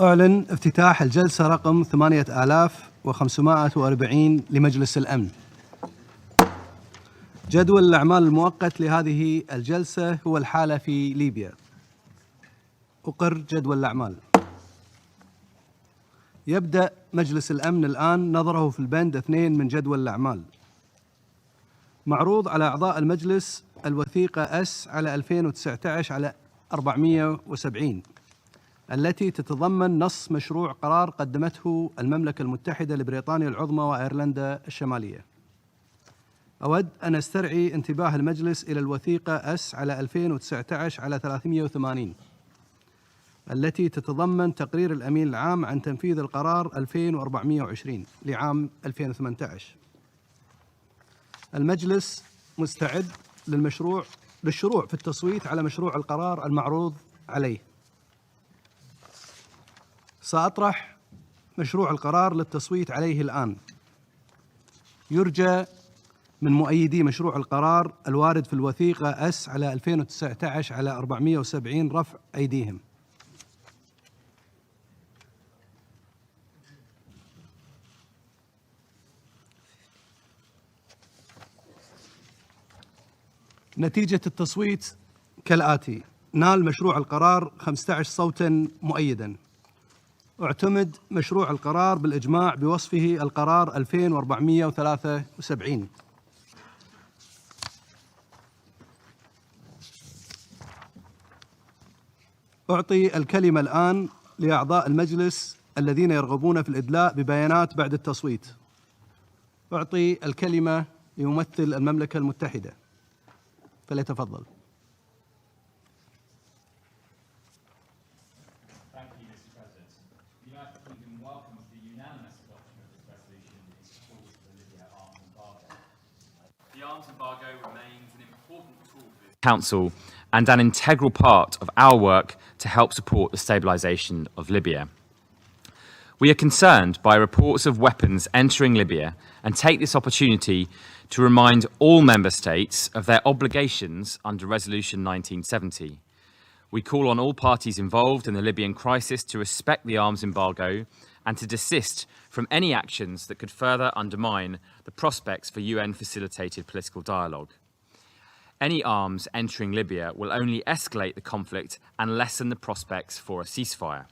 أعلن افتتاح الجلسة رقم 8540 لمجلس الأمن. جدول الأعمال المؤقت لهذه الجلسة هو الحالة في ليبيا. أقر جدول الأعمال. يبدأ مجلس الأمن الآن نظره في البند 2 من جدول الأعمال. معروض على أعضاء المجلس الوثيقة S على 2019 على 470 التي تتضمن نص مشروع قرار قدمته المملكة المتحدة لبريطانيا العظمى وأيرلندا الشمالية. أود أن أسترعي انتباه المجلس إلى الوثيقة S على 2019 على 380 التي تتضمن تقرير الأمين العام عن تنفيذ القرار 2420 لعام 2018. المجلس مستعد للشروع في التصويت على مشروع القرار المعروض عليه. سأطرح مشروع القرار للتصويت عليه الآن. يرجى من مؤيدي مشروع القرار الوارد في الوثيقة S على 2019 على 470 رفع أيديهم. نتيجة التصويت كالآتي: نال مشروع القرار 15 صوتاً مؤيداً. اعتمد مشروع القرار بالإجماع بوصفه القرار 2473. أعطي الكلمة الآن لأعضاء المجلس الذين يرغبون في الإدلاء ببيانات بعد التصويت. أعطي الكلمة لممثل المملكة المتحدة، فليتفضل. Council and an integral part of our work to help support the stabilisation of Libya. We are concerned by reports of weapons entering Libya and take this opportunity to remind all member states of their obligations under Resolution 1970. We call on all parties involved in the Libyan crisis to respect the arms embargo and to desist from any actions that could further undermine the prospects for UN-facilitated political dialogue. Any arms entering Libya will only escalate the conflict and lessen the prospects for a ceasefire.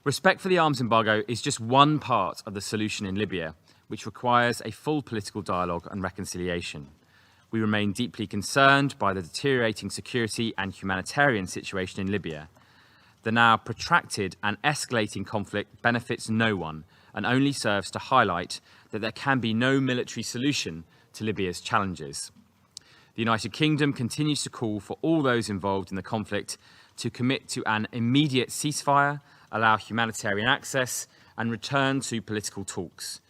Respect for the arms embargo is just one part of the solution in Libya, which requires a full political dialogue and reconciliation. We remain deeply concerned by the deteriorating security and humanitarian situation in Libya. The now protracted and escalating conflict benefits no one and only serves to highlight that there can be no military solution to Libya's challenges. The United Kingdom continues to call for all those involved in the conflict to commit to an immediate ceasefire, allow humanitarian access, and return to political talks.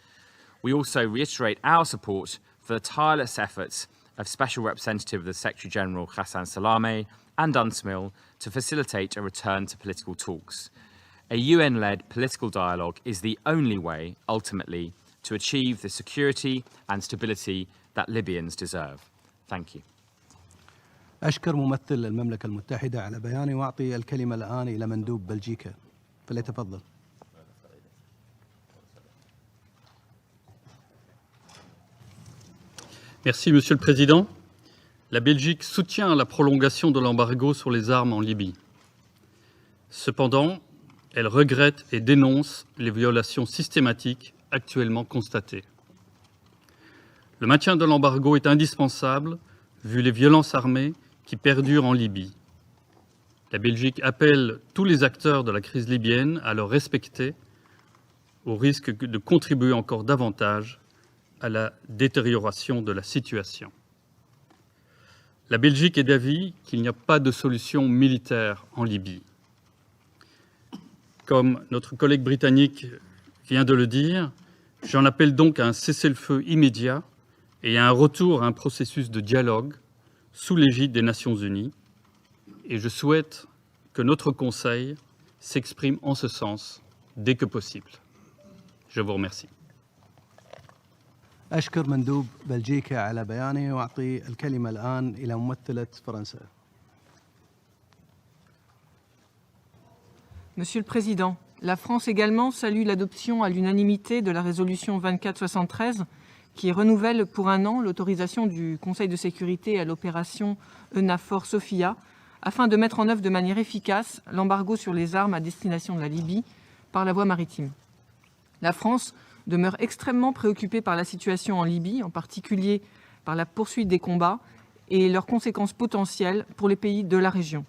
We also reiterate our support for the tireless efforts of Special Representative of the Secretary-General Hassan Salameh and UNSMIL to facilitate a return to political talks. A UN-led political dialogue is the only way, ultimately, to achieve the security and stability that Libyans deserve. Thank you. أشكر ممثل المملكة المتحدة على بيانه وأعطي الكلمة الآن إلى مندوب بلجيكا، فليتفضل. Merci, Monsieur le Président. La Belgique soutient la prolongation de l'embargo sur les armes en Libye. Cependant, elle regrette et dénonce les violations systématiques actuellement constatées. Le maintien de l'embargo est indispensable vu les violences armées qui perdurent en Libye. La Belgique appelle tous les acteurs de la crise libyenne à le respecter au risque de contribuer encore davantage à la détérioration de la situation. La Belgique est d'avis qu'il n'y a pas de solution militaire en Libye. Comme notre collègue britannique vient de le dire, j'en appelle donc à un cessez-le-feu immédiat et à un retour à un processus de dialogue sous l'égide des Nations Unies. Et je souhaite que notre Conseil s'exprime en ce sens dès que possible. Je vous remercie. أشكر مندوب بلجيكا على بيانه وأعطي الكلمة الآن إلى ممثلة فرنسا. Monsieur le Président, la France également salue l'adoption à l'unanimité de la résolution 2473 qui renouvelle pour 1 an l'autorisation du Conseil de sécurité à l'opération EUNAVFOR Sophia afin de mettre en œuvre de manière efficace l'embargo sur les armes à destination de la Libye par la voie maritime. La France demeure extrêmement préoccupée par la situation en Libye, en particulier par la poursuite des combats et leurs conséquences potentielles pour les pays de la région.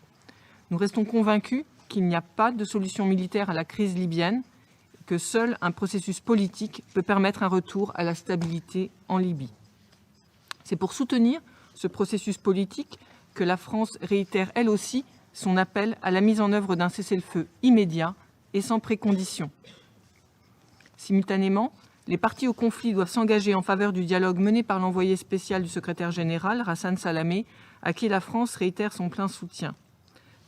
Nous restons convaincus qu'il n'y a pas de solution militaire à la crise libyenne, que seul un processus politique peut permettre un retour à la stabilité en Libye. C'est pour soutenir ce processus politique que la France réitère elle aussi son appel à la mise en œuvre d'un cessez-le-feu immédiat et sans précondition. Simultanément, les parties au conflit doivent s'engager en faveur du dialogue mené par l'envoyé spécial du secrétaire général, Hassan Salamé, à qui la France réitère son plein soutien.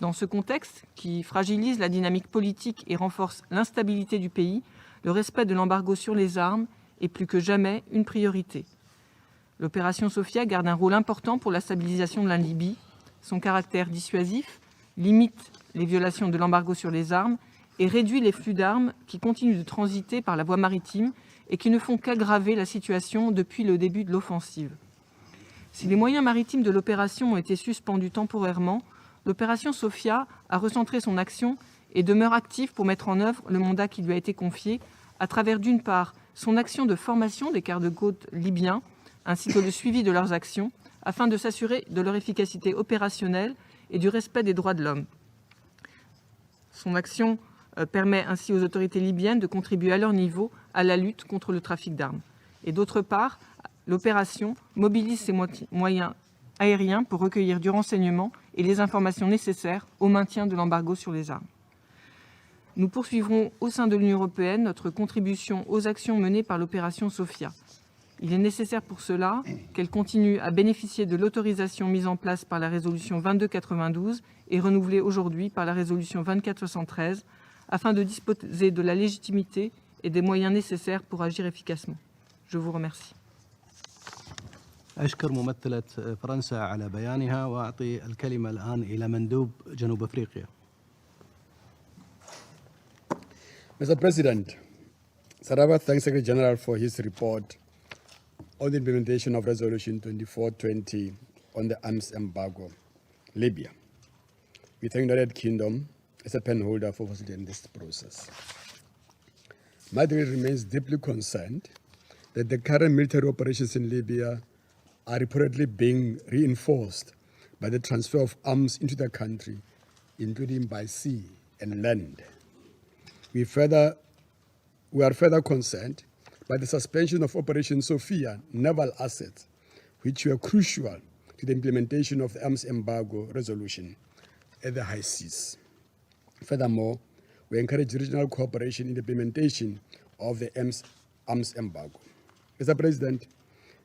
Dans ce contexte, qui fragilise la dynamique politique et renforce l'instabilité du pays, le respect de l'embargo sur les armes est plus que jamais une priorité. L'opération Sophia garde un rôle important pour la stabilisation de la Libye. Son caractère dissuasif limite les violations de l'embargo sur les armes et réduit les flux d'armes qui continuent de transiter par la voie maritime et qui ne font qu'aggraver la situation depuis le début de l'offensive. Si les moyens maritimes de l'opération ont été suspendus temporairement, l'opération Sophia a recentré son action et demeure active pour mettre en œuvre le mandat qui lui a été confié à travers d'une part son action de formation des gardes-côtes libyens ainsi que le suivi de leurs actions afin de s'assurer de leur efficacité opérationnelle et du respect des droits de l'homme. Son action permet ainsi aux autorités libyennes de contribuer à leur niveau à la lutte contre le trafic d'armes. Et d'autre part, l'opération mobilise ses moyens aériens pour recueillir du renseignement et les informations nécessaires au maintien de l'embargo sur les armes. Nous poursuivrons au sein de l'Union européenne notre contribution aux actions menées par l'opération Sophia. Il est nécessaire pour cela qu'elle continue à bénéficier de l'autorisation mise en place par la résolution 2292 et renouvelée aujourd'hui par la résolution 2473 afin de disposer de la légitimité et des moyens nécessaires pour agir efficacement. Je vous remercie. أشكر ممثلة فرنسا على بيانها وأعطي الكلمة الآن إلى مندوب جنوب أفريقيا. Mr. President, Saraba thanks Secretary General for his report on the implementation of Resolution 2420 on the arms embargo, Libya. We thank the United Kingdom as a penholder for facilitating this process. Madrid remains deeply concerned that the current military operations in Libya are reportedly being reinforced by the transfer of arms into the country, including by sea and land. We are further concerned by the suspension of Operation Sophia naval assets, which were crucial to the implementation of the arms embargo resolution at the high seas. Furthermore, we encourage regional cooperation in the implementation of the arms embargo. Mr. President,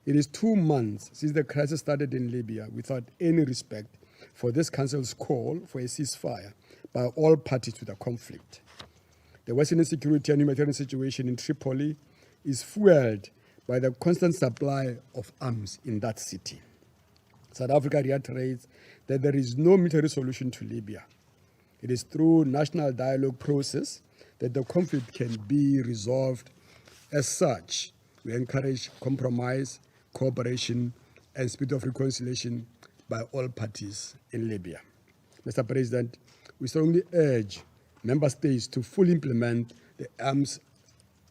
it is 2 months since the crisis started in Libya without any respect for this Council's call for a ceasefire by all parties to the conflict. The worsening insecurity and humanitarian situation in Tripoli is fueled by the constant supply of arms in that city. South Africa reiterates that there is no military solution to Libya. It is through national dialogue process that the conflict can be resolved. As such, we encourage compromise, cooperation, and spirit of reconciliation by all parties in Libya. Mr. President, we strongly urge member states to fully implement the arms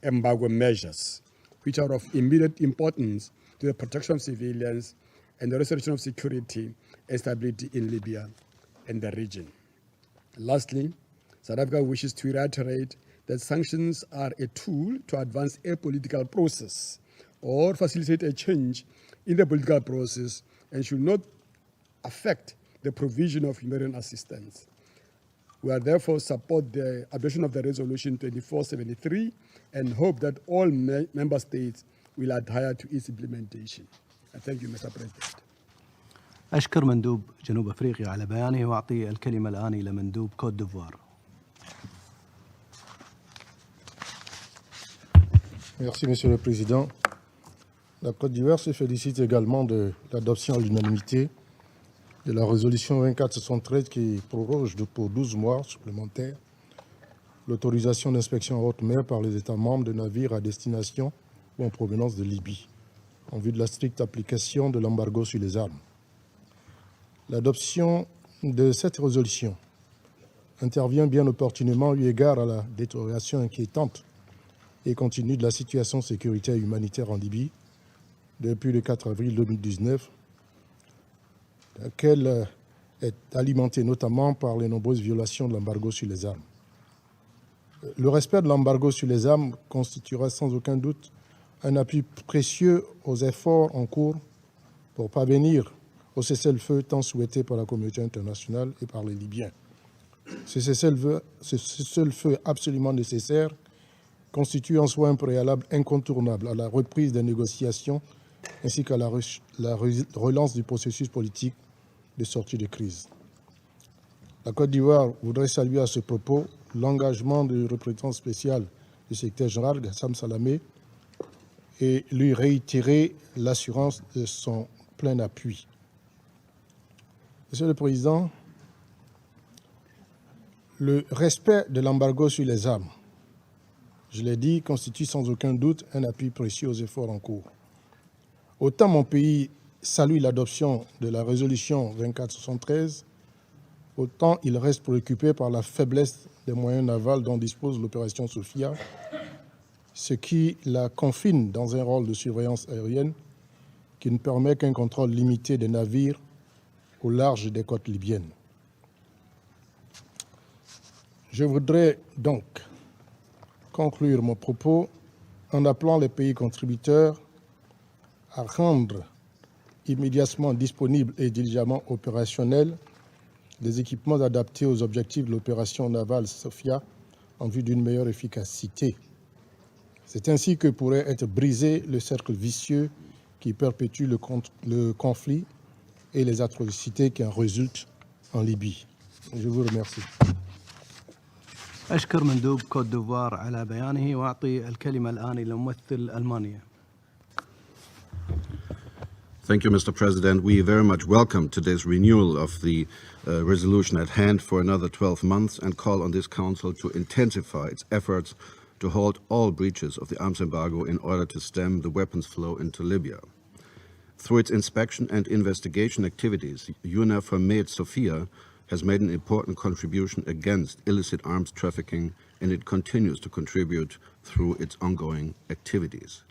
embargo measures, which are of immediate importance to the protection of civilians and the restoration of security and stability in Libya and the region. Lastly, South Africa wishes to reiterate that sanctions are a tool to advance a political process or facilitate a change in the political process and should not affect the provision of humanitarian assistance. We are therefore support the adoption of the resolution 2473 and hope that all member states will adhere to its implementation. And thank you, Mr. President. أشكر مندوب جنوب أفريقيا على بيانه وأعطي الكلمة الآن إلى مندوب كوت ديفوار. Merci, Monsieur le Président. La Côte d'Ivoire se félicite également de l'adoption à l'unanimité de la résolution 2473 qui proroge pour 12 mois supplémentaires l'autorisation d'inspection en haute mer par les États membres de navires à destination ou en provenance de Libye, en vue de la stricte application de l'embargo sur les armes. L'adoption de cette résolution intervient bien opportunément eu égard à la détérioration inquiétante et continue de la situation sécuritaire et humanitaire en Libye depuis le 4 avril 2019, laquelle est alimentée notamment par les nombreuses violations de l'embargo sur les armes. Le respect de l'embargo sur les armes constituera sans aucun doute un appui précieux aux efforts en cours pour parvenir au cessez-le-feu tant souhaité par la communauté internationale et par les Libyens. Ce cessez-le-feu absolument nécessaire constitue en soi un préalable incontournable à la reprise des négociations ainsi qu'à la relance du processus politique de sortie de crise. La Côte d'Ivoire voudrait saluer à ce propos l'engagement du représentant spécial du secrétaire général, Gassam Salamé, et lui réitérer l'assurance de son plein appui. Monsieur le Président, le respect de l'embargo sur les armes, je l'ai dit, constitue sans aucun doute un appui précieux aux efforts en cours. Autant mon pays salue l'adoption de la résolution 2473, autant il reste préoccupé par la faiblesse des moyens navals dont dispose l'opération Sophia, ce qui la confine dans un rôle de surveillance aérienne qui ne permet qu'un contrôle limité des navires au large des côtes libyennes. Je voudrais donc conclure mon propos en appelant les pays contributeurs à rendre immédiatement disponibles et diligemment opérationnels des équipements adaptés aux objectifs de l'opération navale Sophia en vue d'une meilleure efficacité. C'est ainsi que pourrait être brisé le cercle vicieux qui perpétue le conflit et les atrocités qui en résultent en Libye. Je vous remercie. أشكر مندوب كوت ديفوار على بيانه وأعطي الكلمة الآن إلى ممثل ألمانيا. Thank you, Mr. President. We very much welcome today's renewal of the resolution at hand for another 12 months and call on this Council to intensify its efforts to halt all breaches of the arms embargo in order to stem the weapons flow into Libya. Through its inspection and investigation activities, UNAFOR Med Sophia has made an important contribution against illicit arms trafficking, and it continues to contribute through its ongoing activities.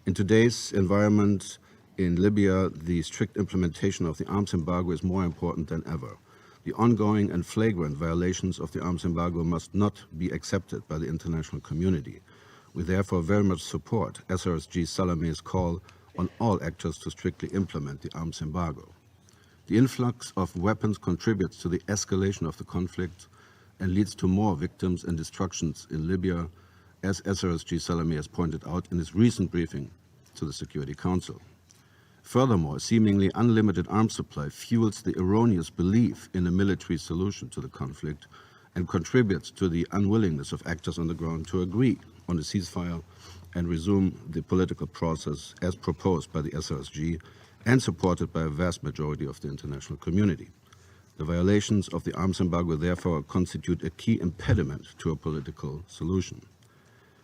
In today's environment in Libya, the strict implementation of the arms embargo is more important than ever. The ongoing and flagrant violations of the arms embargo must not be accepted by the international community. We therefore very much support SRSG Salame's call on all actors to strictly implement the arms embargo. The influx of weapons contributes to the escalation of the conflict and leads to more victims and destructions in Libya, as SRSG Salame has pointed out in his recent briefing to the Security Council. Furthermore, seemingly unlimited arms supply fuels the erroneous belief in a military solution to the conflict and contributes to the unwillingness of actors on the ground to agree on a ceasefire and resume the political process as proposed by the SRSG and supported by a vast majority of the international community. The violations of the arms embargo therefore constitute a key impediment to a political solution.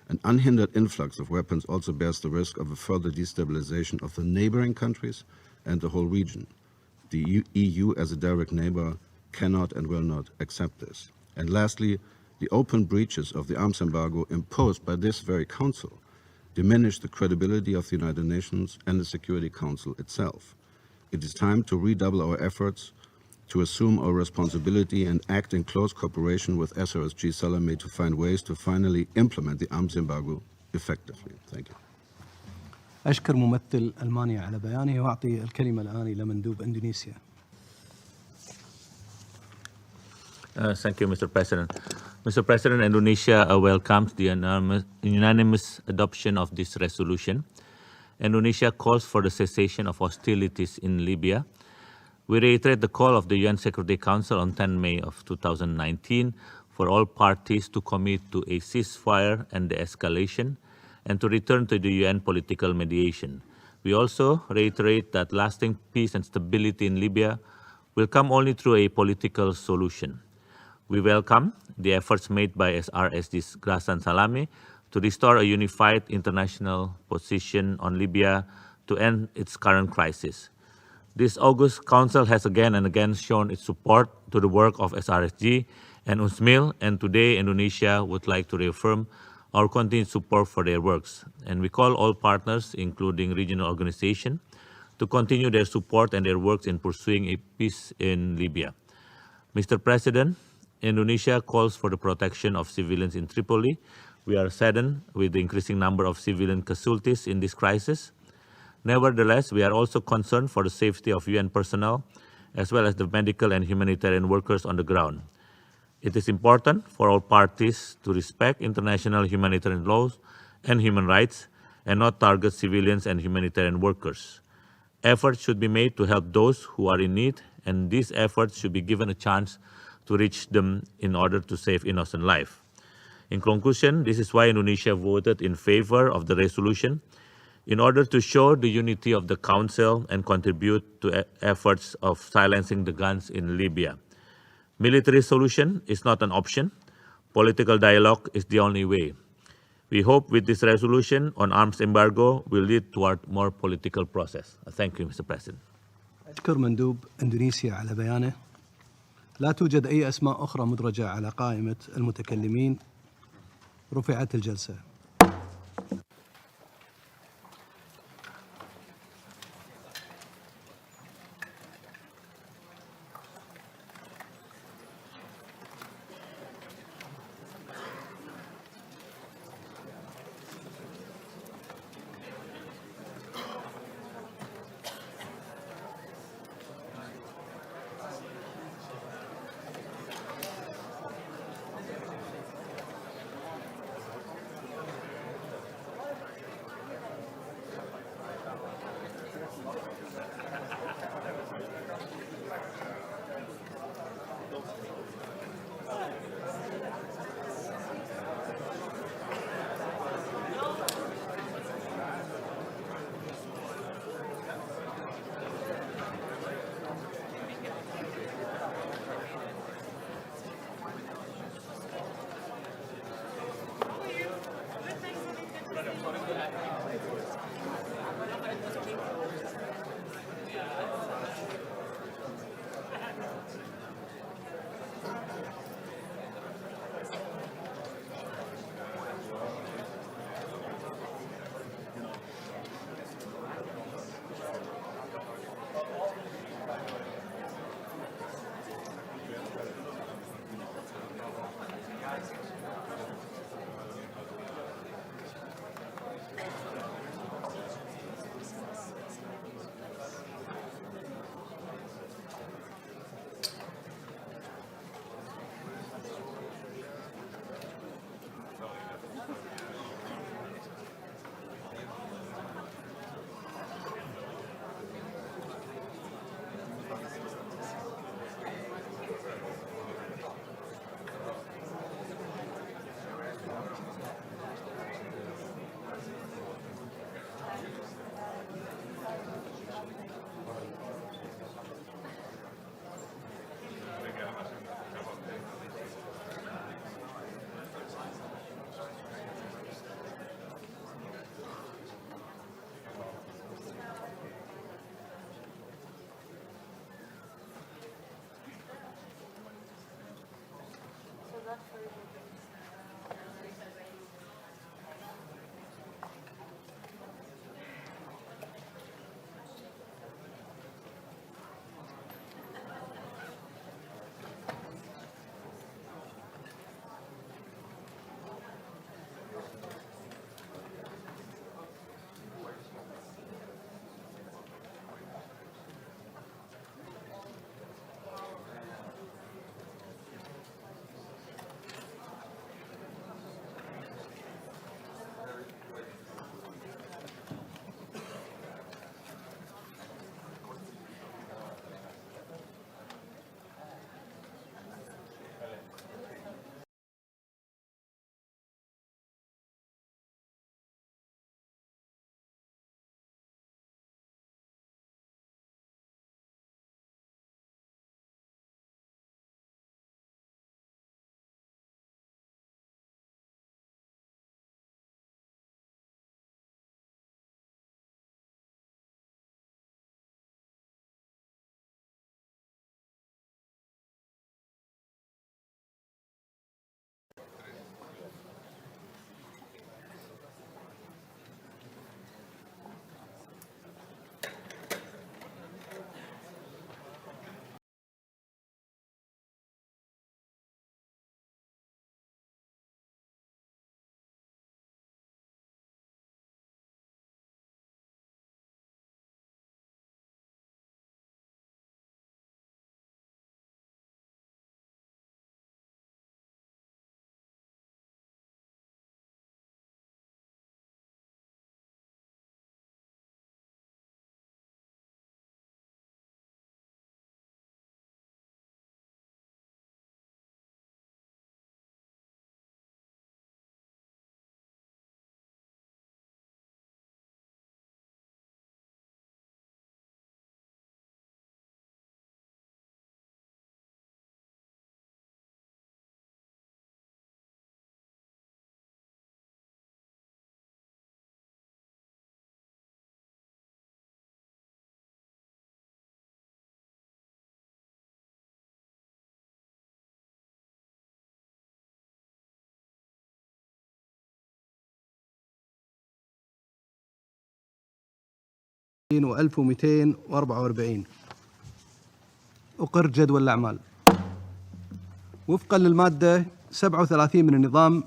An unhindered influx of weapons also bears the risk of a further destabilization of the neighboring countries and the whole region. The EU as a direct neighbor cannot and will not accept this. And lastly, the open breaches of the arms embargo imposed by this very Council diminish the credibility of the United Nations and the Security Council itself. It is time to redouble our efforts to assume our responsibility and act in close cooperation with SRSG Salame to find ways to finally implement the arms embargo effectively. Thank you. أشكر ممثل ألمانيا على بيانه وأعطي الكلمة الآن إلى مندوب إندونيسيا. Thank you, Mr. President. Mr. President, Indonesia welcomes the unanimous adoption of this resolution. Indonesia calls for the cessation of hostilities in Libya. We reiterate the call of the UN Security Council on 10 May of 2019 for all parties to commit to a ceasefire and de-escalation and to return to the UN political mediation. We also reiterate that lasting peace and stability in Libya will come only through a political solution. We welcome the efforts made by SRSG's Ghassan Salameh to restore a unified international position on Libya to end its current crisis. This August Council has again and again shown its support to the work of SRSG and UNSMIL, and today Indonesia would like to reaffirm our continued support for their works. And we call all partners, including regional organizations, to continue their support and their works in pursuing a peace in Libya. Mr. President, Indonesia calls for the protection of civilians in Tripoli. We are saddened with the increasing number of civilian casualties in this crisis. Nevertheless, we are also concerned for the safety of UN personnel, as well as the medical and humanitarian workers on the ground. It is important for all parties to respect international humanitarian laws and human rights and not target civilians and humanitarian workers. Efforts should be made to help those who are in need, and these efforts should be given a chance to reach them in order to save innocent life. In conclusion, this is why Indonesia voted in favor of the resolution, in order to show the unity of the Council and contribute to efforts of silencing the guns in Libya. Military solution is not an option. Political dialogue is the only way. We hope with this resolution on arms embargo will lead toward more political process. Thank you, Mr. President. أشكر مندوب إندونيسيا على بيانه. لا توجد أي أسماء أخرى مدرجة على قائمة المتكلمين. رفعت الجلسة. و1244. أقر جدول الأعمال. وفقا للمادة 37 من النظام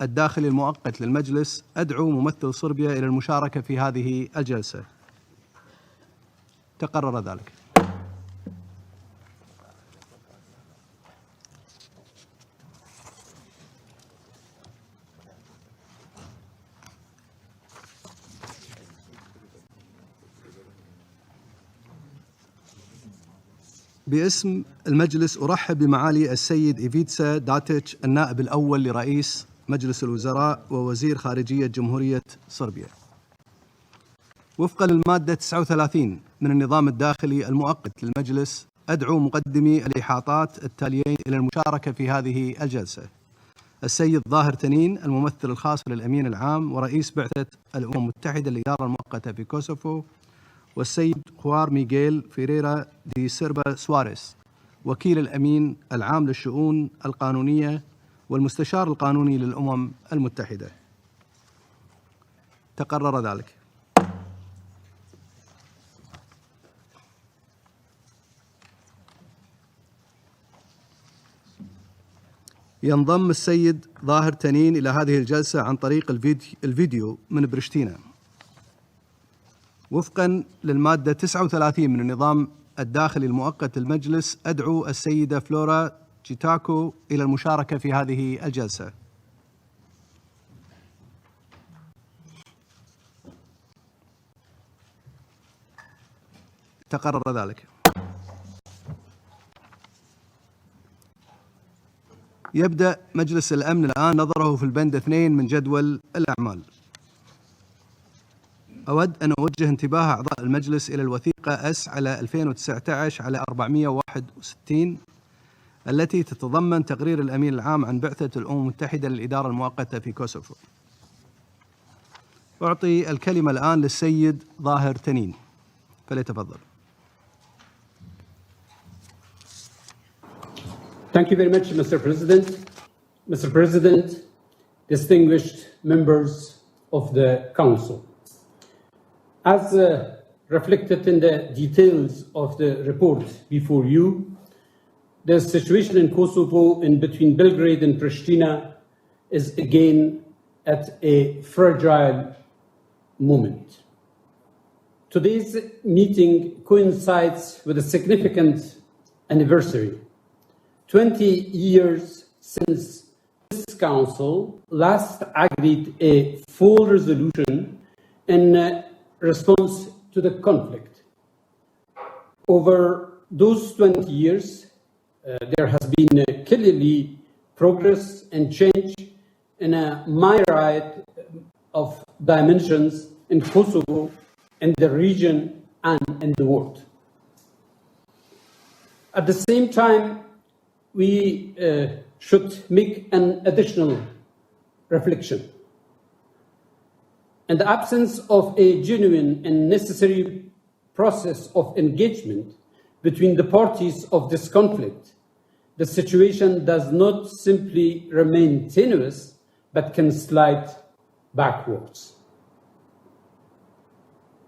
الداخلي المؤقت للمجلس، أدعو ممثل صربيا إلى المشاركة في هذه الجلسة. تقرر ذلك. باسم المجلس أرحب بمعالي السيد إيفيتسا داتيتش، النائب الأول لرئيس مجلس الوزراء ووزير خارجية جمهورية صربيا. وفقا للمادة 39 من النظام الداخلي المؤقت للمجلس، أدعو مقدمي الإحاطات التاليين إلى المشاركة في هذه الجلسة: السيد ظاهر تنين، الممثل الخاص للأمين العام ورئيس بعثة الأمم المتحدة للإدارة المؤقتة في كوسوفو، والسيد خوار ميغيل فيريرا دي سيربا سواريس، وكيل الأمين العام للشؤون القانونية والمستشار القانوني للأمم المتحدة. تقرر ذلك. ينضم السيد ظاهر تنين إلى هذه الجلسة عن طريق الفيديو من برشتينا. وفقا للمادة 39 من النظام الداخلي المؤقت للمجلس، أدعو السيدة فلورا تشيتاكو إلى المشاركة في هذه الجلسة. تقرر ذلك. يبدأ مجلس الأمن الآن نظره في البند 2 من جدول الأعمال. أود أن أوجه انتباه أعضاء المجلس إلى الوثيقة S على 2019/461 التي تتضمن تقرير الأمين العام عن بعثة الأمم المتحدة للإدارة المؤقتة في كوسوفو. أعطي الكلمة الآن للسيد ظاهر تنين، فليتفضل. Thank you very much, Mr. President. Mr. President, distinguished members of the Council. As reflected in the details of the report before you, the situation in Kosovo in between Belgrade and Pristina is again at a fragile moment. Today's meeting coincides with a significant anniversary. 20 years since this Council last agreed a full resolution in response to the conflict. Over those 20 years, there has been clearly progress and change in a myriad of dimensions in Kosovo, in the region, and in the world. At the same time, we should make an additional reflection. In the absence of a genuine and necessary process of engagement between the parties of this conflict, the situation does not simply remain tenuous, but can slide backwards.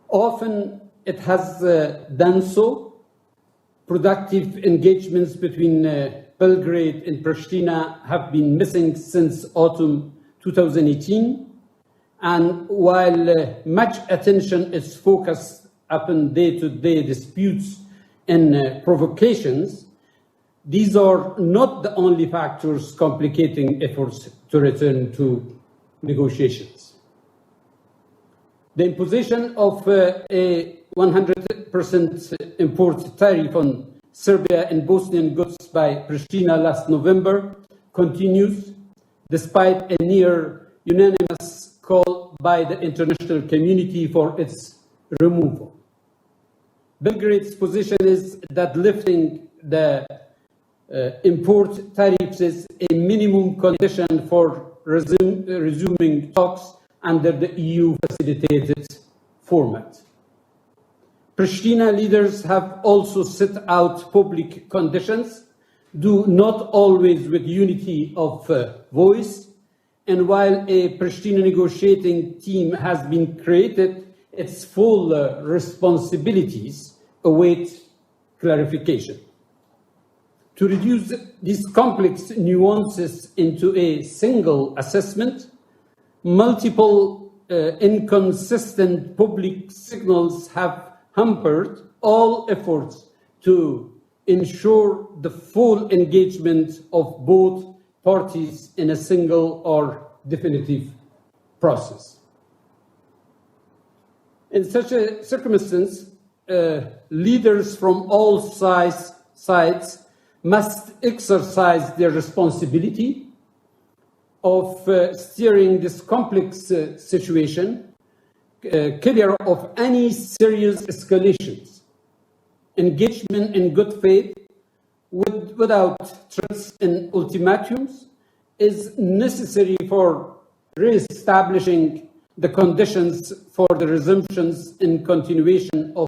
Often it has done so. Productive engagements between Belgrade and Pristina have been missing since autumn 2018. And while much attention is focused upon day-to-day disputes and provocations, these are not the only factors complicating efforts to return to negotiations. The imposition of a 100% import tariff on Serbia and Bosnian goods by Pristina last November continues, despite a near unanimous call by the international community for its removal. Belgrade's position is that lifting the import tariffs is a minimum condition for resuming talks under the EU-facilitated format. Pristina leaders have also set out public conditions, though not always with unity of voice. And while a Pristina negotiating team has been created, its full responsibilities await clarification. To reduce these complex nuances into a single assessment, multiple inconsistent public signals have hampered all efforts to ensure the full engagement of both parties in a single or definitive process. In such a circumstance, leaders from all sides must exercise their responsibility of steering this complex situation, clear of any serious escalations. Engagement in good faith without threats and ultimatums is necessary for re-establishing the conditions for the resumptions and continuation of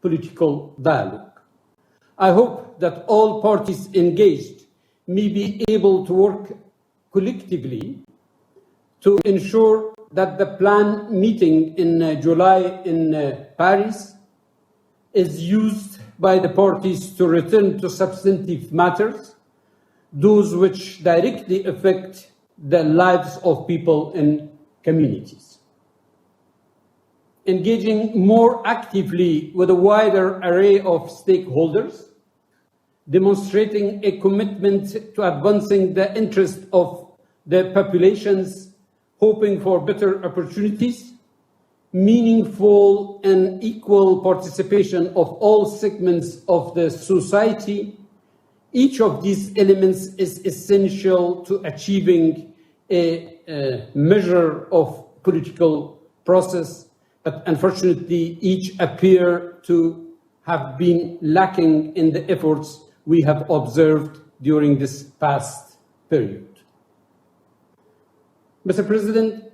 political dialogue. I hope that all parties engaged may be able to work collectively to ensure that the planned meeting in July in Paris is used by the parties to return to substantive matters, those which directly affect the lives of people and communities. Engaging more actively with a wider array of stakeholders, demonstrating a commitment to advancing the interest of the populations hoping for better opportunities, meaningful and equal participation of all segments of the society. Each of these elements is essential to achieving a measure of political process, but unfortunately each appear to have been lacking in the efforts we have observed during this past period. Mr. President,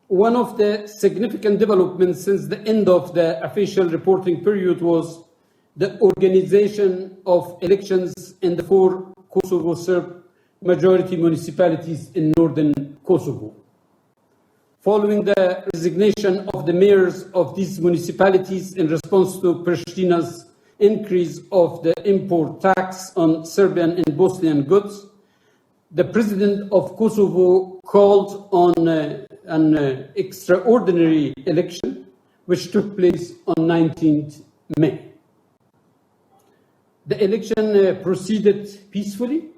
one of the significant developments since the end of the official reporting period was the organization of elections in the 4 Kosovo Serb majority municipalities in northern Kosovo. Following the resignation of the mayors of these municipalities in response to Prishtina's increase of the import tax on Serbian and Bosnian goods, the president of Kosovo called on an extraordinary election, which took place on 19th May. The election proceeded peacefully.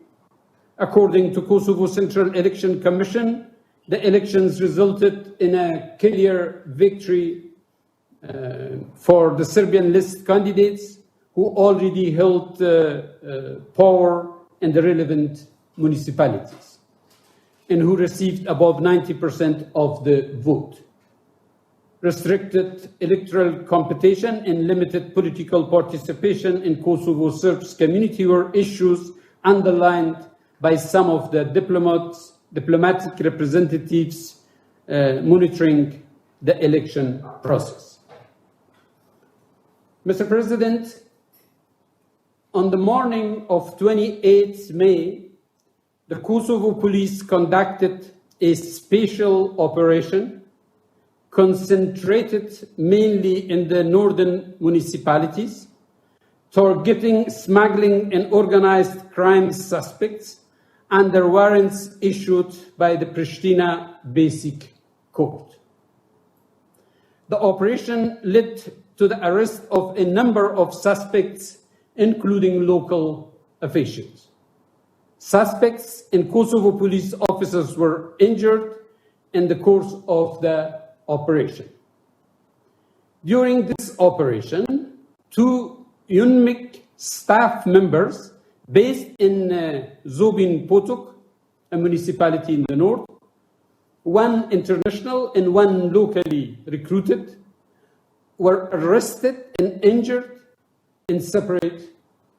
According to Kosovo Central Election Commission, the elections resulted in a clear victory for the Serbian list candidates who already held power in the relevant municipalities and who received above 90% of the vote. Restricted electoral competition and limited political participation in Kosovo Serbs community were issues underlined by some of the diplomatic representatives monitoring the election process. Mr. President, on the morning of 28 May, the Kosovo police conducted a special operation concentrated mainly in the northern municipalities, targeting smuggling and organized crime suspects under warrants issued by the Pristina Basic Court. The operation led to the arrest of a number of suspects, including local officials. Suspects and Kosovo police officers were injured in the course of the operation. During this operation, 2 UNMIK staff members based in Zobin Potok, a municipality in the north, 1 international and 1 locally recruited, were arrested and injured in separate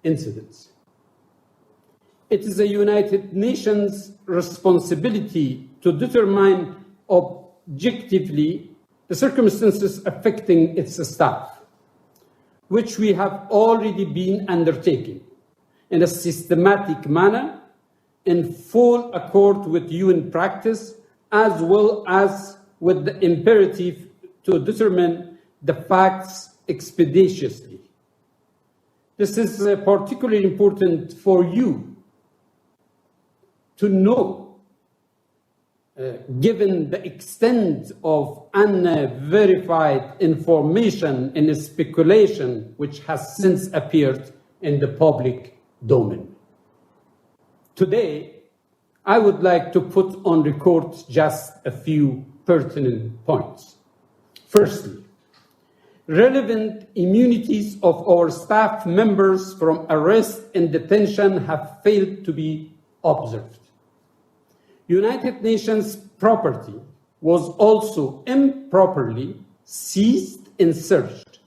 incidents. It is the United Nations responsibility to determine objectively the circumstances affecting its staff, which we have already been undertaking in a systematic manner in full accord with UN practice, as well as with the imperative to determine the facts expeditiously. This is particularly important for you to know, given the extent of unverified information and speculation which has since appeared in the public domain. Today, I would like to put on record just a few pertinent points. Firstly, relevant immunities of our staff members from arrest and detention have failed to be observed. United Nations property was also improperly seized and searched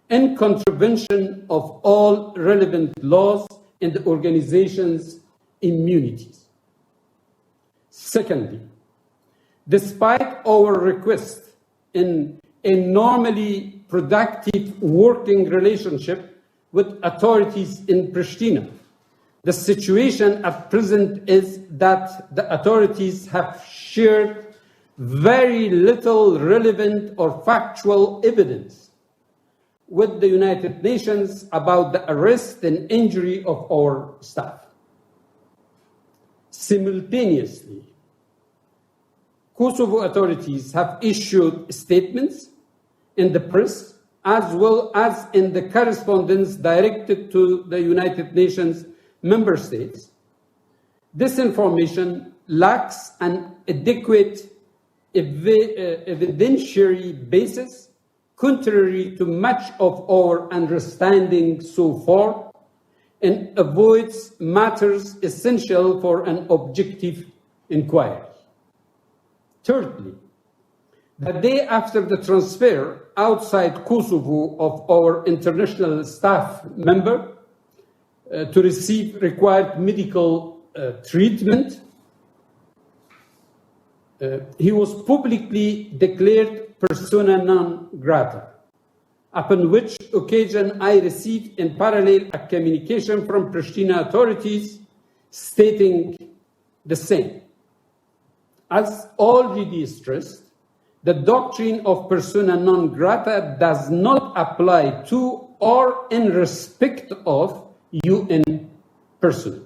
in contravention of all relevant laws and the organization's immunities. Secondly, despite our request in a normally productive working relationship with authorities in Pristina, the situation at present is that the authorities have shared very little relevant or factual evidence with the United Nations about the arrest and injury of our staff. Simultaneously, Kosovo authorities have issued statements in the press as well as in the correspondence directed to the United Nations member states. This information lacks an adequate evidentiary basis, contrary to much of our understanding so far, and avoids matters essential for an objective inquiry. Thirdly, the day after the transfer outside Kosovo of our international staff member to receive required medical treatment, he was publicly declared persona non grata, upon which occasion I received in parallel a communication from Pristina authorities stating the same. As already stressed, the doctrine of persona non grata does not apply to or in respect of UN personnel.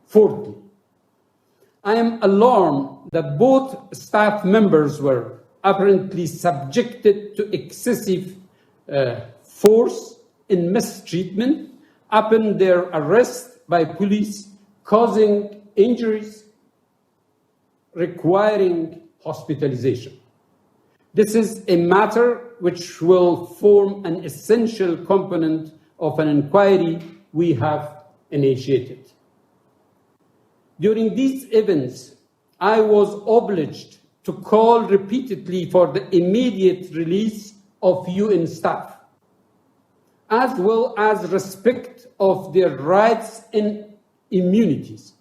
Fourthly, I am alarmed that both staff members were apparently subjected to excessive force and mistreatment upon their arrest by police, causing injuries requiring hospitalization. This is a matter which will form an essential component of an inquiry we have initiated. During these events, I was obliged to call repeatedly for the immediate release of UN staff, as well as respect of their rights and immunities.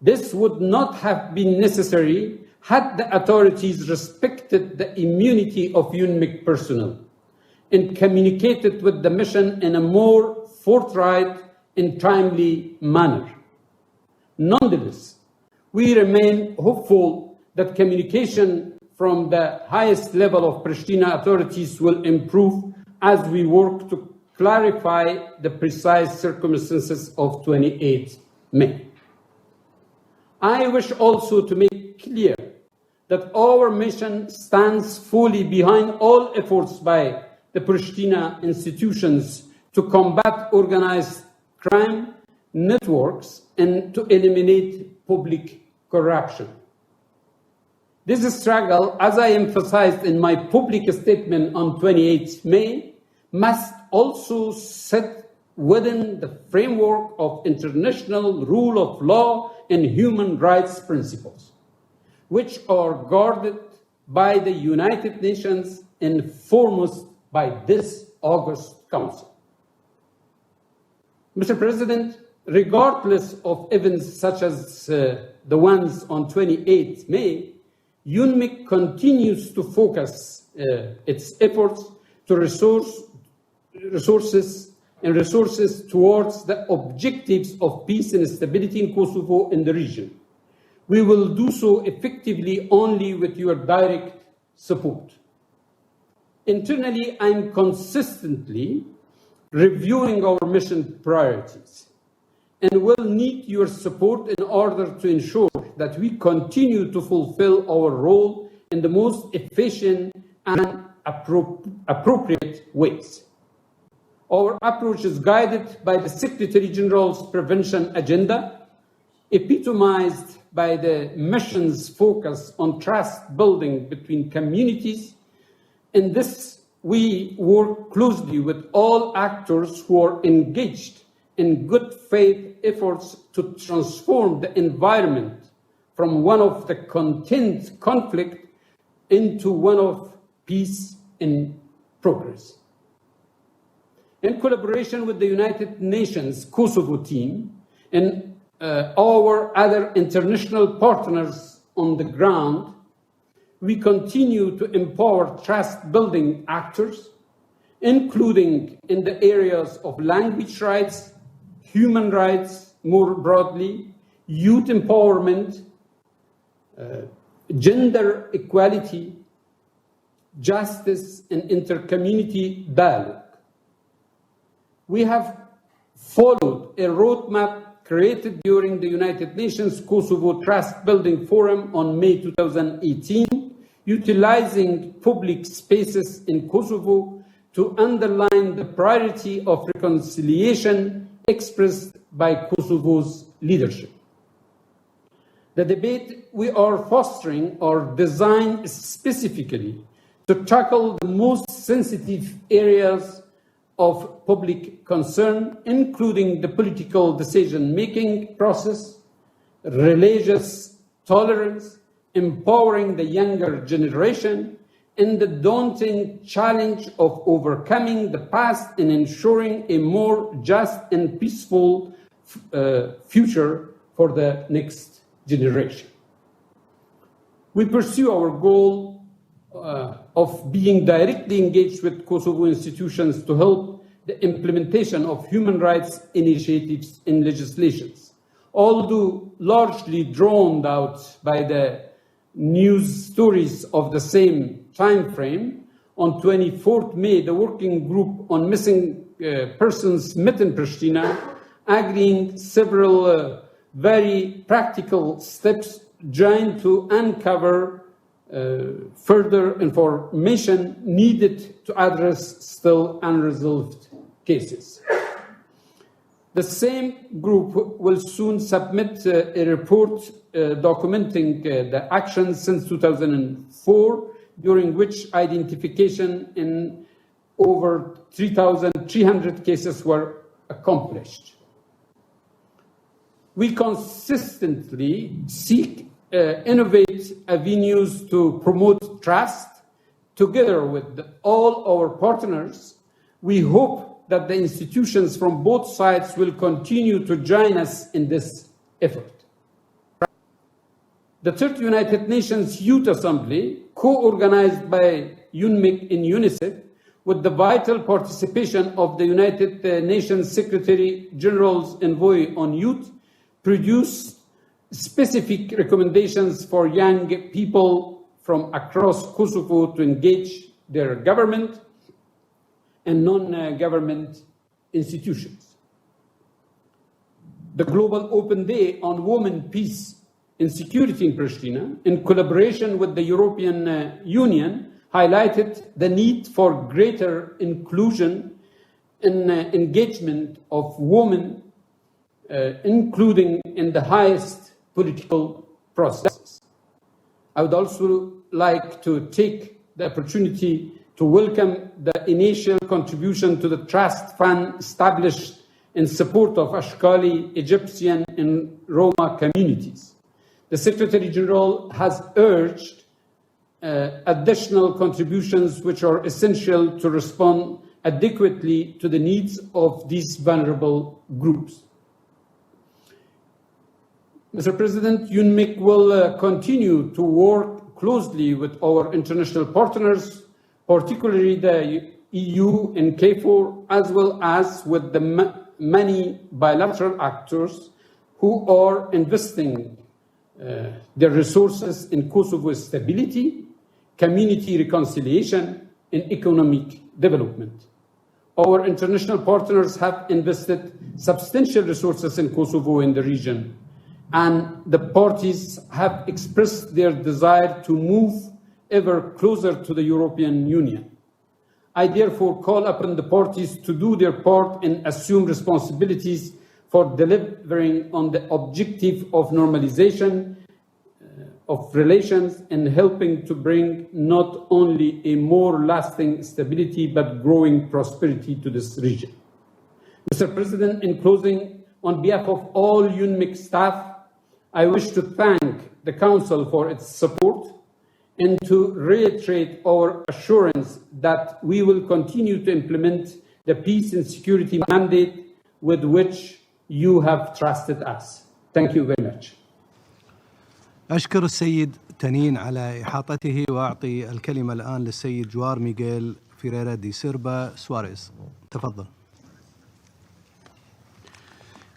This would not have been necessary had the authorities respected the immunity of UNMIC personnel and communicated with the mission in a more forthright and timely manner. Nonetheless, we remain hopeful that communication from the highest level of Pristina authorities will improve as we work to clarify the precise circumstances of 28 May. I wish also to make clear that our mission stands fully behind all efforts by the Pristina institutions to combat organized crime networks and to eliminate public corruption. This struggle, as I emphasized in my public statement on 28 May, must also sit within the framework of international rule of law and human rights principles, which are guarded by the United Nations and foremost by this August Council. Mr. President, regardless of events such as the ones on 28 May, UNMIC continues to focus its efforts to resources towards the objectives of peace and stability in Kosovo and the region. We will do so effectively only with your direct support. Internally, I'm consistently reviewing our mission priorities and will need your support in order to ensure that we continue to fulfill our role in the most efficient and appropriate ways. Our approach is guided by the Secretary General's prevention agenda, epitomized by the mission's focus on trust building between communities. In this, we work closely with all actors who are engaged in good faith efforts to transform the environment from one of the content conflict into one of peace and progress. In collaboration with the United Nations Kosovo team and our other international partners on the ground, we continue to empower trust-building actors, including in the areas of language rights, human rights more broadly, youth empowerment, gender equality, justice, and inter-community dialogue. We have followed a roadmap created during the United Nations Kosovo Trust Building Forum on May 2018, utilizing public spaces in Kosovo to underline the priority of reconciliation expressed by Kosovo's leadership. The debate we are fostering are designed specifically to tackle the most sensitive areas of public concern, including the political decision-making process, religious tolerance, empowering the younger generation, and the daunting challenge of overcoming the past and ensuring a more just and peaceful future for the next generation. We pursue our goal of being directly engaged with Kosovo institutions to help the implementation of human rights initiatives and legislations, although largely drowned out by the news stories of the same time frame. On 24th May, the Working Group on Missing Persons met in Pristina, agreeing several very practical steps trying to uncover further information needed to address still unresolved cases. The same group will soon submit a report documenting the actions since 2004, during which identification in over 3,300 cases were accomplished. We consistently seek innovate avenues to promote trust. Together with all our partners, we hope that the institutions from both sides will continue to join us in this effort. The Third United Nations Youth Assembly, co-organized by UNMIC and UNICEF, with the vital participation of the United Nations Secretary General's Envoy on Youth, produced specific recommendations for young people from across Kosovo to engage their government and non-government institutions. The Global Open Day on Women, Peace and Security in Pristina, in collaboration with the European Union, highlighted the need for greater inclusion and engagement of women, including in the highest political processes. I would also like to take the opportunity to welcome the initial contribution to the trust fund established in support of Ashkali, Egyptian, and Roma communities. The Secretary General has urged additional contributions which are essential to respond adequately to the needs of these vulnerable groups. Mr. President, UNMIC will continue to work closely with our international partners, particularly the EU and KFOR, as well as with the many bilateral actors who are investing their resources in Kosovo's stability, community reconciliation, and economic development. Our international partners have invested substantial resources in Kosovo and the region, and the parties have expressed their desire to move ever closer to the European Union. I therefore call upon the parties to do their part and assume responsibilities for delivering on the objective of normalization of relations and helping to bring not only a more lasting stability but growing prosperity to this region. Mr. President, in closing, on behalf of all UNMIC staff, I wish to thank the Council for its support and to reiterate our assurance that we will continue to implement the peace and security mandate with which you have trusted us. Thank you very much. أشكر السيد تنين على إحاطته وأعطي الكلمة الآن للسيد جوار ميغيل فيريرا دي سيربا سواريز. تفضل.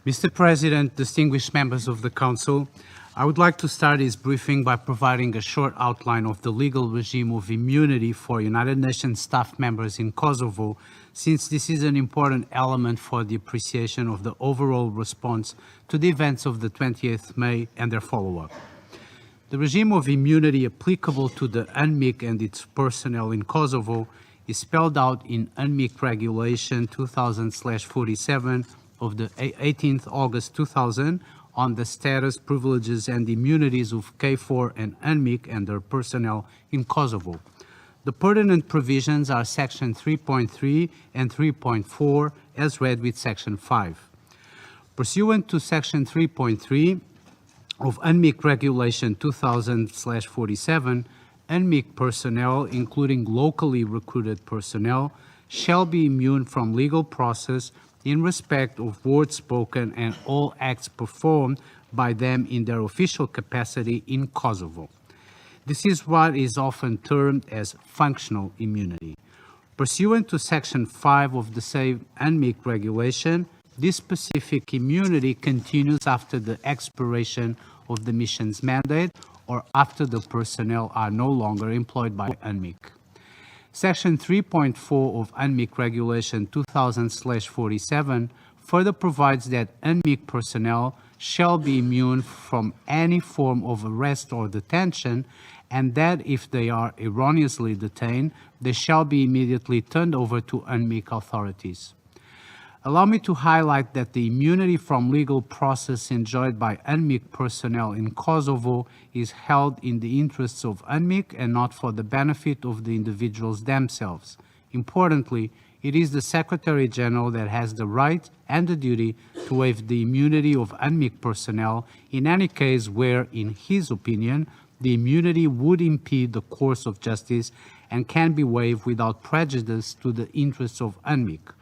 Mr. President, distinguished members of the Council, I would like to start this briefing by providing a short outline of the legal regime of immunity for United Nations staff members in Kosovo, since this is an important element for the appreciation of the overall response to the events of the 20th May and their follow-up. The regime of immunity applicable to the UNMIC and its personnel in Kosovo is spelled out in UNMIC Regulation 2000/47 of the 18th August 2000 on the status, privileges, and immunities of KFOR and UNMIC and their personnel in Kosovo. The pertinent provisions are Section 3.3 and 3.4 as read with Section 5. Pursuant to Section 3.3 of UNMIC Regulation 2000/47, UNMIC personnel, including locally recruited personnel, shall be immune from legal process in respect of words spoken and all acts performed by them in their official capacity in Kosovo. This is what is often termed as functional immunity. Pursuant to Section 5 of the same UNMIC regulation, This specific immunity continues after the expiration of the mission's mandate or after the personnel are no longer employed by UNMIC. Section 3.4 of UNMIC Regulation 2000/47 further provides that UNMIC personnel shall be immune from any form of arrest or detention, and that if they are erroneously detained, they shall be immediately turned over to UNMIC authorities. Allow me to highlight that the immunity from legal process enjoyed by UNMIC personnel in Kosovo is held in the interests of UNMIC and not for the benefit of the individuals themselves. Importantly, it is the Secretary General that has the right and the duty to waive the immunity of UNMIC personnel in any case where, in his opinion, the immunity would impede the course of justice and can be waived without prejudice to the interests of UNMIC.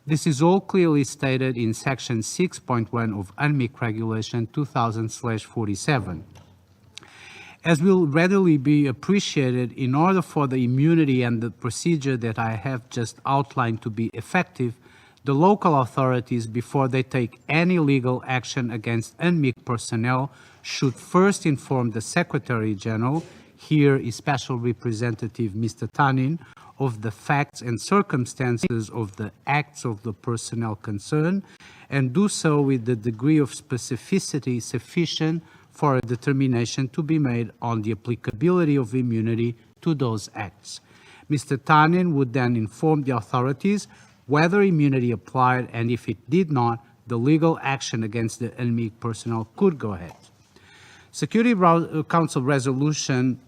This is all clearly stated in Section 6.1 of UNMIC Regulation 2000/47. As will readily be appreciated, in order for the immunity and the procedure that I have just outlined to be effective, the local authorities, before they take any legal action against UNMIC personnel, should first inform the Secretary General, here is Special Representative Mr. Tanin, of the facts and circumstances of the acts of the personnel concerned, and do so with the degree of specificity sufficient for a determination to be made on the applicability of immunity to those acts. Mr. Tanin would then inform the authorities whether immunity applied, and if it did not, the legal action against the UNMIC personnel could go ahead. Security Council Resolution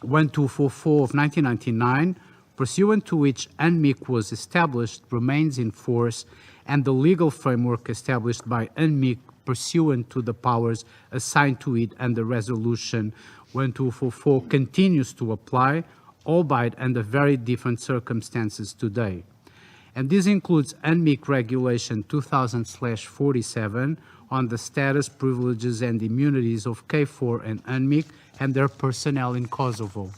1244 of 1999, pursuant to which UNMIC was established, remains in force, and the legal framework established by UNMIC pursuant to the powers assigned to it under Resolution 1244 continues to apply, albeit under very different circumstances today. And this includes UNMIC Regulation 2000/47 on the status, privileges, and immunities of KFOR and UNMIC and their personnel in Kosovo.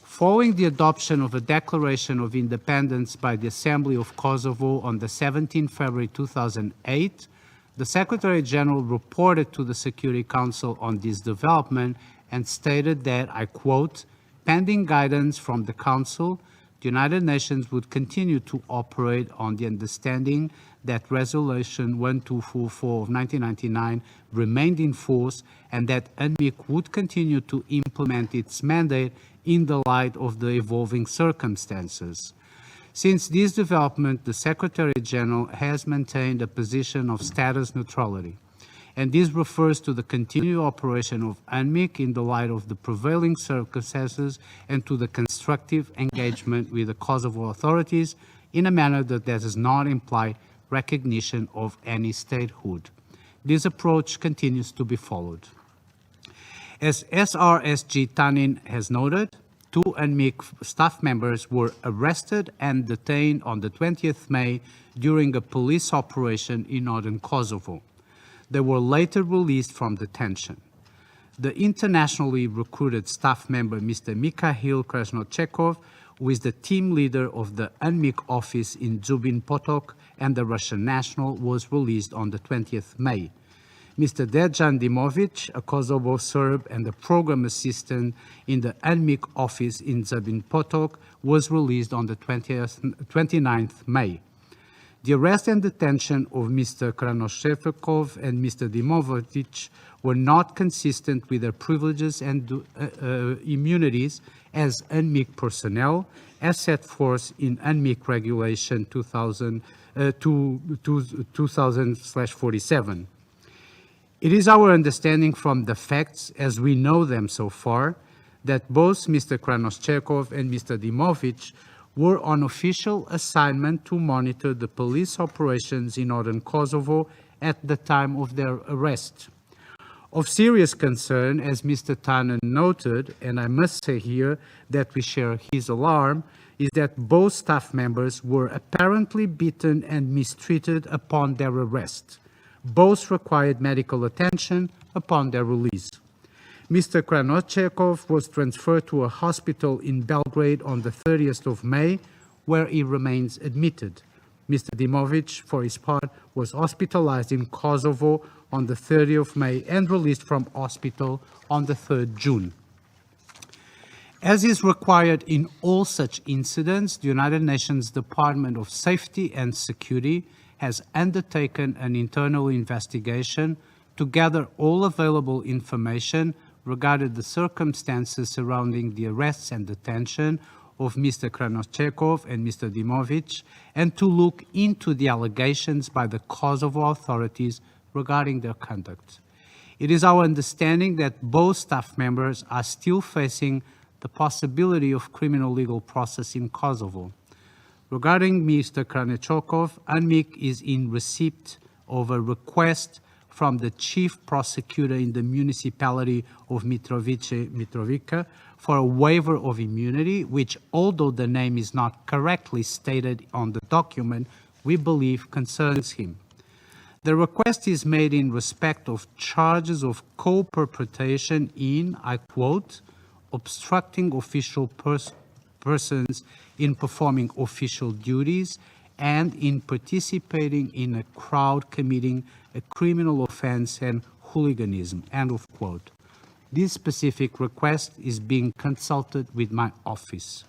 Following the adoption of a Declaration of Independence by the Assembly of Kosovo on the 17th February 2008, the Secretary General reported to the Security Council on this development and stated that, I quote, pending guidance from the Council, the United Nations would continue to operate on the understanding that Resolution 1244 of 1999 remained in force and that UNMIC would continue to implement its mandate in the light of the evolving circumstances. Since this development, the Secretary General has maintained a position of status neutrality, and this refers to the continued operation of UNMIC in the light of the prevailing circumstances and to the constructive engagement with the Kosovo authorities in a manner that does not imply recognition of any statehood. This approach continues to be followed. As SRSG Tanin has noted, 2 UNMIC staff members were arrested and detained on the 20th May during a police operation in northern Kosovo. They were later released from detention. The internationally recruited staff member, Mr. Mikhail Krasnochekov, who is the team leader of the UNMIC office in Zubin Potok, and the Russian national, was released on the 20th May. Mr. Dejan Dimovic, a Kosovo Serb and a program assistant in the UNMIC office in Zubin Potok, was released on the 29th May. The arrest and detention of Mr. Krasnochekov and Mr. Dimovic were not consistent with their privileges and immunities as UNMIC personnel, as set forth in UNMIC Regulation 2000/47. It is our understanding from the facts, as we know them so far, that both Mr. Krasnochekov and Mr. Dimovic were on official assignment to monitor the police operations in northern Kosovo at the time of their arrest. Of serious concern, as Mr. Tanin noted, and I must say here that we share his alarm, is that both staff members were apparently beaten and mistreated upon their arrest. Both required medical attention upon their release. Mr. Krasnochekov was transferred to a hospital in Belgrade on the 30th of May, where he remains admitted. Mr. Dimovic, for his part, was hospitalized in Kosovo on the 30th of May and released from hospital on the 3rd June. As is required in all such incidents, the United Nations Department of Safety and Security has undertaken an internal investigation to gather all available information regarding the circumstances surrounding the arrests and detention of Mr. Kranochekov and Mr. Dimovic, and to look into the allegations by the Kosovo authorities regarding their conduct. It is our understanding that both staff members are still facing the possibility of criminal legal process in Kosovo. Regarding Mr. Kranochekov, UNMIK is in receipt of a request from the chief prosecutor in the municipality of Mitrovica for a waiver of immunity, which, although the name is not correctly stated on the document, we believe concerns him. The request is made in respect of charges of co-perpetration in, I quote, obstructing official persons in performing official duties and in participating in a crowd committing a criminal offense and hooliganism, end of quote. This specific request is being consulted with my office.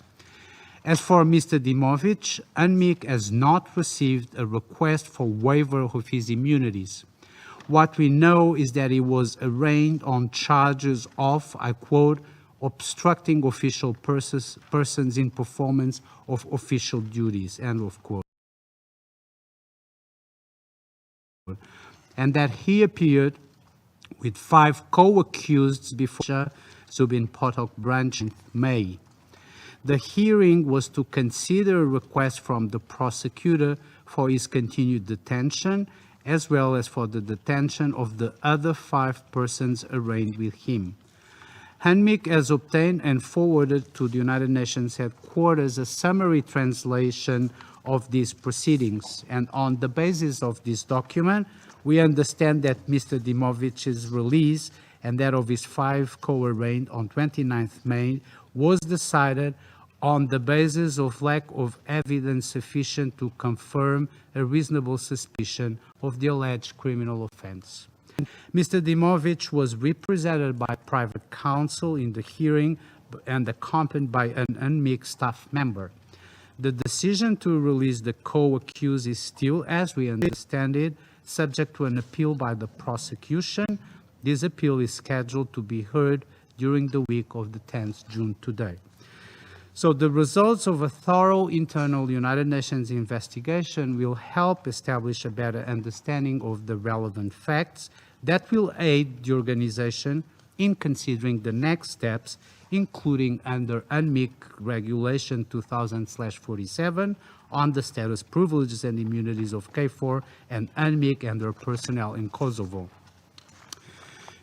As for Mr. Dimovic, UNMIK has not received a request for waiver of his immunities. What we know is that he was arraigned on charges of, I quote, obstructing official persons in performance of official duties, end of quote. And that he appeared with 5 co-accused before Zubin Potok branch in May. The hearing was to consider a request from the prosecutor for his continued detention, as well as for the detention of the other 5 persons arraigned with him. UNMIK has obtained and forwarded to the United Nations headquarters a summary translation of these proceedings. And on the basis of this document, we understand that Mr. Dimovic's release and that of his 5 co-arraigned on 29th May was decided on the basis of lack of evidence sufficient to confirm a reasonable suspicion of the alleged criminal offense. Mr. Dimovic was represented by private counsel in the hearing and accompanied by an UNMIK staff member. The decision to release the co-accused is still, as we understand it, subject to an appeal by the prosecution. This appeal is scheduled to be heard during the week of the 10th June today. So the results of a thorough internal United Nations investigation will help establish a better understanding of the relevant facts that will aid the organization in considering the next steps, including under UNMIK Regulation 2000/47 on the status, privileges, and immunities of KFOR and UNMIK and their personnel in Kosovo.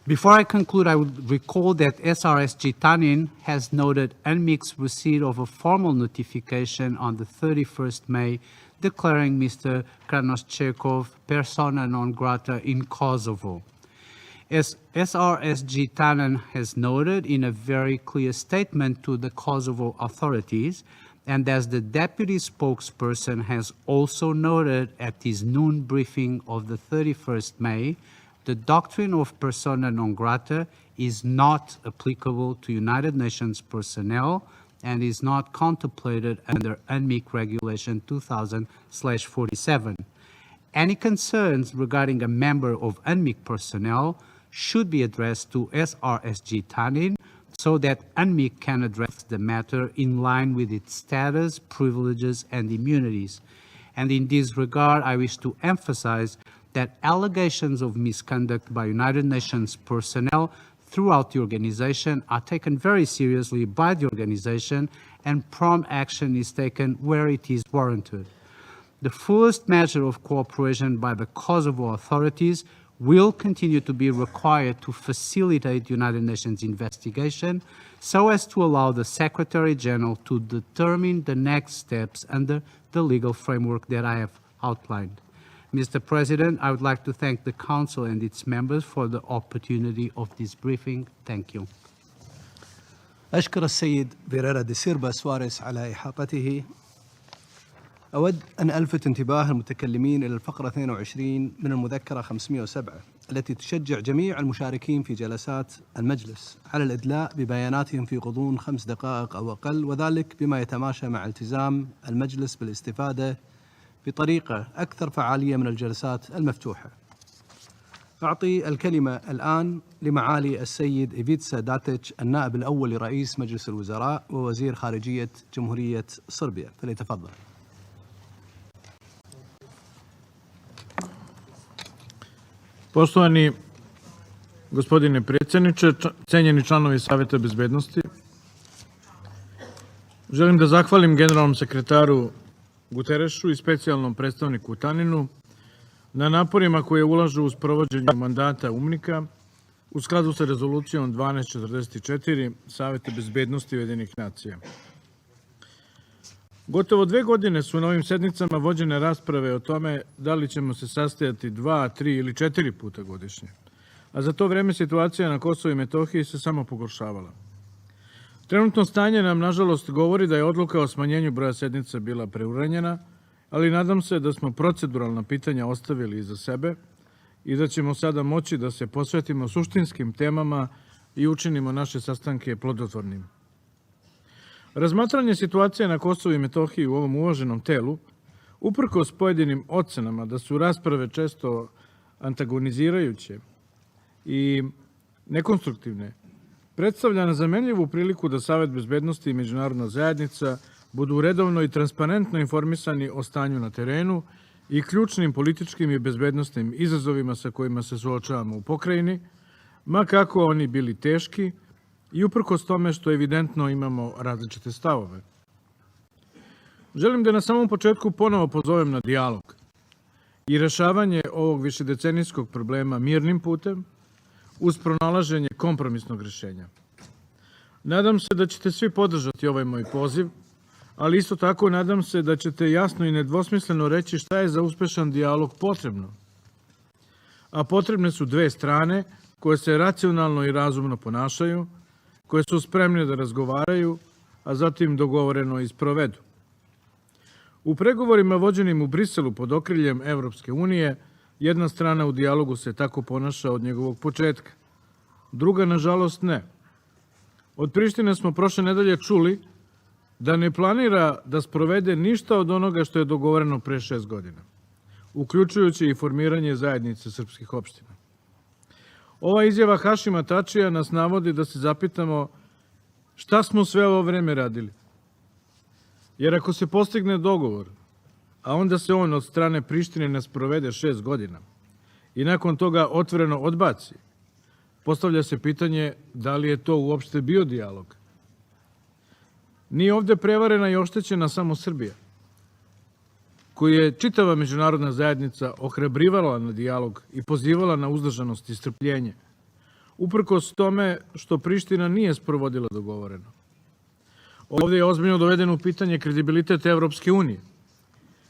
Before I conclude, I would recall that SRSG Tanin has noted UNMIK's receipt of a formal notification on the 31st May declaring Mr. Kranochekov persona non grata in Kosovo. As SRSG Tanin has noted in a very clear statement to the Kosovo authorities, and as the deputy spokesperson has also noted at his noon briefing of the 31st May, the doctrine of persona non grata is not applicable to United Nations personnel and is not contemplated under UNMIK Regulation 2000/47. Any concerns regarding a member of UNMIK personnel should be addressed to SRSG Tanin so that UNMIK can address the matter in line with its status, privileges, and immunities. And in this regard, I wish to emphasize that allegations of misconduct by United Nations personnel throughout the organization are taken very seriously by the organization, and prompt action is taken where it is warranted. The fullest measure of cooperation by the Kosovo authorities will continue to be required to facilitate the United Nations investigation so as to allow the Secretary General to determine the next steps under the legal framework that I have outlined. Mr. President, I would like to thank the Council and its members for the opportunity of this briefing. Thank you. أشكر السيد فيريرا دي سيلفا سواريز على إحاطته أود أن ألفت انتباه المتكلمين إلى الفقرة 22 من المذكرة 507 التي تشجع جميع المشاركين في جلسات المجلس على الإدلاء ببياناتهم في غضون 5 دقائق أو أقل، وذلك بما يتماشى مع التزام المجلس بالاستفادة بطريقة أكثر فعالية من الجلسات المفتوحة. أعطي الكلمة الآن لمعالي السيد إيفيتسا داتيتش النائب الأول لرئيس مجلس الوزراء ووزير خارجية جمهورية صربيا، فليتفضل. Poštovani gospodine predsjedniče, cenjeni članovi Saveta bezbednosti, želim da zahvalim generalnom sekretaru Guterešu i specijalnom predstavniku Taninu na naporima koje ulažu u sprovođenju mandata UNMIK-a u skladu sa rezolucijom 1244 Saveta bezbednosti Ujedinjenih nacija. Gotovo 2 godine su na ovim sednicama vođene rasprave o tome da li ćemo se sastajati 2, 3 ili 4 puta godišnje, a za to vreme situacija na Kosovu i Metohiji se samo pogoršavala. Trenutno stanje nam, nažalost, govori da je odluka o smanjenju broja sednica bila preuranjena, ali nadam se da smo proceduralna pitanja ostavili iza sebe i da ćemo sada moći da se posvetimo suštinskim temama i učinimo naše sastanke plodotvornim. Razmatranje situacije na Kosovu i Metohiji u ovom uvaženom telu, uprkos pojedinim ocenama da su rasprave često antagonizirajuće i nekonstruktivne, predstavlja nezamenljivu priliku da Savet bezbednosti i međunarodna zajednica budu redovno i transparentno informisani o stanju na terenu i ključnim političkim i bezbednostnim izazovima sa kojima se suočavamo u pokrajini, ma kako oni bili teški i uprkos tome što evidentno imamo različite stavove. Želim da na samom početku ponovo pozovem na dijalog i rešavanje ovog višedecenijskog problema mirnim putem uz pronalaženje kompromisnog rešenja. Nadam se da ćete svi podržati ovaj moj poziv, ali isto tako nadam se da ćete jasno i nedvosmisleno reći šta je za uspešan dijalog potrebno. A potrebne su 2 strane koje se racionalno i razumno ponašaju, koje su spremne da razgovaraju, a zatim dogovoreno i sprovedu. U pregovorima vođenim u Briselu pod okriljem Evropske unije, jedna strana u dijalogu se tako ponaša od njegovog početka. Druga, nažalost, ne. Od Prištine smo prošle nedelje čuli da ne planira da sprovede ništa od onoga što je dogovoreno pre 6 godina, uključujući i formiranje zajednice srpskih opština. Ova izjava Hašima Tačija nas navodi da se zapitamo šta smo sve ovo vreme radili. Jer ako se postigne dogovor, a onda se on od strane Prištine ne sprovede 6 godina i nakon toga otvoreno odbaci, postavlja se pitanje da li je to uopšte bio dijalog. Nije ovde prevarena i oštećena samo Srbija, koju je čitava međunarodna zajednica ohrabrivala na dijalog i pozivala na uzdržanost i strpljenje, uprkos tome što Priština nije sprovodila dogovoreno. Ovde je ozbiljno doveden u pitanje kredibilitet Evropske unije,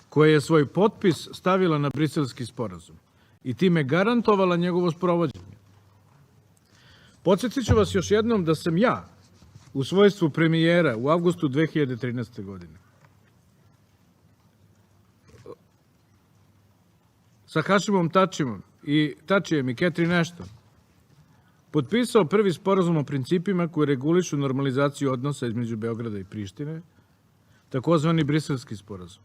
koja je svoj potpis stavila na Briselski sporazum i time garantovala njegovo sprovođenje. Podsjetit ću vas još jednom da sam ja, u svojstvu premijera u avgustu 2013. godine, sa Hašimom Tačijem i Catherine Ashton potpisao prvi sporazum o principima koji regulišu normalizaciju odnosa između Beograda i Prištine, takozvani Briselski sporazum.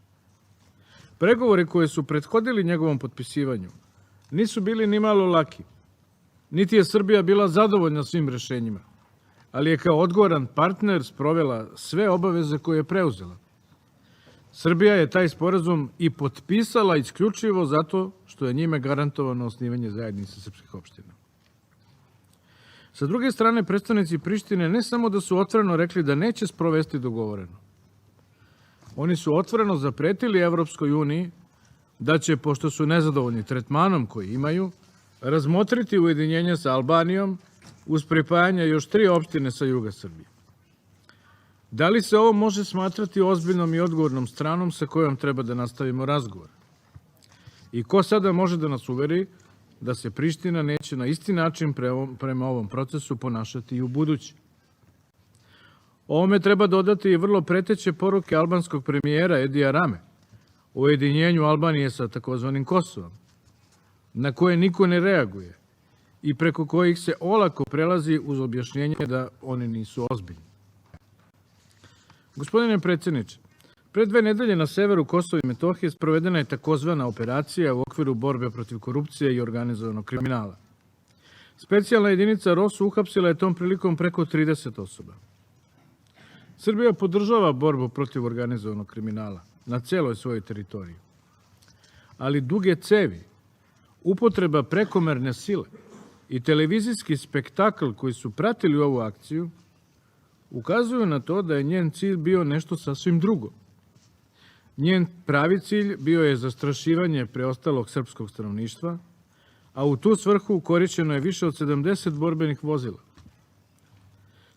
Pregovori koji su prethodili njegovom potpisivanju nisu bili ni malo laki, niti je Srbija bila zadovoljna svim rešenjima, ali je kao odgovoran partner sprovela sve obaveze koje je preuzela. Srbija je taj sporazum i potpisala isključivo zato što je njime garantovano osnivanje zajednice srpskih opština. Sa druge strane, predstavnici Prištine ne samo da su otvoreno rekli da neće sprovesti dogovoreno, oni su otvoreno zapretili Evropskoj uniji da će, pošto su nezadovoljni tretmanom koji imaju, razmotriti ujedinjenje sa Albanijom uz pripajanje još 3 opštine sa juga Srbije. Da li se ovo može smatrati ozbiljnom i odgovornom stranom sa kojom treba da nastavimo razgovor? I ko sada može da nas uveri da se Priština neće na isti način prema ovom procesu ponašati i u buduće? Ovome treba dodati i vrlo preteće poruke albanskog premijera Edija Rame, o ujedinjenju Albanije sa takozvanim Kosovom, na koje niko ne reaguje i preko kojih se olako prelazi uz objašnjenje da oni nisu ozbiljni. Gospodine predsjedniče, pre 2 nedelje na severu Kosova i Metohije sprovedena je takozvana operacija u okviru borbe protiv korupcije i organizovanog kriminala. Specijalna jedinica ROSU uhapsila je tom prilikom preko 30 osoba. Srbija podržava borbu protiv organizovanog kriminala na celoj svojoj teritoriji. Ali duge cevi, upotreba prekomerne sile i televizijski spektakl koji su pratili ovu akciju ukazuju na to da je njen cilj bio nešto sasvim drugo. Njen pravi cilj bio je zastrašivanje preostalog srpskog stanovništva, a u tu svrhu korišćeno je više od 70 borbenih vozila.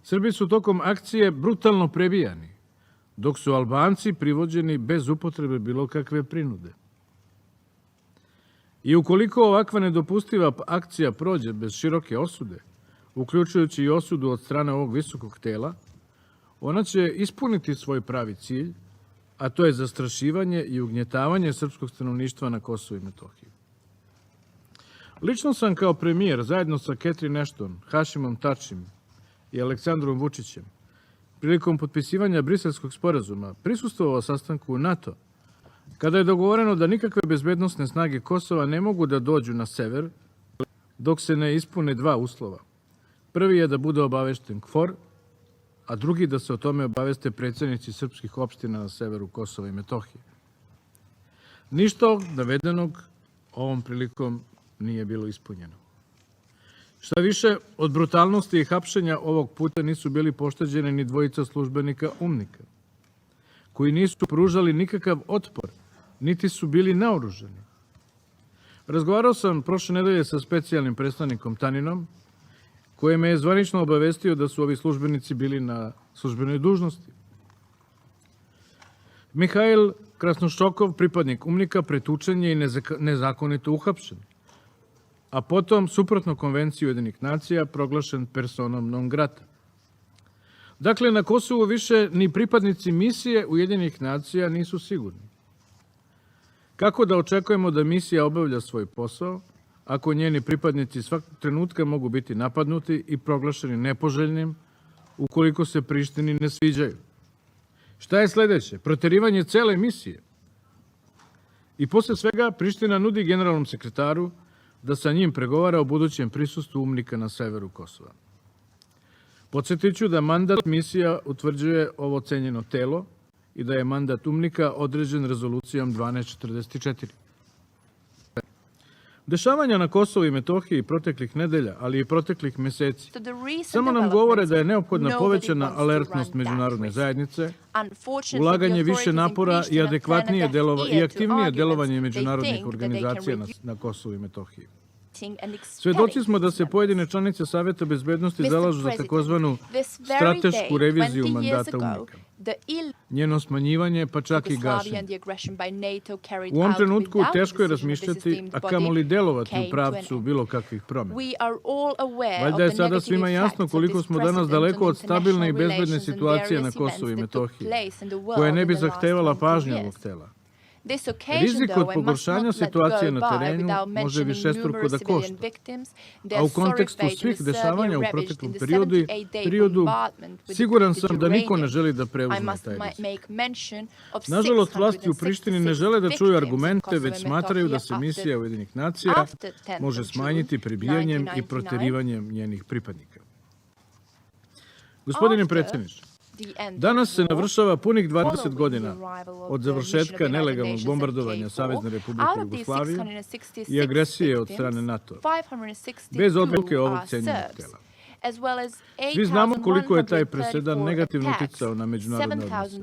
Srbi su tokom akcije brutalno prebijani, dok su Albanci privođeni bez upotrebe bilo kakve prinude. I ukoliko ovakva nedopustiva akcija prođe bez široke osude, uključujući i osudu od strane ovog visokog tela, ona će ispuniti svoj pravi cilj, a to je zastrašivanje i ugnjetavanje srpskog stanovništva na Kosovu i Metohiji. Lično sam kao premijer zajedno sa Catherine Ashton, Hašimom Tačim i Aleksandrom Vučićem prilikom potpisivanja Briselskog sporazuma prisustvovao sastanku NATO, kada je dogovoreno da nikakve bezbednosne snage Kosova ne mogu da dođu na sever dok se ne ispune 2 uslova. Prvi je da bude obavešten KFOR, a drugi da se o tome obaveste predsjednici srpskih opština na severu Kosova i Metohije. Ništa od navedenog ovom prilikom nije bilo ispunjeno. Šta više, od brutalnosti i hapšenja ovog puta nisu bili pošteđeni ni 2 službenika UMNIK-a, koji nisu pružali nikakav otpor, niti su bili naoružani. Razgovarao sam prošle nedelje sa specijalnim predstavnikom Taninom, koji me je zvanično obavestio da su ovi službenici bili na službenoj dužnosti. Mihail Krasnoščokov, pripadnik UMNIK-a, pretučen je i nezakonito uhapšen, a potom, suprotno konvenciji Ujedinjenih nacija, proglašen personom non grata. Dakle, na Kosovu više ni pripadnici misije Ujedinjenih nacija nisu sigurni. Kako da očekujemo da misija obavlja svoj posao, ako njeni pripadnici svakog trenutka mogu biti napadnuti i proglašeni nepoželjnim, ukoliko se Prištini ne sviđaju? Šta je sledeće? Proterivanje cele misije. I posle svega Priština nudi generalnom sekretaru da sa njim pregovara o budućem prisustvu UMNIK-a na severu Kosova. Podsjetiću da mandat misija utvrđuje ovo cenjeno telo i da je mandat UMNIK-a određen rezolucijom 1244. Dešavanja na Kosovu i Metohiji proteklih nedelja, ali i proteklih meseci, samo nam govore da je neophodna povećana alertnost međunarodne zajednice, ulaganje više napora i adekvatnije i aktivnije delovanje međunarodnih organizacija na Kosovu i Metohiji. Svedoci smo da se pojedine članice Saveta bezbednosti zalažu za takozvanu stratešku reviziju mandata UMNIK-a, njeno smanjivanje pa čak i gašenje. U ovom trenutku teško je razmišljati, a kamoli delovati u pravcu bilo kakvih promjena. Valjda je sada svima jasno koliko smo danas daleko od stabilne i bezbedne situacije na Kosovu i Metohiji, koja ne bi zahtevala pažnju ovog tela. Rizik od pogoršanja situacije na terenu može višestruko da košta, a u kontekstu svih dešavanja u proteklom periodu, siguran sam da niko ne želi da preuzme taj rizik. Nažalost, vlasti u Prištini ne žele da čuju argumente, već smatraju da se misija Ujedinjenih nacija može smanjiti prebijanjem i proterivanjem njenih pripadnika. Gospodine predsjedniče, danas se navršava punih 20 godina od završetka nelegalnog bombardovanja Savezne Republike Jugoslavije i agresije od strane NATO, bez odluke ovog cenjenog tela. Svi znamo koliko je taj presedan negativno uticao na međunarodne odnose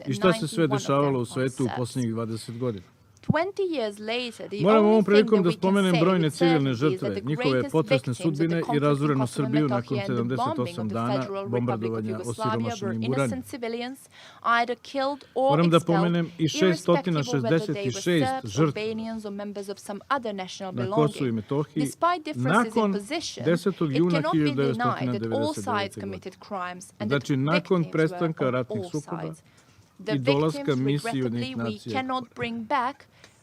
i šta se sve dešavalo u svetu u posljednjih 20 godina. Moram ovom prilikom da spomenem brojne civilne žrtve, njihove potresne sudbine i razorenu Srbiju nakon 78 dana bombardovanja osiromašenim uranijom. Moram da pomenem i 666 žrtve na Kosovu i Metohiji nakon 10. juna 1999. godine. Znači, nakon prestanka ratnih sukoba i dolaska misije Ujedinjenih nacija.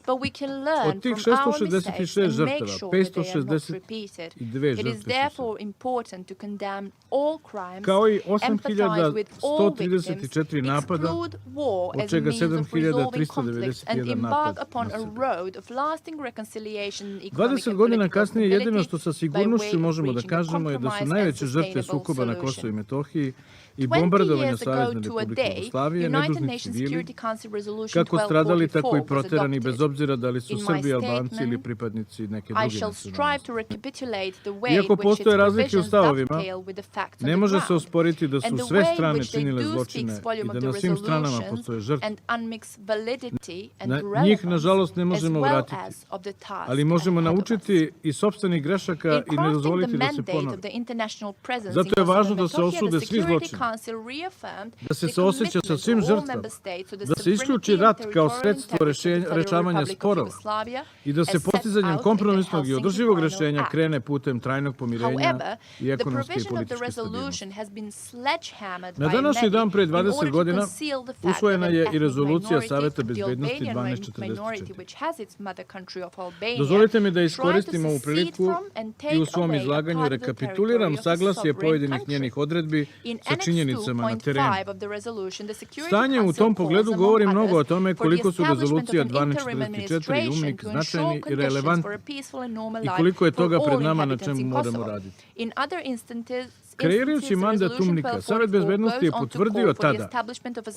But we can learn Od tih from our 666 mistakes and make žrtava, sure that they are not 562 repeated. žrtve It is su therefore important to condemn all crimes, kao i empathize with all victims, 8.134 napada, exclude war od as a čega means of resolving 7.391 conflicts, and embark napad upon na a Srbiju. road of lasting reconciliation and economic 20 and godina political kasnije jedino što sa stability by sigurnošću way of možemo da reaching a kažemo je da su compromise and najveće žrtve sustainable sukoba na Kosovu i solution. Metohiji i 20 bombardovanja years ago Savezne to a Republike day, Jugoslavije, United nedužni Nations civili, Security Council Resolution kako stradali, tako i 1244 was proterani, bez adopted. obzira da li su In my Srbi, Albanci ili statement, pripadnici neke I druge shall strive nacionalnosti. to recapitulate the way Iako in which its postoje razlike u provisions stavovima, dovetail with the facts on ne the može se ground, osporiti da su and the sve way in strane which they činile do zločine speaks volume i of da the na svim stranama resolutions postoje žrtve. and unmixed validity and Njih, relevance, nažalost, ne as možemo well vratiti, as of the task ali možemo ahead of us. naučiti i sopstvenih grešaka In i ne crafting the dozvoliti da se mandate ponove. of the international presence Zato in je Kosovo važno and da se Metohija, osude the svi Security zločini, Council reaffirmed da se the saoseća sa commitment svim of all žrtvama, member states to the da se isključi sovereignty rat and kao territorial sredstvo integrity of the Federal rešavanja Republic of sporova Yugoslavia, i da se as set postizanjem out in the kompromisnog i Helsinki održivog Final rešenja Act. krene putem trajnog pomirenja However, i the ekonomske i provision of the političke stabilnosti. resolution has been sledgehammered Na by današnji dan pre many in 20 order to godina conceal the fact usvojena that an je i ethnic rezolucija minority, Saveta the bezbednosti Albanian minority, 1244. which has its mother country of Albania, Dozvolite mi da tried to iskoristim ovu secede priliku from and take i u svom away a izlaganju part of the rekapituliram territory of a saglasje sovereign pojedinih country. njenih odredbi In sa Annex činjenicama na terenu. 2.5 of the resolution, the Security Stanje u Council tom calls, pogledu among govori mnogo o others, tome for the koliko su establishment rezolucija of an interim 1244 i administration UMNIK to značajni ensure i conditions relevantni for a peaceful and normal i life koliko je for toga all pred nama na inhabitants čemu in moramo Kosovo. raditi. In other instances, Kreirajući mandat UMNIK-a, Savet bezbednosti je potvrdio tada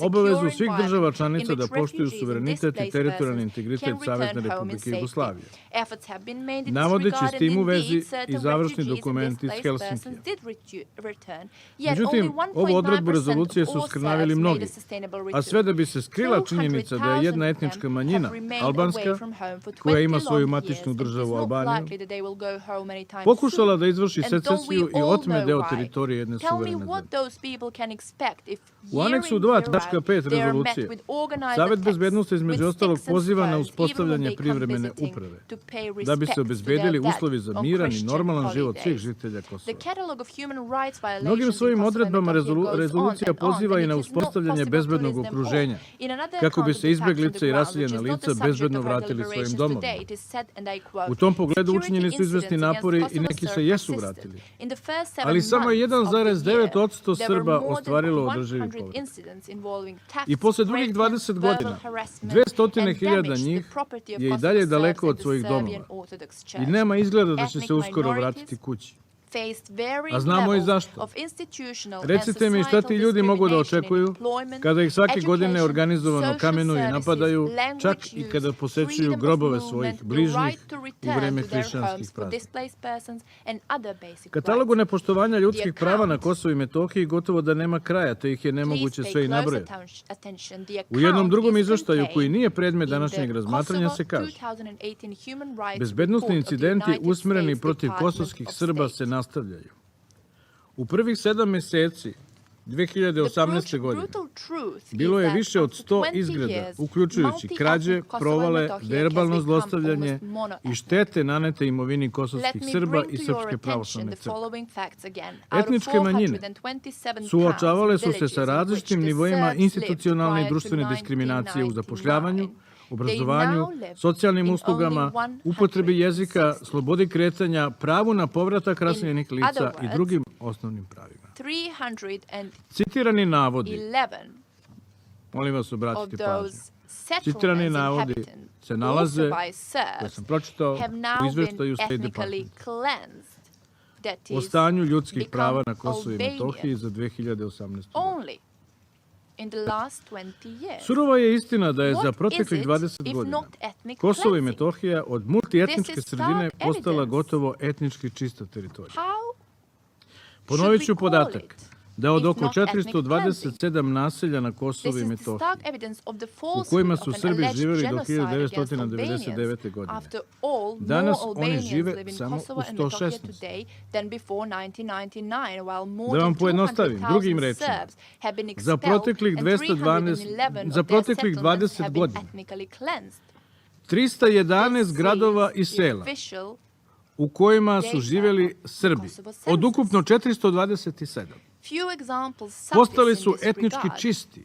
obavezu svih država članica da poštuju suverenitet i teritorijalni integritet Savezne Republike Jugoslavije. Navodeći s tim u vezi i završni dokument iz Helsinkija. Međutim, ovu odredbu rezolucije su skrnavili mnogi, a sve da bi se skrila činjenica da je jedna etnička manjina, albanska, koja ima svoju matičnu državu Albaniju, pokušala da izvrši secesiju i otme deo teritorije jedne suverene zemlje. U aneksu 2.5 rezolucije, Savet bezbednosti između ostalog poziva na uspostavljanje privremene uprave, da bi se obezbedili uslovi za miran i normalan život svih žitelja Kosova. Mnogim svojim odredbama rezolucija poziva i na uspostavljanje bezbednog okruženja, kako bi se izbeglice i raseljena lica bezbedno vratili svojim domovima. U tom pogledu učinjeni su izvesni napori i neki se jesu vratili, ali samo je 1,9% Srba ostvarilo održivi povratak. I posle drugih 20 godina, 200.000 njih je i dalje daleko od svojih domova i nema izgleda da će se uskoro vratiti kući. A znamo i zašto. Recite mi šta ti ljudi mogu da očekuju kada ih svake godine organizovano kamenuju i napadaju, čak i kada posećuju grobove svojih bližnjih u vreme hrišćanskih praznika. Katalogu nepoštovanja ljudskih prava na Kosovu i Metohiji gotovo da nema kraja, te ih je nemoguće sve i nabrojati. U jednom drugom izveštaju koji nije predmet današnjeg razmatranja se kaže: bezbednosni incidenti usmereni protiv kosovskih Srba se nastavljaju. U prvih 7 meseci 2018. godine bilo je više od 100 izgreda, uključujući krađe, provale, verbalno zlostavljanje i štete nanete imovini kosovskih Srba i Srpske pravoslavne crkve. Etničke manjine suočavale su se sa različitim nivoima institucionalne i društvene diskriminacije u zapošljavanju, obrazovanju, socijalnim uslugama, upotrebi jezika, slobodi kretanja, pravu na povratak raseljenih lica i drugim osnovnim pravima. Citirani navodi, molim vas obratite pažnju, citirani navodi se nalaze, koje sam pročitao, u izveštaju State Department o stanju ljudskih prava na Kosovu i Metohiji za 2018. godinu. Surova je istina da je za proteklih 20 godina Kosovo i Metohija od multietničke sredine postala gotovo etnički čista teritorija. Ponovit ću podatak da od oko 427 naselja na Kosovu i Metohiji, u kojima su Srbi živjeli do 1999. godine, danas oni žive samo u 116. Da vam pojednostavim, drugim rečima, za proteklih 20 godina 311 gradova i sela u kojima su živjeli Srbi, od ukupno 427, postali su etnički čisti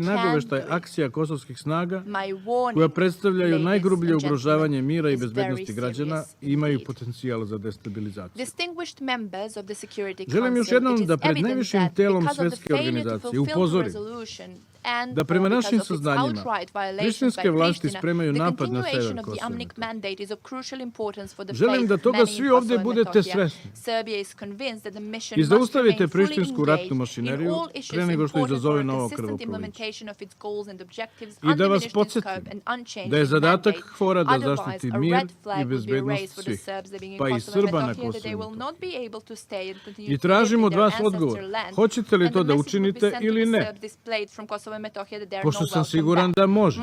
nagoveštaj akcija kosovskih snaga koja predstavljaju najgrublje ugrožavanje mira i bezbednosti građana i imaju potencijal za destabilizaciju. Želim još jednom da pred najvišim telom svetske organizacije upozorim da prema našim saznanjima prištinske vlasti spremaju napad na sever Kosova. Želim da toga svi ovdje budete svesni i zaustavite prištinsku ratnu mašineriju pre nego što izazove novo krvoproliće. I da vas podsjetim da je zadatak KFOR-a da zaštiti mir i bezbednost svih, pa i Srba na Kosovu. I tražimo od vas odgovor, hoćete li to da učinite ili ne? Pošto sam siguran da može.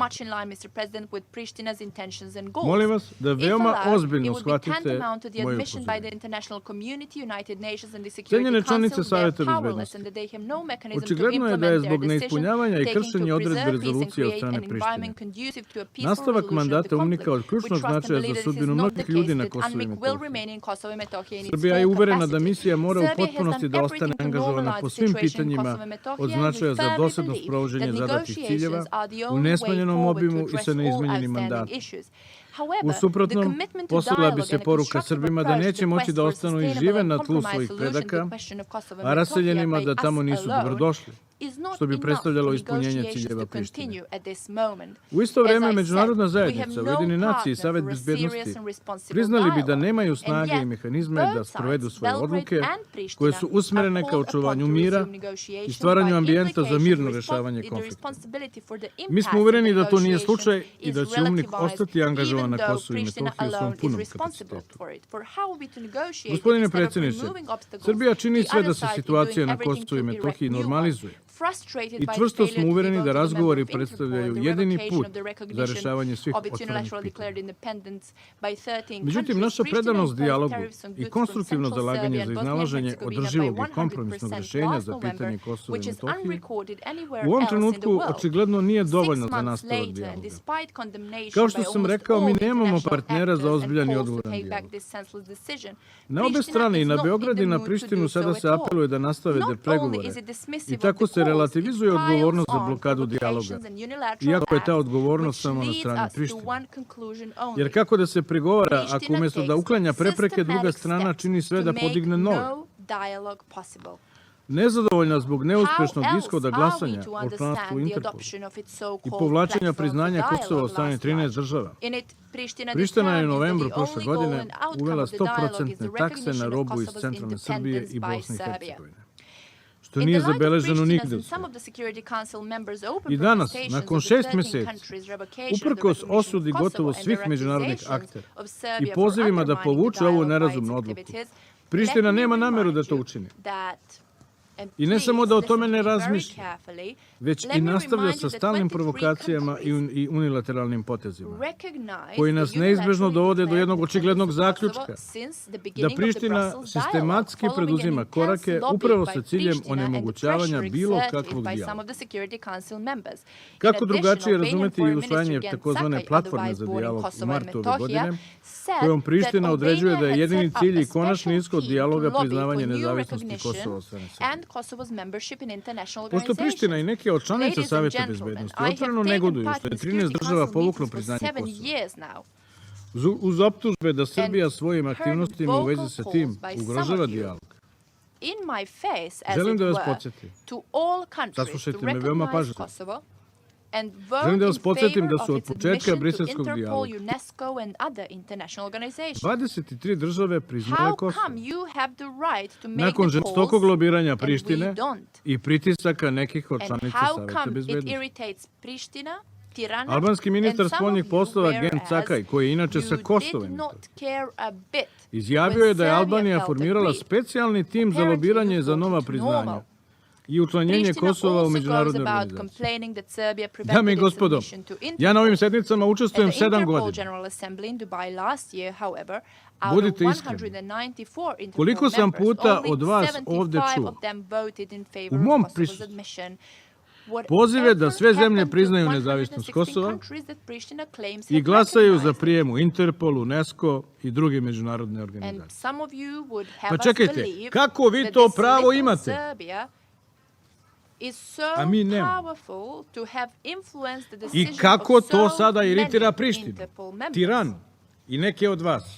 Molim vas da veoma ozbiljno shvatite moju poziciju. Sjedinjene članice Saveta bezbednosti. Očigledno je da je zbog neispunjavanja i kršenja odredbe rezolucije od strane Prištine nastavak mandata UNMIK-a od ključnog značaja za sudbinu mnogih ljudi na Kosovu i Metohiji. Srbija je uverena da misija mora u potpunosti da ostane angažovana po svim pitanjima od značaja za dosledno sprovođenje zadatih ciljeva u nesmanjenom obimu i sa neizmenjenim mandatom. U suprotnom, poslala bi se poruka Srbima da neće moći da ostanu i žive na tlu svojih predaka, a raseljenima da tamo nisu dobrodošli, što bi predstavljalo ispunjenje ciljeva Prištine. U isto vreme, međunarodna zajednica, Ujedinjeni naciji i Savet bezbednosti priznali bi da nemaju snage i mehanizme da sprovedu svoje odluke koje su usmerene ka očuvanju mira i stvaranju ambijenta za mirno rešavanje konflikta. Mi smo uvereni da to nije slučaj i da će UNMIK ostati angažovan na Kosovu i Metohiji u svom punom kapacitetu. Gospodine predsjedniče, Srbija čini sve da se situacija na Kosovu i Metohiji normalizuje. I čvrsto smo uvereni da razgovori predstavljaju jedini put za rešavanje svih otvorenih pitanja. Međutim, naša predanost dijalogu i konstruktivno zalaganje za iznalaženje održivog i kompromisnog rešenja za pitanje Kosova i Metohije u ovom trenutku očigledno nije dovoljno za nastavak dijaloga. Kao što sam rekao, mi nemamo partnera za ozbiljan i odgovoran dijalog. Na obe strane, i na Beograd i na Prištinu, sada se apeluje da nastave pregovore i tako se relativizuje odgovornost za blokadu dijaloga, iako je ta odgovornost samo na strani Prištine. Jer kako da se pregovara ako umjesto da uklanja prepreke, druga strana čini sve da podigne nove? Nezadovoljna zbog neuspešnog ishoda glasanja o članstvu Interpolu i povlačenja priznanja Kosova od strane 13 država, Priština je u novembru prošle godine uvela 100% takse na robu iz centralne Srbije i Bosne i Hercegovine, što nije zabeleženo nigde u svijetu. I danas, nakon 6 meseci, uprkos osudi gotovo svih međunarodnih aktera i pozivima da povuče ovu nerazumnu odluku, Priština nema nameru da to učini. I ne samo da o tome ne razmišlja, već i nastavlja sa stalnim provokacijama i unilateralnim potezima, koji nas neizbežno dovode do jednog očiglednog zaključka, da Priština sistematski preduzima korake upravo sa ciljem onemogućavanja bilo kakvog dijaloga. Kako drugačije razumeti i usvajanje takozvane platforme za dijalog u martu ove godine, kojom Priština određuje da je jedini cilj i konačni ishod dijaloga priznavanje nezavisnosti Kosova od strane Srbije. Pošto Priština i neke od članica Saveta bezbednosti otvoreno negoduju što je 13 država povuklo priznanje Kosova, uz optužbe da Srbija svojim aktivnostima u vezi sa tim ugrožava dijalog, želim da vas podsjetim, saslušajte me veoma pažljivo, želim da vas podsjetim da su od početka briselskog dijaloga 23 države priznale Kosovo. Nakon žestokog lobiranja Prištine i pritisaka nekih od članica Saveta bezbednosti. Albanski ministar spoljnih poslova Gen Cakaj, koji je inače sa Kosovom, izjavio je da je Albanija formirala specijalni tim za lobiranje za nova priznanja i učlanjenje Kosova u međunarodne organizacije. Dame i gospodo, ja na ovim sednicama učestvujem 7 godina. Budite iskreni, koliko sam puta od vas ovde čuo, u mom prisustvu, pozive da sve zemlje priznaju nezavisnost Kosova i glasaju za prijem u Interpol, UNESCO i druge međunarodne organizacije. Pa čekajte, kako vi to pravo imate? A mi nemamo. I kako to sada iritira Prištinu, Tiranu i neke od vas?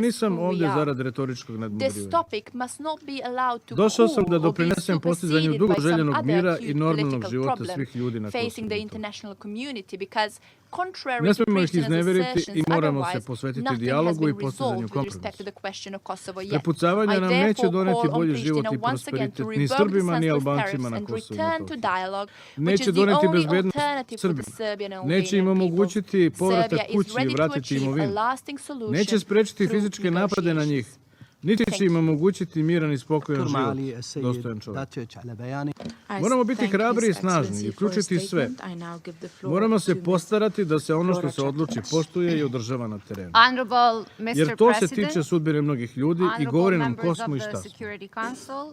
nisam who we ovdje are. zarad retoričkog This nadmudrivanja. topic must not be allowed to Došao sam cool da or be doprinesem postizanju superseded dugo by some željenog other mira acute i normalnog political života problem svih ljudi na facing Kosovu the i Metohiji. international community because because contrary Ne to smemo ih Pristin's izneveriti assertions i moramo se otherwise, posvetiti nothing has dijalogu i been postizanju resolved with respect to kompromisa. the question of Kosovo yet. Prepucavanje I nam neće therefore doneti call on bolji život Pristina i once again to prosperitet ni revoke the Srbima ni senseless Albancima tariffs na and Kosovu i return to Metohiji. dialogue, which Neće is the doneti only bezbednost alternative for the Srbima. Serbian and Neće im Albanian people. omogućiti povratak Serbia is kući i ready to vratiti achieve a imovinu. lasting solution Neće sprečiti through fizičke napade na njih, negotiations. niti će im omogućiti miran i spokojan دكتور život, معالي السيد dostojan čovjek. داتشيتش على بيانه. Moramo biti hrabri i snažni i uključiti sve. Moramo se postarati da se ono što se odluči poštuje i održava na terenu. Jer to se tiče sudbine mnogih ljudi i govori nam ko smo i šta smo.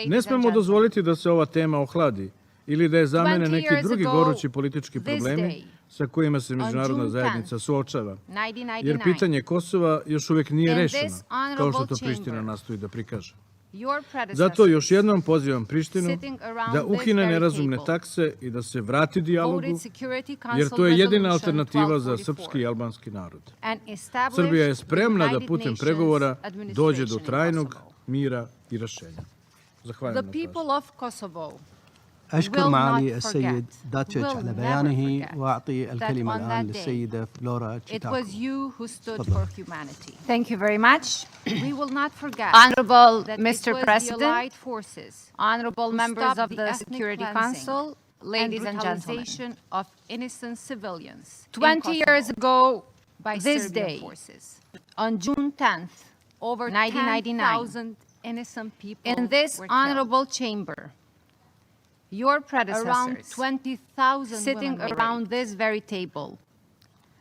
Ne smemo dozvoliti da se ova tema ohladi ili da je zamene neki drugi gorući politički problemi sa kojima se međunarodna zajednica suočava. Jer pitanje Kosova još uvijek nije rešeno, kao što to Priština nastoji da prikaže. Zato još jednom pozivam Prištinu da ukine nerazumne takse i da se vrati dijalogu, jer to je jedina alternativa za srpski i albanski narod. Srbija je spremna da putem pregovora dođe do trajnog mira i rešenja. Zahvaljujem na pažnji. أشكر معالي السيد داتشيتش على بيانه وأعطي الكلمة الآن للسيدة فلورا تشيتاكو. Thank you very much. We will not forget, Honorable Mr. President, honorable members of the Security Council, ladies and gentlemen, of innocent civilians. 20 years ago, this day, on June 10th, over 1999, innocent people in this honorable chamber, your predecessors, around 20,000 sitting around this very table,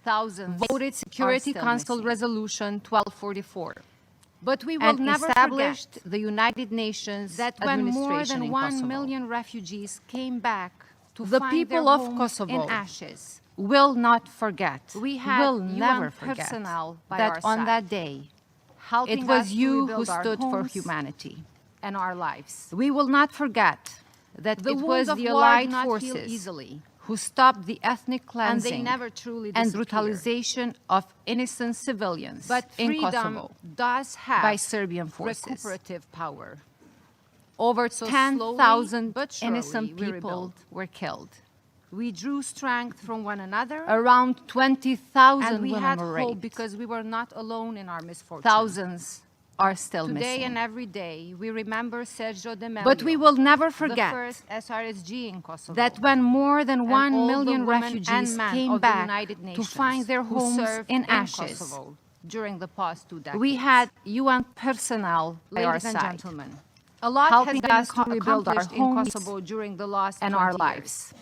thousands voted Security Council Resolution 1244. But we will never forget the United Nations that when more than 1 million refugees came back to the people of Kosovo in ashes, will not forget. We will never forget that on that day, it was you who stood for humanity and our lives. We will not forget that it was the Allied forces who stopped the ethnic cleansing and brutalization of innocent civilians in Kosovo by Serbian forces. Recuperative power. Over 10,000 innocent people were killed. We drew strength from one another. Around 20,000 women were raped because we were not alone in our misfortune. Thousands are still missing. Today and every day, we remember Sergio de Mello, but we will never forget the first SRSG in Kosovo, that when more than 1 million refugees came back to find their homes in ashes during the past 2 decades, we had UN personnel by our side, a lot helping us to rebuild our homes during the last and our lives.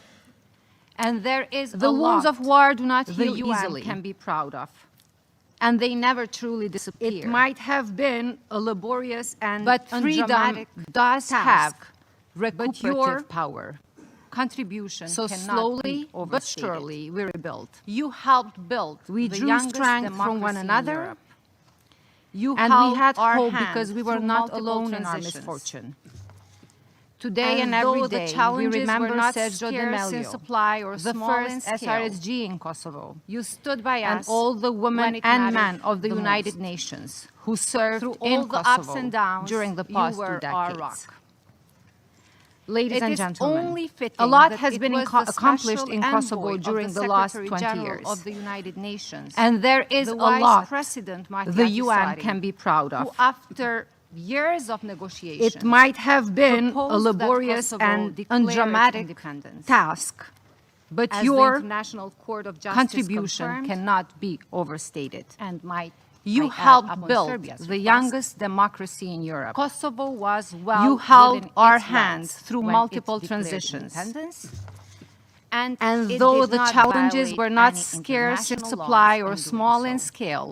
And there is the wounds of war do not heal easily. Can be proud of. And they never truly disappear. It might have been a laborious and but freedom does have recuperative power. Contribution so slowly but surely we rebuilt. You helped build. We drew strength from one another. You and we had hope because we were not alone in our misfortune. Today and every day, we remember Sergio de Mello, supply or the first SRSG in Kosovo. You stood by us, and all the women and men of the United Nations who served in Kosovo during the past 2 decades. Ladies and gentlemen, a lot has been accomplished in Kosovo during the last 20 years, and there is a lot the UN can be proud of. After years of negotiation, it might have been a laborious and undramatic task, but your contribution cannot be overstated. And you helped build the youngest democracy in Europe. Kosovo was you held our hands through multiple transitions. And though the challenges were not scarce in supply or small in scale,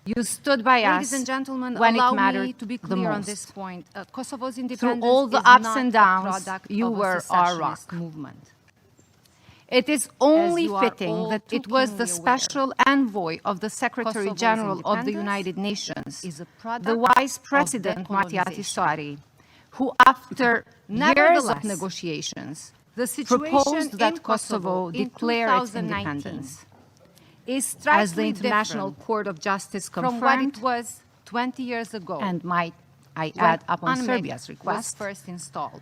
you stood by us, ladies and gentlemen, when it mattered to be clear on this point. Kosovo's independence through all the ups and downs, you were our rock movement. It is only fitting that it was the special envoy of the Secretary General of the United Nations, the Vice President Matti Ahtisaari, who, after years of negotiations, proposed that Kosovo declare its independence. As the International Court of Justice confirmed, from what it was 20 years ago, and might I add upon Serbia's request, was first installed.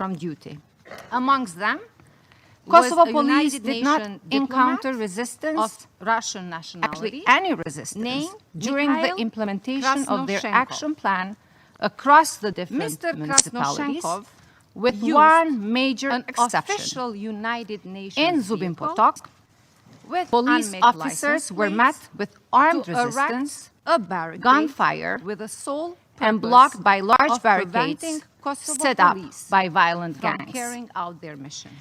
from duty. Amongst them, Kosovo police did not encounter resistance of Russian nationality, actually any resistance, during the Mikhail implementation of their Krasnoshenko. action plan across the different Mr. municipalities, Krasnoshenko with used one major an exception. official United Nations In vehicle Zubin-Potok, with police unmade officers license were plates met with armed to erect resistance, a barricade gunfire, with the sole and purpose blocked by large of barricades preventing Kosovo set up police by violent from gangs. carrying out their mission.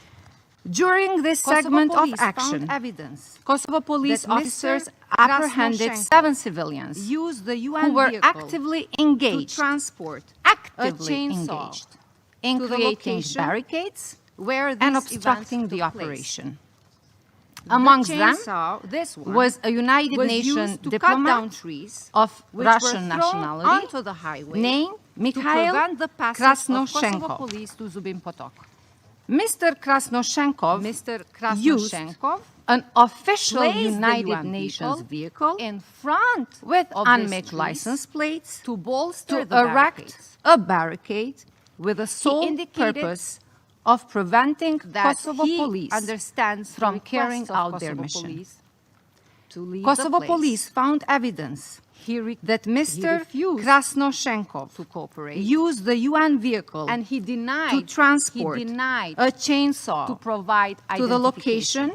During this Kosovo segment of police action, found evidence Kosovo police that Mr. officers apprehended Krasnoshenko 7 civilians used the UN who were vehicle actively to engaged, transport actively a chainsaw engaged to in the creating location barricades where and these obstructing events the took place. operation. Amongst the them chainsaw, this one, was a United was Nations used to cut down diplomat trees of which Russian were thrown nationality onto the highway named to Mikhail prevent the passage of Kosovo Krasnoshenko. police to Zubin-Potok. Mr. Krasnoshenko Mr. used Krasnoshenko an official placed the United UN Nations vehicle in front with of these unmade trees license plates to bolster to the erect barricades. a barricade with the sole indicated purpose of preventing That Kosovo he police understands from the carrying request of out their Kosovo mission. police to leave Kosovo the place. police found evidence that Mr. refused Krasnoshenko to cooperate, used the UN vehicle and he denied to transport he denied a chainsaw to provide to the location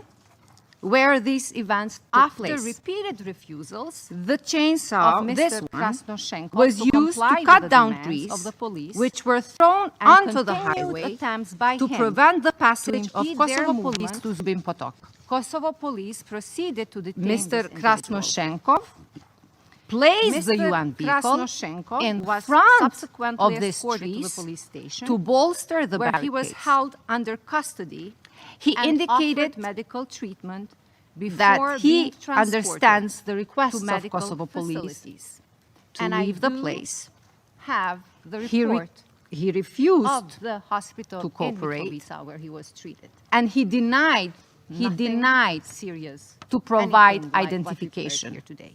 where these events took After place. repeated refusals The chainsaw, of Mr. this one, Krasnoshenko was to used comply to with cut the down demands trees of the police, which were thrown and onto the continued highway attempts by to him prevent the passage of impede their Kosovo police movement. to Zubin-Potok. Kosovo police proceeded to detain Mr. this individual. Krasnoshenko placed the Mr. UN vehicle Krasnoshenko in was front subsequently of these escorted to the trees police station, to bolster the where barricades. he was held under custody. He and indicated offered medical treatment before that he being transported understands the to requests of medical Kosovo police facilities. to And leave the I do place. have the He report refused of the hospital to cooperate, in Mitrovica where he was treated. and he denied Nothing serious to provide anything like what we heard identification. here today.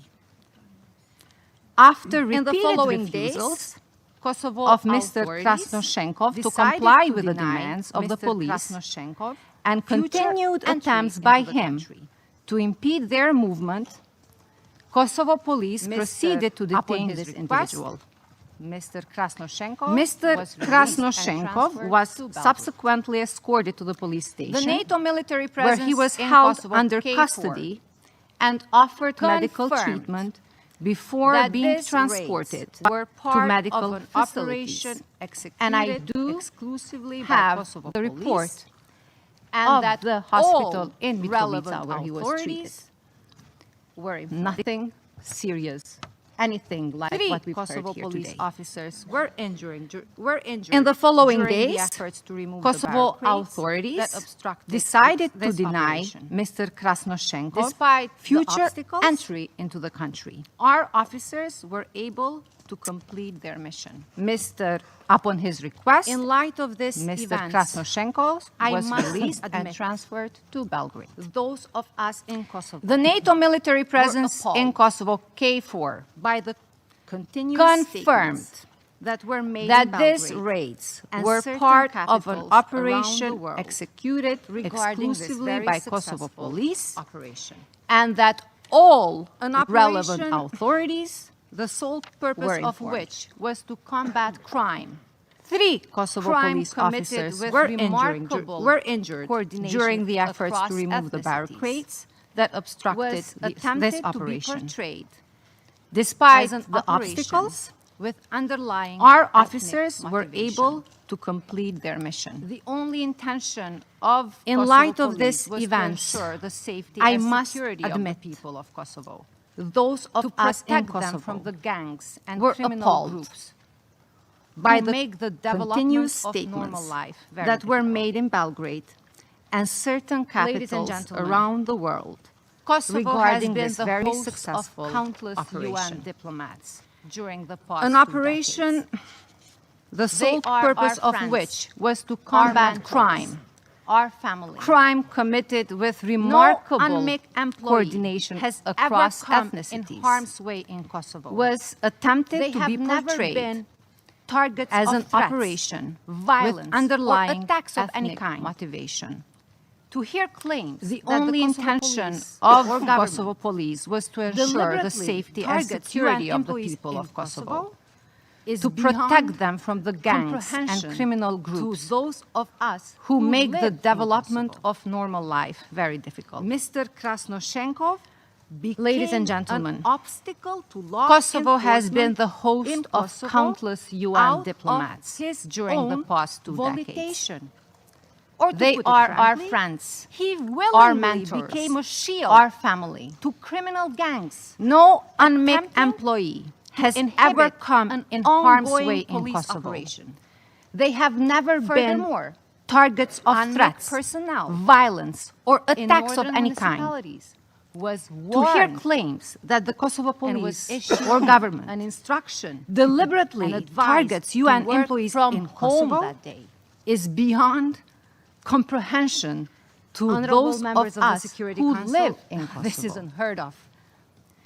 After In the repeated following refusals days, Kosovo of Mr. authorities Krasnoshenko to decided comply to with the deny demands of the Mr. police Krasnoshenko and future continued entry attempts into by the him country. to impede their movement, Kosovo police Mr. proceeded to upon detain his this request, individual. Mr. Krasnoshenko Mr. was released and Krasnoshenko transferred was to Belgrade. subsequently escorted to the police station, The NATO military where presence he was in held Kosovo under K4 custody and offered medical confirmed treatment before that being these transported raids were part to medical of an facilities. operation executed And I do exclusively by have Kosovo the police, report and of that the hospital all in Mitrovica relevant where he was treated. authorities were informed. Nothing serious, anything like 3 what we've Kosovo heard here police today. officers were injured In the following during the days, efforts to remove Kosovo the barricades authorities that obstructed decided to this deny operation. Mr. Krasnoshenko Despite the future obstacles, entry into the country. Our officers were able to complete their mission. Upon his request, In light of this Mr. event, Krasnoshenko I was must released and admit transferred to Belgrade. those of us in Kosovo The NATO military presence appalled in Kosovo, K4, by the continuous confirmed statements that were made that in these Belgrade raids and were certain part of an capitals around the operation world executed regarding this exclusively very by Kosovo successful police, operation. and that all An relevant operation authorities, the sole purpose were of informed. which was to combat crime. 3 Kosovo Crime police committed officers with were remarkable injured coordination during the efforts across to remove the ethnicities. barricades that obstructed Was this attempted to be operation. portrayed Despite as an the operation obstacles, with underlying our ethnic officers were motivation. able to complete their mission. The only intention of In Kosovo light of police these was events, to ensure the safety I and must security admit of the people of Kosovo, those of to us in protect them Kosovo from the gangs and were criminal appalled groups by who the make the continuous development of normal statements life very that were difficult. made in Belgrade and certain Ladies and capitals gentlemen, around the world Kosovo regarding has been this the very host successful of countless operation. UN diplomats during the past An 2 operation, decades. the sole are purpose our of friends, which was to our combat mentors, crime. our family. Crime committed with remarkable no unmixed employee coordination has across ever come ethnicities in harm's way in Kosovo. was attempted They to have be never portrayed been targets as of an threats, operation violence, with underlying or attacks of any ethnic kind. motivation. To hear claims the that only the Kosovo intention police of or Kosovo police was to ensure the deliberately safety and targets security UN of the employees people in of Kosovo, is to beyond protect them from the gangs and comprehension criminal to groups those of us who make the live in development Kosovo. of normal life very difficult. Mr. Krasnoshenkov became Ladies and gentlemen, an obstacle to law Kosovo has enforcement been the host in of Kosovo countless UN out diplomats of his during the own past 2 decades. volitation. Or to They put it are our frankly, friends, he our willingly mentors, became a shield our family. to criminal gangs. No unmade attempting employee has inhibit ever come an in harm's ongoing way in police Kosovo. operation. They have never been Furthermore, targets of unmade threats, personnel violence, or in attacks of northern any kind. municipalities was To hear warned claims that the Kosovo and was police issued or government an instruction deliberately and advised targets to UN work employees from in home Kosovo that day is beyond comprehension to Honorable those members of of the us Security who Council, live in Kosovo. this is unheard of.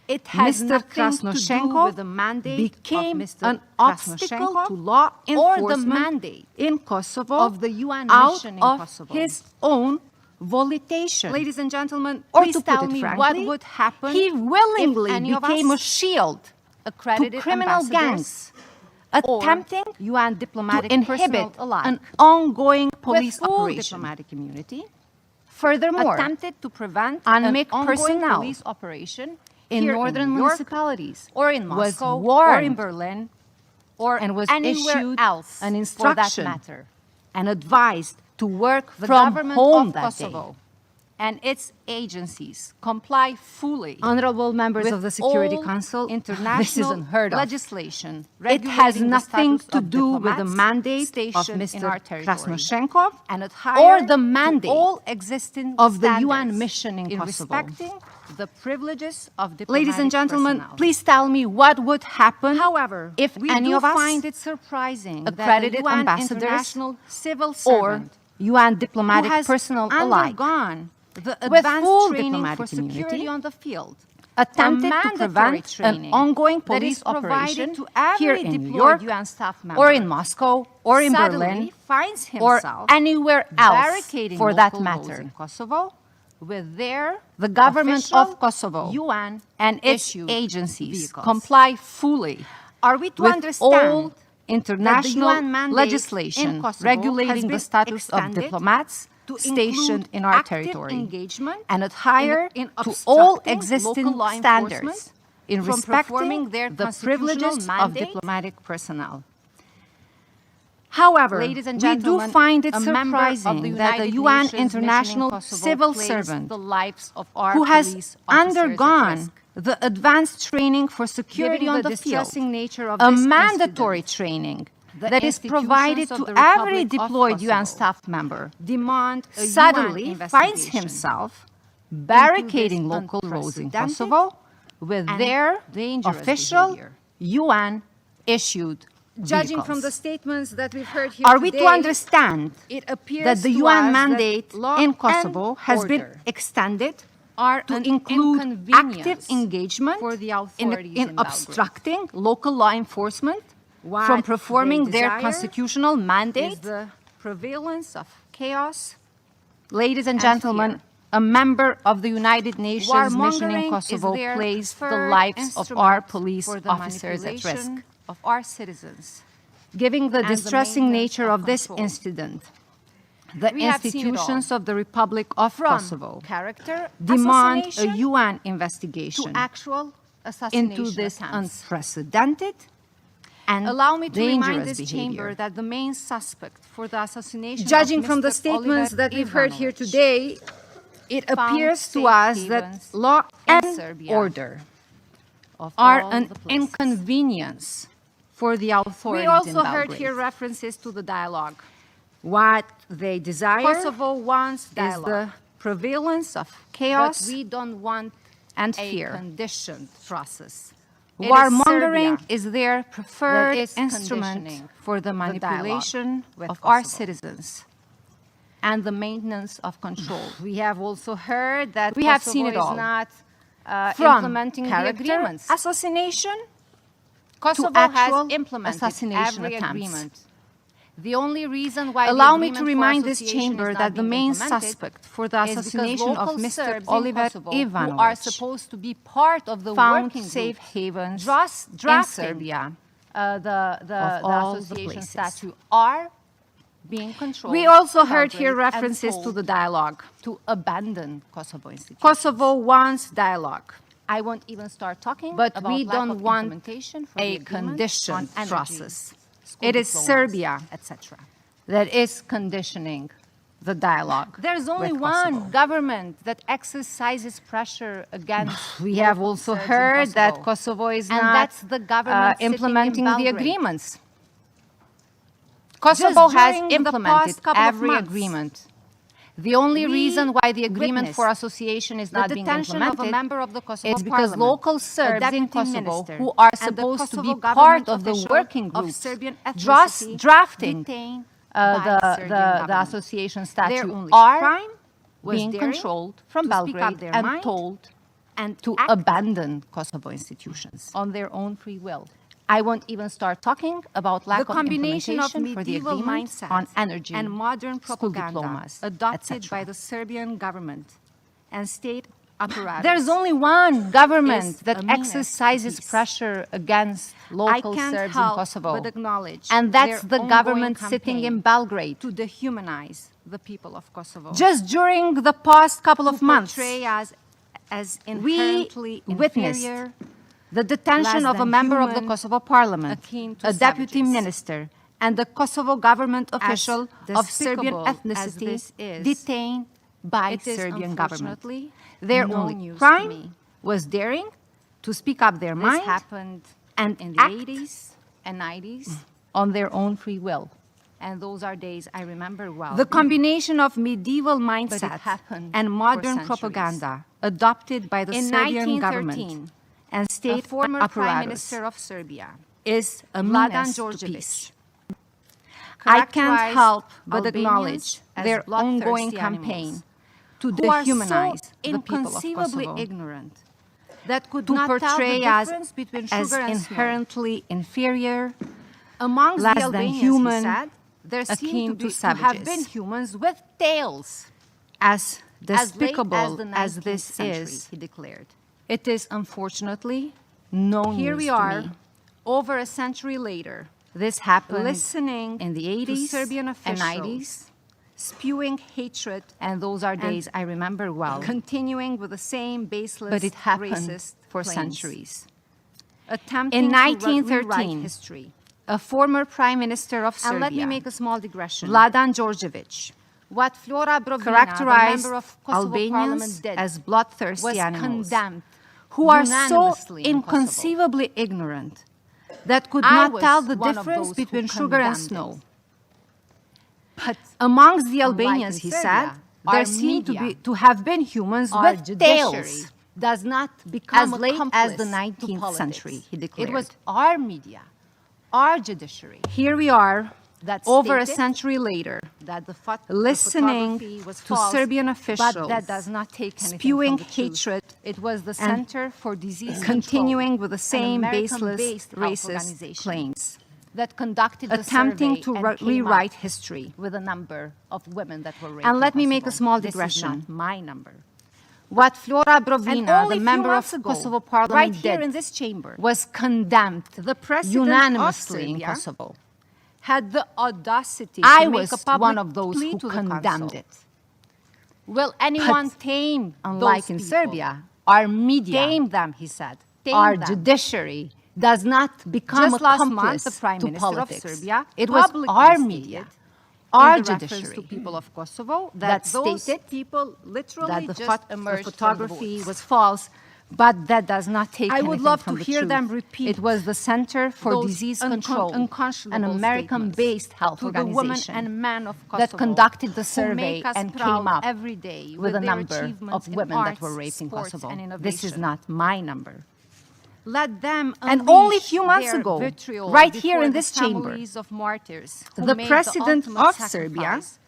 It has Mr. nothing to do Krasnoshenkov with the mandate became of Mr. an obstacle Krasnoshenkov to law or the enforcement mandate in Kosovo of the UN out mission in of Kosovo. his own volitation. Ladies and gentlemen, Or please to put tell it me frankly, what would happen he willingly if any of became a us, shield to accredited criminal ambassadors, gangs, attempting UN to diplomatic inhibit personnel alike, an ongoing police with full operation. diplomatic immunity, Furthermore, attempted to prevent unmade an ongoing personnel police operation in here northern in New York, municipalities or in was Moscow, or warned in Berlin, or and was anywhere issued else an for that instruction matter. and advised to work The from government home of that Kosovo day. and its agencies comply fully Honorable members with of the Security all Council, international this is unheard of. legislation. It has regulating the nothing status to of do with the diplomats mandate of stationed in Mr. our territory, Krasnoshenkov and or the mandate all existing of the UN standards mission in Kosovo. respecting the privileges of diplomatic Ladies and gentlemen, personnel. please tell me what would happen However, if we any do of us, find it surprising accredited that the UN ambassadors international civil or servant UN diplomatic who has personnel alike, undergone the with advanced full training diplomatic for security immunity, on the field, attempted a to mandatory prevent an training ongoing that police is provided operation to every here in New deployed York UN staff member, or in Moscow or in suddenly Berlin finds or himself anywhere else barricading for that local roads matter. in Kosovo with their The government official of Kosovo UN and its issued agencies vehicles. comply fully Are we to with understand all international that the UN mandate legislation in Kosovo regulating has the been status of extended diplomats to stationed include in our active territory engagement and adhere in to all obstructing existing local law standards enforcement in from performing respecting their the constitutional privileges of mandate? diplomatic personnel. However, Ladies and we do gentlemen, find it a member of the surprising that the United UN Nations international mission in Kosovo civil placed servant the lives of our who has police officers at undergone risk. the advanced training for security Given on the the field, distressing nature of a this mandatory incident, training the that is provided institutions to of the every Republic of deployed UN Kosovo staff member, demand a suddenly UN finds investigation himself barricading this local roads in unprecedented Kosovo with and their dangerous official behavior. UN-issued Judging from the vehicles. statements that we've heard here Are we today, to understand it appears that the to UN us mandate that law in and Kosovo has been order extended are to an include inconvenience active engagement for the in authorities in Belgrade. obstructing local law enforcement What from performing they their desire constitutional is mandate. the prevalence of chaos. Ladies and and gentlemen, fear. a member of the United Nations mission in Warmongering Kosovo is their placed the preferred lives of our instrument police for the officers at risk. manipulation of our citizens. Given the and the distressing maintenance nature of of this control. incident, the We have seen it institutions all. of the Republic of From Kosovo character demand a assassination UN to investigation actual assassination into this attempts. unprecedented and Allow me to remind dangerous this behavior. chamber that the main suspect for the assassination Judging of from the Mr. statements Oliver that we've heard here Ivanovic today, it found appears to safe us that havens law in and Serbia order of are all an the places. inconvenience for the authorities We also in heard Belgrade. here references to the dialogue. What they desire Kosovo wants is dialogue, the prevalence of but chaos we don't want and a fear. conditioned process. It is Warmongering Serbia is their preferred is instrument conditioning for the the manipulation dialogue with of our Kosovo. citizens and the maintenance of control. We have also heard that We have Kosovo seen it all. is not From implementing the character agreements. assassination Kosovo actual has implemented assassination every attempts. agreement The only reason why Allow me to remind this chamber that the main suspect for the assassination of Mr. Oliver Ivanovic, who are supposed to be part of the found working safe group, havens drafting in Serbia. the all the association places. statute are being controlled. We also from heard here Belgrade and references to told the dialogue. to abandon Kosovo institutions. Kosovo wants dialogue, I won't even start talking but about we lack don't of want implementation for a the agreement conditioned on energy, process. school It is diplomas, Serbia etc. that is conditioning the dialogue. There's only with one Kosovo. government that exercises pressure against. We have local also Serbs in heard that Kosovo. Kosovo is And not that's the government sitting in implementing the Belgrade. agreements. Kosovo Just has during the implemented past couple of every months, agreement. The only we reason why the agreement for witnessed association is the not being detention of a implemented member of the Kosovo is because parliament, local a Serbs in deputy Kosovo, minister, who are and the supposed to Kosovo be part government of the official working of groups, Serbian ethnicity drafting detained by the Serbian government. association Their statute only are crime was being daring controlled from to speak up Belgrade their and mind told and to act abandon Kosovo institutions. on their own free will. I won't even start talking about lack The combination of of implementation for the medieval agreement mindset on energy and modern school propaganda diplomas, adopted etc. by the Serbian government and state apparatus. There's only one government is that a menace to exercises peace. pressure against local I can't Serbs in help Kosovo. but acknowledge And that's their the government ongoing sitting in campaign Belgrade. to dehumanize the people of Kosovo. Just during the past couple of to months, portray as we inherently witnessed inferior, the detention less of a than member of the human, Kosovo parliament, akin to a deputy savages. minister, and the Kosovo government official of Serbian despicable as ethnicity this is, detained by it is Serbian government. unfortunately Their no only news to crime me. was daring to speak up their This mind happened and in the act 80s and 90s, on their own free will. and those are days I remember well. The combination of medieval But mindset it happened and for modern centuries. propaganda adopted by the In Serbian 1913, government and a state former prime apparatus minister of Serbia, is a Vladan menace to Đorđević, peace. I can't characterized help but Albanians acknowledge as their bloodthirsty ongoing animals campaign to who are dehumanize so the people of inconceivably Kosovo, ignorant that could to not tell the portray us difference between as sugar and snow. inherently inferior, Amongst less the than Albanians, human, he said, there seem akin to, to to have savages. been humans with tails. as As late as despicable the as 19th this century, is. he declared. It is unfortunately no Here news we to are, me. over a century later, This happened listening in the to 80s Serbian and officials 90s, spewing hatred, and those are days I remember well. continuing with the same baseless, But it happened racist for claims, centuries. attempting In to rewrite 1913, history. a former prime minister of And let me Serbia, make a small digression. Vladan Đorđević, What Flora Brovina, the characterized member of Kosovo Albanians Parliament, did as bloodthirsty was animals condemned who are so unanimously in Kosovo. inconceivably ignorant that could I not was tell the one of difference those who between sugar and condemned snow. But Amongst the unlike Albanians, in he Serbia, said, there our seemed media, to have been humans our with judiciary tails does not become as late as accomplice the to 19th politics. century, he declared. It was our media, our judiciary, Here we are, that over a stated century later, that the listening photography was to false, Serbian but officials that does not take anything spewing from the truth. hatred It was the and Center for Disease continuing Control, with the an same baseless American-based health racist organization claims, that conducted the attempting survey to and came rewrite up history. with a number of women that were raped. And let in me make a Kosovo. small This is digression. not my number. What Flora And Brovina, only the few member of months ago, Kosovo Parliament, right here did in this chamber, was condemned the president unanimously of in Serbia Kosovo. had the audacity I to was make a public one of those plea who to the condemned council. it. Will anyone tame Unlike those in people? Serbia, our media, Tame them, he said. Tame our them. judiciary does not become Just last accomplice month, the Prime to Minister of politics. Serbia It was publicly our stated media, in our the reference judiciary, to people of Kosovo that those stated people literally that the just emerged photography from the was false, but that does not take I would anything love from to the hear truth. them repeat It was the Center for those Disease Control, an unconscionable American-based health to the women organization and men of Kosovo that conducted the who survey make us and proud came up every day with a their number achievements of in women that arts, were raped in sports, Kosovo. and This is innovation. not my number. Let them And only a unleash few months their ago, vitriol right here before in the this chamber, families of martyrs who the made president ultimate of Serbia sacrifice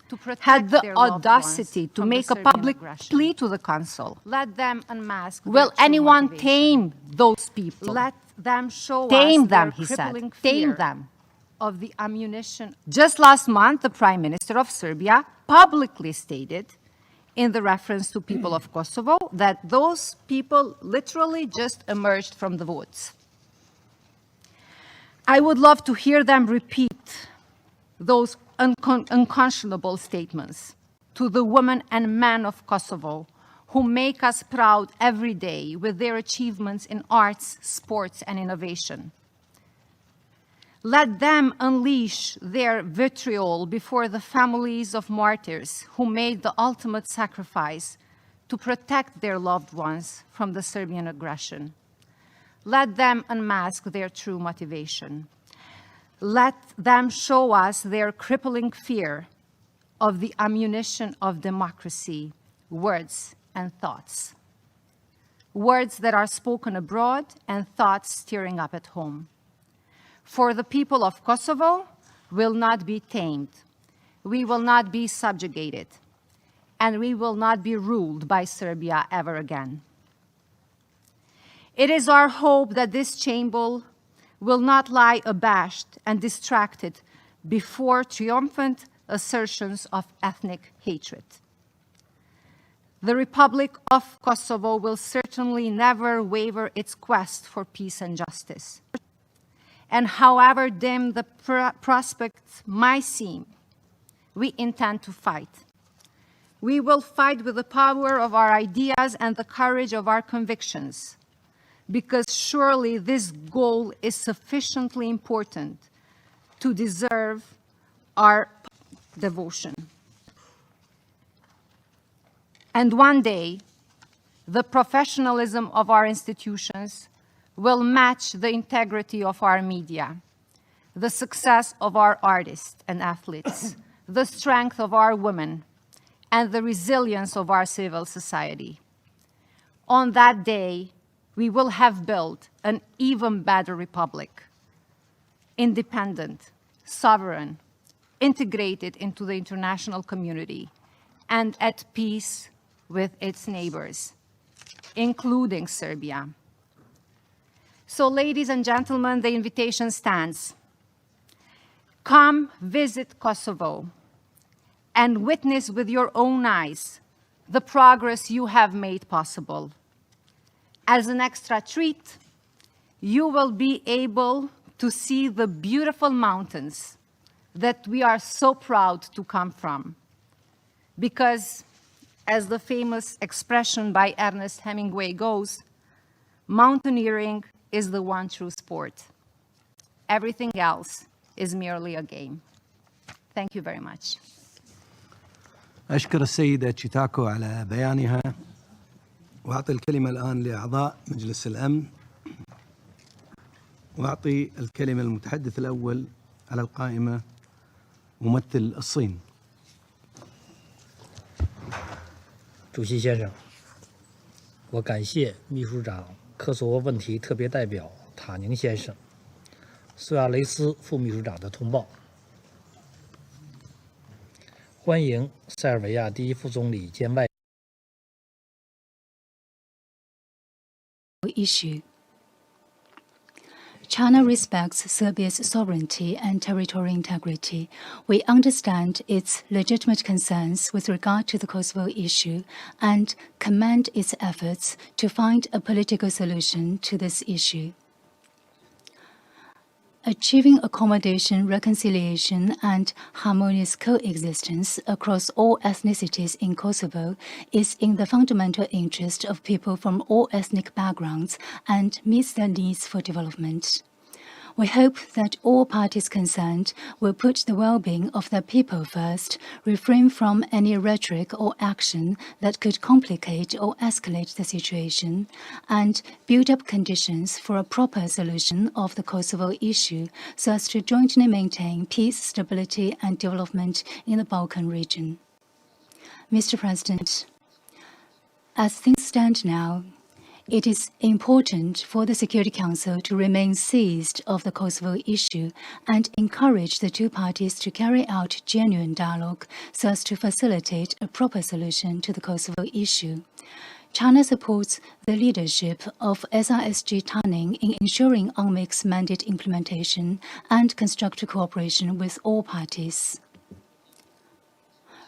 to protect had the their loved audacity ones to from the make a Serbian public aggression. plea to the council. Let them unmask their Will true anyone motivation. tame those people? Let them show Tame us them, their he said. crippling Tame fear them. of the ammunition. Just last month, the Prime Minister of Serbia publicly stated in the reference to people of Kosovo that those people literally just emerged from the woods. I would love to hear them repeat those unconscionable statements to the women and men of Kosovo who make us proud every day with their achievements in arts, sports, and innovation. Let them unleash their vitriol before the families of martyrs who made the ultimate sacrifice to protect their loved ones from the Serbian aggression. Let them unmask their true motivation. Let them show us their crippling fear of the ammunition of democracy, words and thoughts. Words that are spoken abroad and thoughts stirring up at home. For the people of Kosovo will not be tamed. We will not be subjugated. And we will not be ruled by Serbia ever again. It is our hope that this chamber will not lie abashed and distracted before triumphant assertions of ethnic hatred. The Republic of Kosovo will certainly never waver its quest for peace and justice. And however dim the prospects might seem, we intend to fight. We will fight with the power of our ideas and the courage of our convictions, because surely this goal is sufficiently important to deserve our devotion. And one day, the professionalism of our institutions will match the integrity of our media, the success of our artists and athletes, the strength of our women, and the resilience of our civil society. On that day, we will have built an even better republic, independent, sovereign, integrated into the international community, and at peace with its neighbors, including Serbia. So, ladies and gentlemen, the invitation stands. Come visit Kosovo and witness with your own eyes the progress you have made possible. As an extra treat, you will be able to see the beautiful mountains that we are so proud to come from. Because, as the famous expression by Ernest Hemingway goes, mountaineering is the one true sport. Everything else is merely a game. Thank you very much. أشكر السيدة تشيتاكو على بيانها وأعطي الكلمة الآن لأعضاء مجلس الأمن وأعطي الكلمة للمتحدث الأول على القائمة ممثل الصين. 主席先生，我感谢秘书长科索沃问题特别代表塔宁先生、苏亚雷斯副秘书长的通报。欢迎塞尔维亚第一副总理兼外。Issue. China respects Serbia's sovereignty and territorial integrity. We understand its legitimate concerns with regard to the Kosovo issue and commend its efforts to find a political solution to this issue. Achieving accommodation, reconciliation, and harmonious coexistence across all ethnicities in Kosovo is in the fundamental interest of people from all ethnic backgrounds and meets their needs for development. We hope that all parties concerned will put the well-being of their people first, refrain from any rhetoric or action that could complicate or escalate the situation, and build up conditions for a proper solution of the Kosovo issue so as to jointly maintain peace, stability, and development in the Balkan region. Mr. President, as things stand now, it is important for the Security Council to remain seized of the Kosovo issue and encourage the two parties to carry out genuine dialogue so as to facilitate a proper solution to the Kosovo issue. China supports the leadership of SRSG Tanning in ensuring UNMIC's mandate implementation and constructive cooperation with all parties.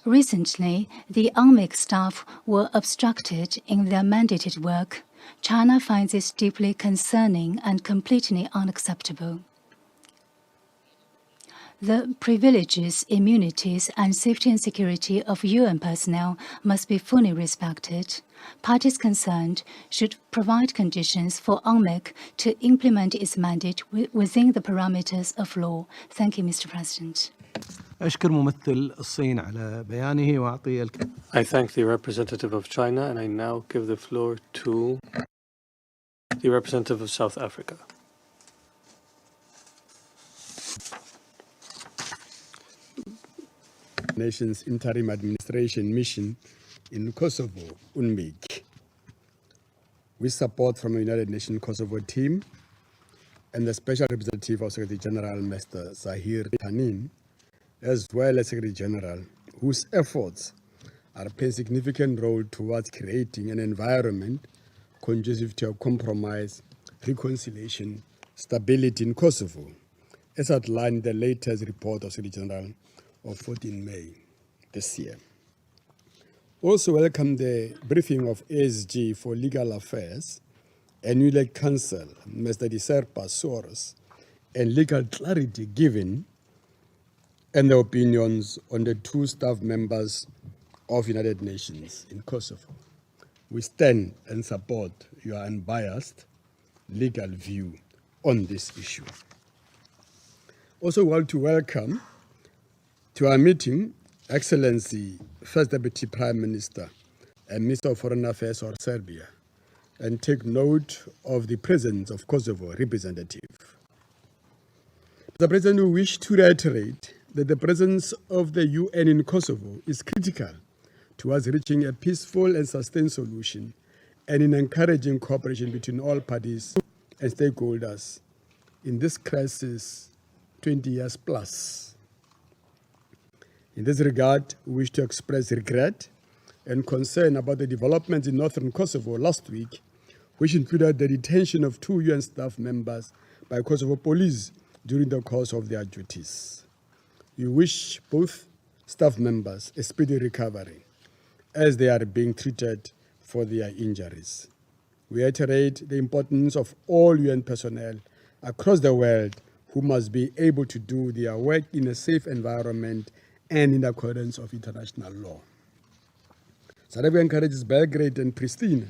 Recently, the UNMIC staff were obstructed in their mandated work. China finds this deeply concerning and completely unacceptable. The privileges, immunities, and safety and security of UN personnel must be fully respected. Parties concerned should provide conditions for UNMIC to implement its mandate within the parameters of law. Thank you, Mr. President. أشكر ممثل الصين على بيانه وأعطي I thank the representative of China, and I now give the floor to the representative of South Africa. Nations Interim Administration Mission in Kosovo, UNMIC, with support from the United Nations Kosovo team and the Special Representative of Secretary General, Mr. Zahir Tanin, as well as Secretary General, whose efforts are playing a significant role towards creating an environment conducive to compromise, reconciliation, stability in Kosovo, as outlined in the latest report of Secretary General of 14 May this year. Also welcome the briefing of ASG for Legal Affairs and ULEG Counsel, Mr. Diserpa Soros, and legal clarity given and the opinions on the two staff members of United Nations in Kosovo. We stand and support your unbiased legal view on this issue. Also want to welcome to our meeting Excellency First Deputy Prime Minister and Minister of Foreign Affairs of Serbia, and take note of the presence of Kosovo representative. Mr. President, we wish to reiterate that the presence of the UN in Kosovo is critical towards reaching a peaceful and sustained solution and in encouraging cooperation between all parties and stakeholders in this crisis 20 years plus. In this regard, we wish to express regret and concern about the developments in northern Kosovo last week, which included the detention of 2 UN staff members by Kosovo police during the course of their duties. We wish both staff members a speedy recovery as they are being treated for their injuries. We reiterate the importance of all UN personnel across the world who must be able to do their work in a safe environment and in accordance with international law. South Arabia encourages Belgrade and Pristina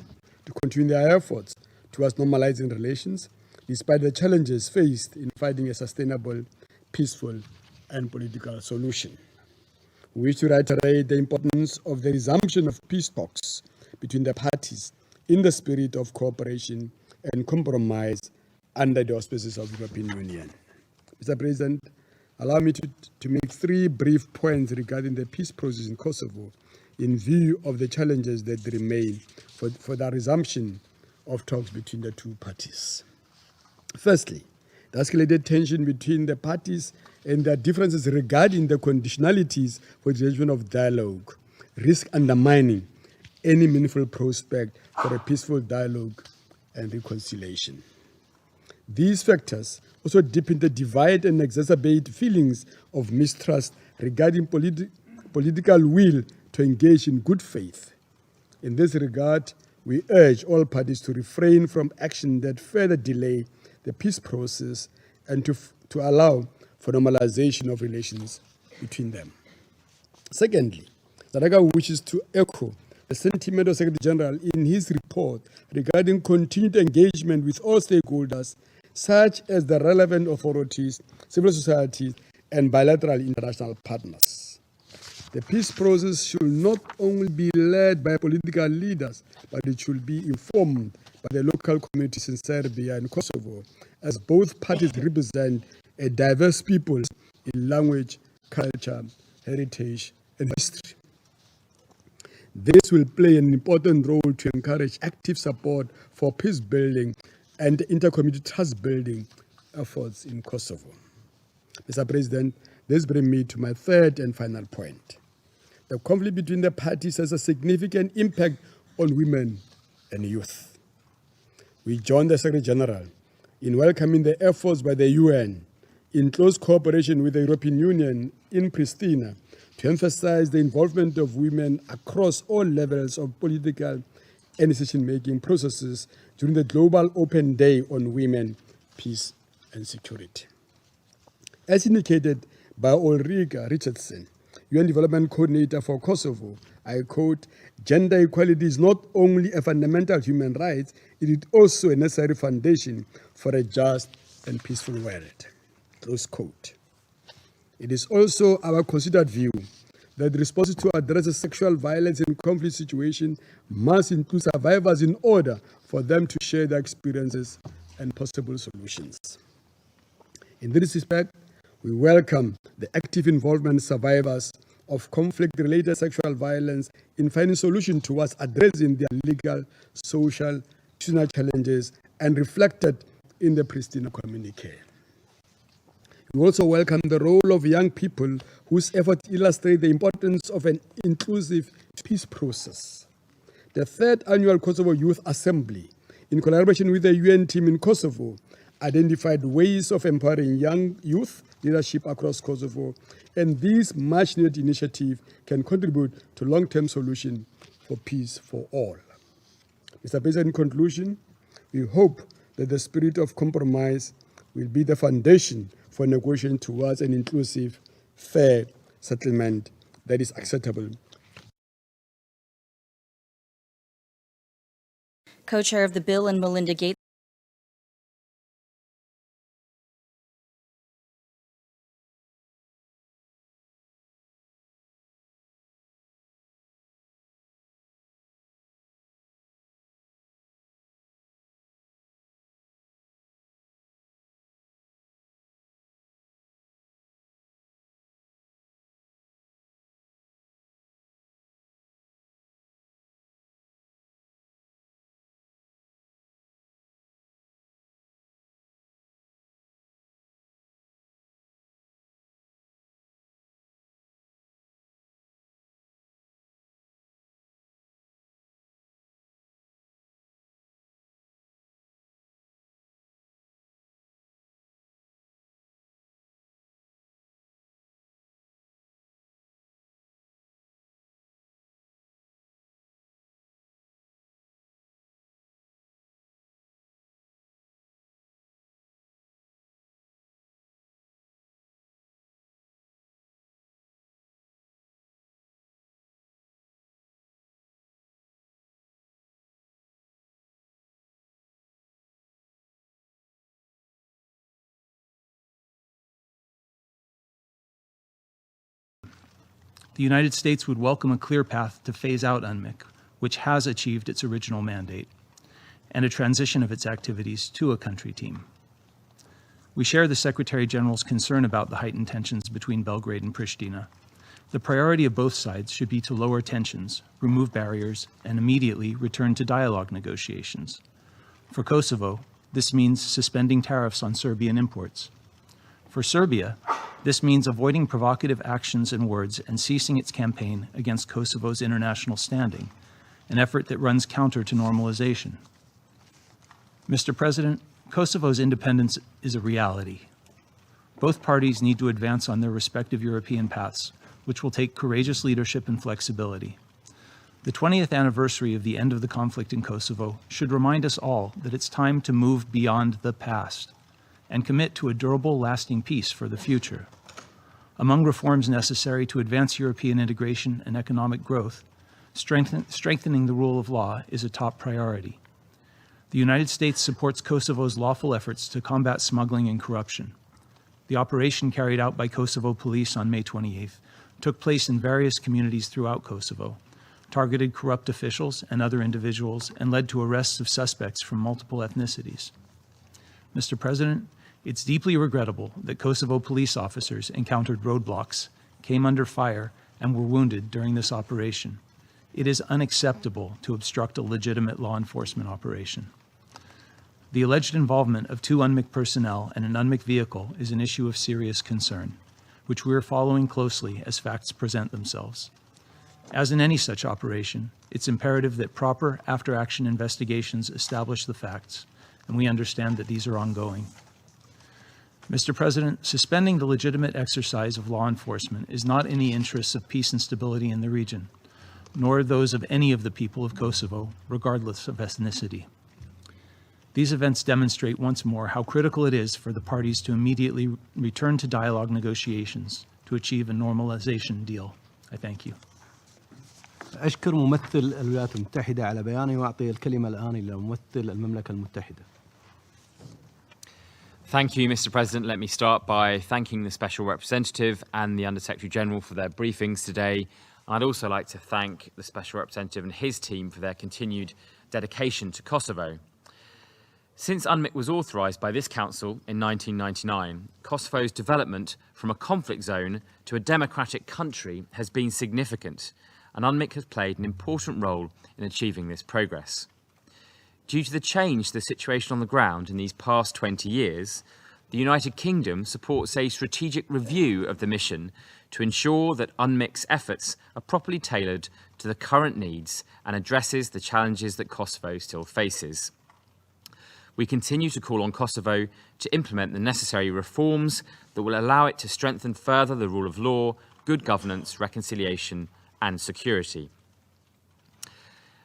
to continue their efforts towards normalizing relations despite the challenges faced in finding a sustainable, peaceful, and political solution. We wish to reiterate the importance of the resumption of peace talks between the parties in the spirit of cooperation and compromise under the auspices of the European Union. Mr. President, allow me to make 3 brief points regarding the peace process in Kosovo in view of the challenges that remain for the resumption of talks between the two parties. Firstly, the escalated tension between the parties and their differences regarding the conditionalities for the resumption of dialogue risk undermining any meaningful prospect for a peaceful dialogue and reconciliation. These factors also deepen the divide and exacerbate feelings of mistrust regarding political will to engage in good faith. In this regard, we urge all parties to refrain from action that further delay the peace process and to allow for normalization of relations between them. Secondly, Sadaka wishes to echo the sentiment of Secretary General in his report regarding continued engagement with all stakeholders, such as the relevant authorities, civil society, and bilateral international partners. The peace process should not only be led by political leaders, but it should be informed by the local communities in Serbia and Kosovo, as both parties represent a diverse people in language, culture, heritage, and history. This will play an important role to encourage active support for peace building and intercommunity trust building efforts in Kosovo. Mr. President, this brings me to my third and final point. The conflict between the parties has a significant impact on women and youth. We join the Secretary General in welcoming the efforts by the UN in close cooperation with the European Union in Pristina to emphasize the involvement of women across all levels of political and decision-making processes during the Global Open Day on Women, Peace and Security. As indicated by Ulrika Richardson, UN Development Coordinator for Kosovo, I quote, "Gender equality is not only a fundamental human right, it is also a necessary foundation for a just and peaceful world." Close quote. It is also our considered view that responses to address sexual violence in conflict situations must include survivors in order for them to share their experiences and possible solutions. In this respect, we welcome the active involvement of survivors of conflict-related sexual violence in finding solutions towards addressing their legal, social, institutional challenges and reflected in the Pristina communique. We also welcome the role of young people whose efforts illustrate the importance of an inclusive peace process. The third annual Kosovo Youth Assembly, in collaboration with the UN team in Kosovo, identified ways of empowering young youth leadership across Kosovo, and this much-needed initiative can contribute to long-term solution for peace for all. Mr. President, in conclusion, we hope that the spirit of compromise will be the foundation for negotiation towards an inclusive, fair settlement that is acceptable. Co-chair of the Bill and Melinda Gates. The United States would welcome a clear path to phase out UNMIC, which has achieved its original mandate, and a transition of its activities to a country team. We share the Secretary General's concern about the heightened tensions between Belgrade and Pristina. The priority of both sides should be to lower tensions, remove barriers, and immediately return to dialogue negotiations. For Kosovo, this means suspending tariffs on Serbian imports. For Serbia, this means avoiding provocative actions and words and ceasing its campaign against Kosovo's international standing, an effort that runs counter to normalization. Mr. President, Kosovo's independence is a reality. Both parties need to advance on their respective European paths, which will take courageous leadership and flexibility. The 20th anniversary of the end of the conflict in Kosovo should remind us all that it's time to move beyond the past and commit to a durable, lasting peace for the future. Among reforms necessary to advance European integration and economic growth, strengthening the rule of law is a top priority. The United States supports Kosovo's lawful efforts to combat smuggling and corruption. The operation carried out by Kosovo police on May 28th took place in various communities throughout Kosovo, targeted corrupt officials and other individuals, and led to arrests of suspects from multiple ethnicities. Mr. President, it's deeply regrettable that Kosovo police officers encountered roadblocks, came under fire, and were wounded during this operation. It is unacceptable to obstruct a legitimate law enforcement operation. The alleged involvement of 2 UNMIC personnel and an UNMIC vehicle is an issue of serious concern, which we are following closely as facts present themselves. As in any such operation, it's imperative that proper after-action investigations establish the facts, and we understand that these are ongoing. Mr. President, suspending the legitimate exercise of law enforcement is not in the interests of peace and stability in the region, nor those of any of the people of Kosovo, regardless of ethnicity. These events demonstrate once more how critical it is for the parties to immediately return to dialogue negotiations to achieve a normalization deal. I thank you. أشكر ممثل الولايات المتحدة على بيانه وأعطي الكلمة الآن إلى ممثل المملكة المتحدة. Thank you, Mr. President. Let me start by thanking the Special Representative and the Under-Secretary General for their briefings today. I'd also like to thank the Special Representative and his team for their continued dedication to Kosovo. Since UNMIK was authorised by this Council in 1999, Kosovo's development from a conflict zone to a democratic country has been significant, and UNMIK has played an important role in achieving this progress. Due to the change to the situation on the ground in these past 20 years, the United Kingdom supports a strategic review of the mission to ensure that UNMIK's efforts are properly tailored to the current needs and addresses the challenges that Kosovo still faces. We continue to call on Kosovo to implement the necessary reforms that will allow it to strengthen further the rule of law, good governance, reconciliation and security.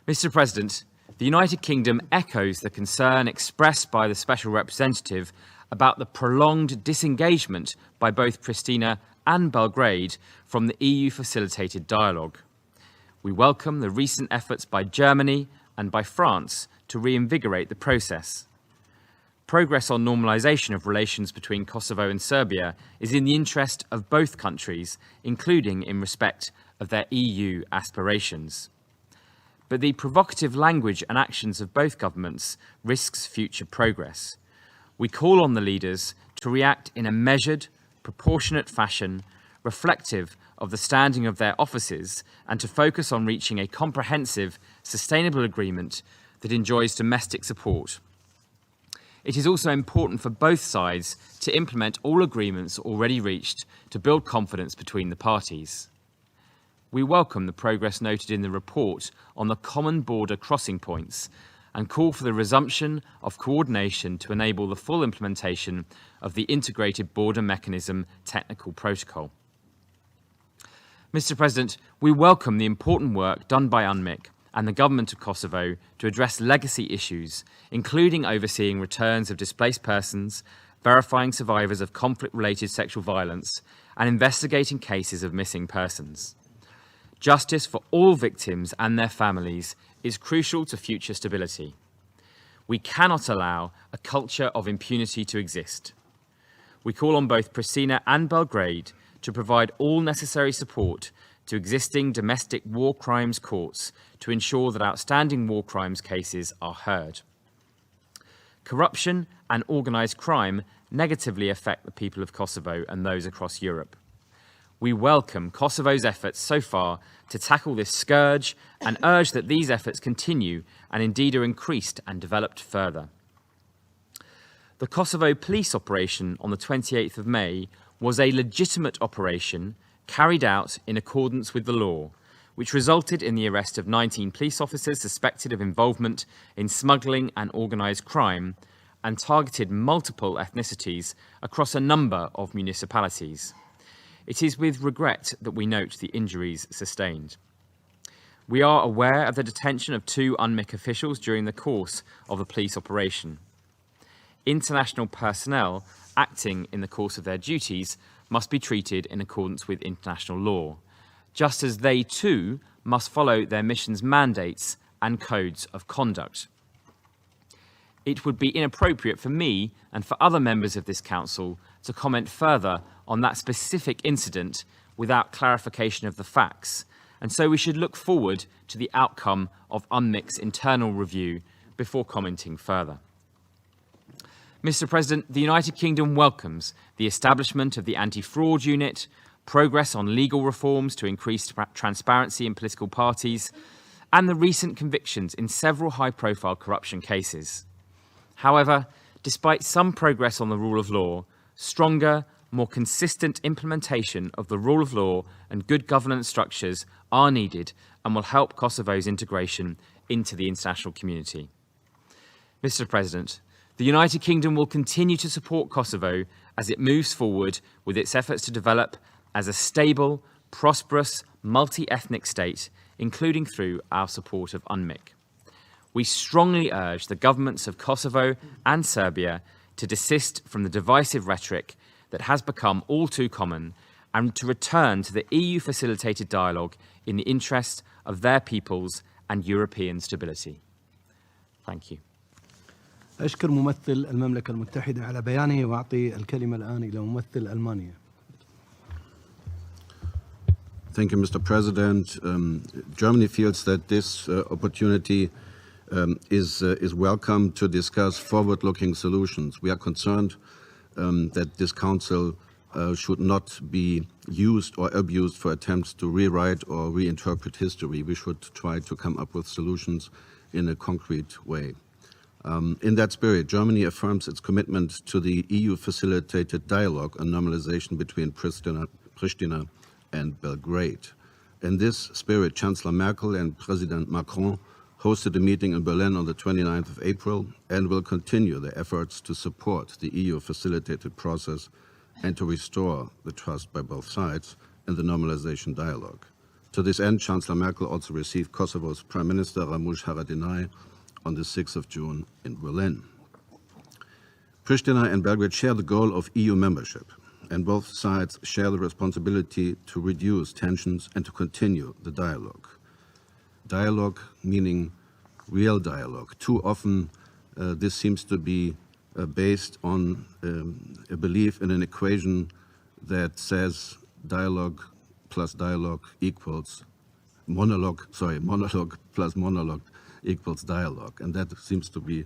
Mr. President, the United Kingdom echoes the concern expressed by the Special Representative about the prolonged disengagement by both Pristina and Belgrade from the EU-facilitated dialogue. We welcome the recent efforts by Germany and by France to reinvigorate the process. Progress on normalisation of relations between Kosovo and Serbia is in the interest of both countries, including in respect of their EU aspirations. But the provocative language and actions of both governments risks future progress. We call on the leaders to react in a measured, proportionate fashion, reflective of the standing of their offices, and to focus on reaching a comprehensive, sustainable agreement that enjoys domestic support. It is also important for both sides to implement all agreements already reached to build confidence between the parties. We welcome the progress noted in the report on the common border crossing points and call for the resumption of coordination to enable the full implementation of the Integrated Border Mechanism Technical Protocol. Mr. President, we welcome the important work done by UNMIK and the government of Kosovo to address legacy issues, including overseeing returns of displaced persons, verifying survivors of conflict-related sexual violence, and investigating cases of missing persons. Justice for all victims and their families is crucial to future stability. We cannot allow a culture of impunity to exist. We call on both Pristina and Belgrade to provide all necessary support to existing domestic war crimes courts to ensure that outstanding war crimes cases are heard. Corruption and organised crime negatively affect the people of Kosovo and those across Europe. We welcome Kosovo's efforts so far to tackle this scourge and urge that these efforts continue and indeed are increased and developed further. The Kosovo police operation on the 28th of May was a legitimate operation carried out in accordance with the law, which resulted in the arrest of 19 police officers suspected of involvement in smuggling and organised crime and targeted multiple ethnicities across a number of municipalities. It is with regret that we note the injuries sustained. We are aware of the detention of 2 UNMIK officials during the course of the police operation. International personnel acting in the course of their duties must be treated in accordance with international law, just as they too must follow their mission's mandates and codes of conduct. It would be inappropriate for me and for other members of this Council to comment further on that specific incident without clarification of the facts, and so we should look forward to the outcome of UNMIK's internal review before commenting further. Mr. President, the United Kingdom welcomes the establishment of the Anti-Fraud Unit, progress on legal reforms to increase transparency in political parties, and the recent convictions in several high-profile corruption cases. However, despite some progress on the rule of law, stronger, more consistent implementation of the rule of law and good governance structures are needed and will help Kosovo's integration into the international community. Mr. President, the United Kingdom will continue to support Kosovo as it moves forward with its efforts to develop as a stable, prosperous, multi-ethnic state, including through our support of UNMIK. We strongly urge the governments of Kosovo and Serbia to desist from the divisive rhetoric that has become all too common and to return to the EU-facilitated dialogue in the interest of their peoples and European stability. Thank you. أشكر ممثل المملكة المتحدة على بيانه وأعطي الكلمة الآن إلى ممثل ألمانيا. Thank you, Mr. President. Germany feels that this opportunity is welcome to discuss forward-looking solutions. We are concerned that this Council should not be used or abused for attempts to rewrite or reinterpret history. We should try to come up with solutions in a concrete way. In that spirit, Germany affirms its commitment to the EU-facilitated dialogue on normalization between Pristina and Belgrade. In this spirit, Chancellor Merkel and President Macron hosted a meeting in Berlin on the 29th of April and will continue their efforts to support the EU-facilitated process and to restore the trust by both sides in the normalization dialogue. To this end, Chancellor Merkel also received Kosovo's Prime Minister Ramush Haradinaj on the 6th of June in Berlin. Pristina and Belgrade share the goal of EU membership, and both sides share the responsibility to reduce tensions and to continue the dialogue. Dialogue meaning real dialogue. Too often this seems to be based on a belief in an equation that says dialogue plus dialogue equals monologue plus monologue equals dialogue, and that seems to be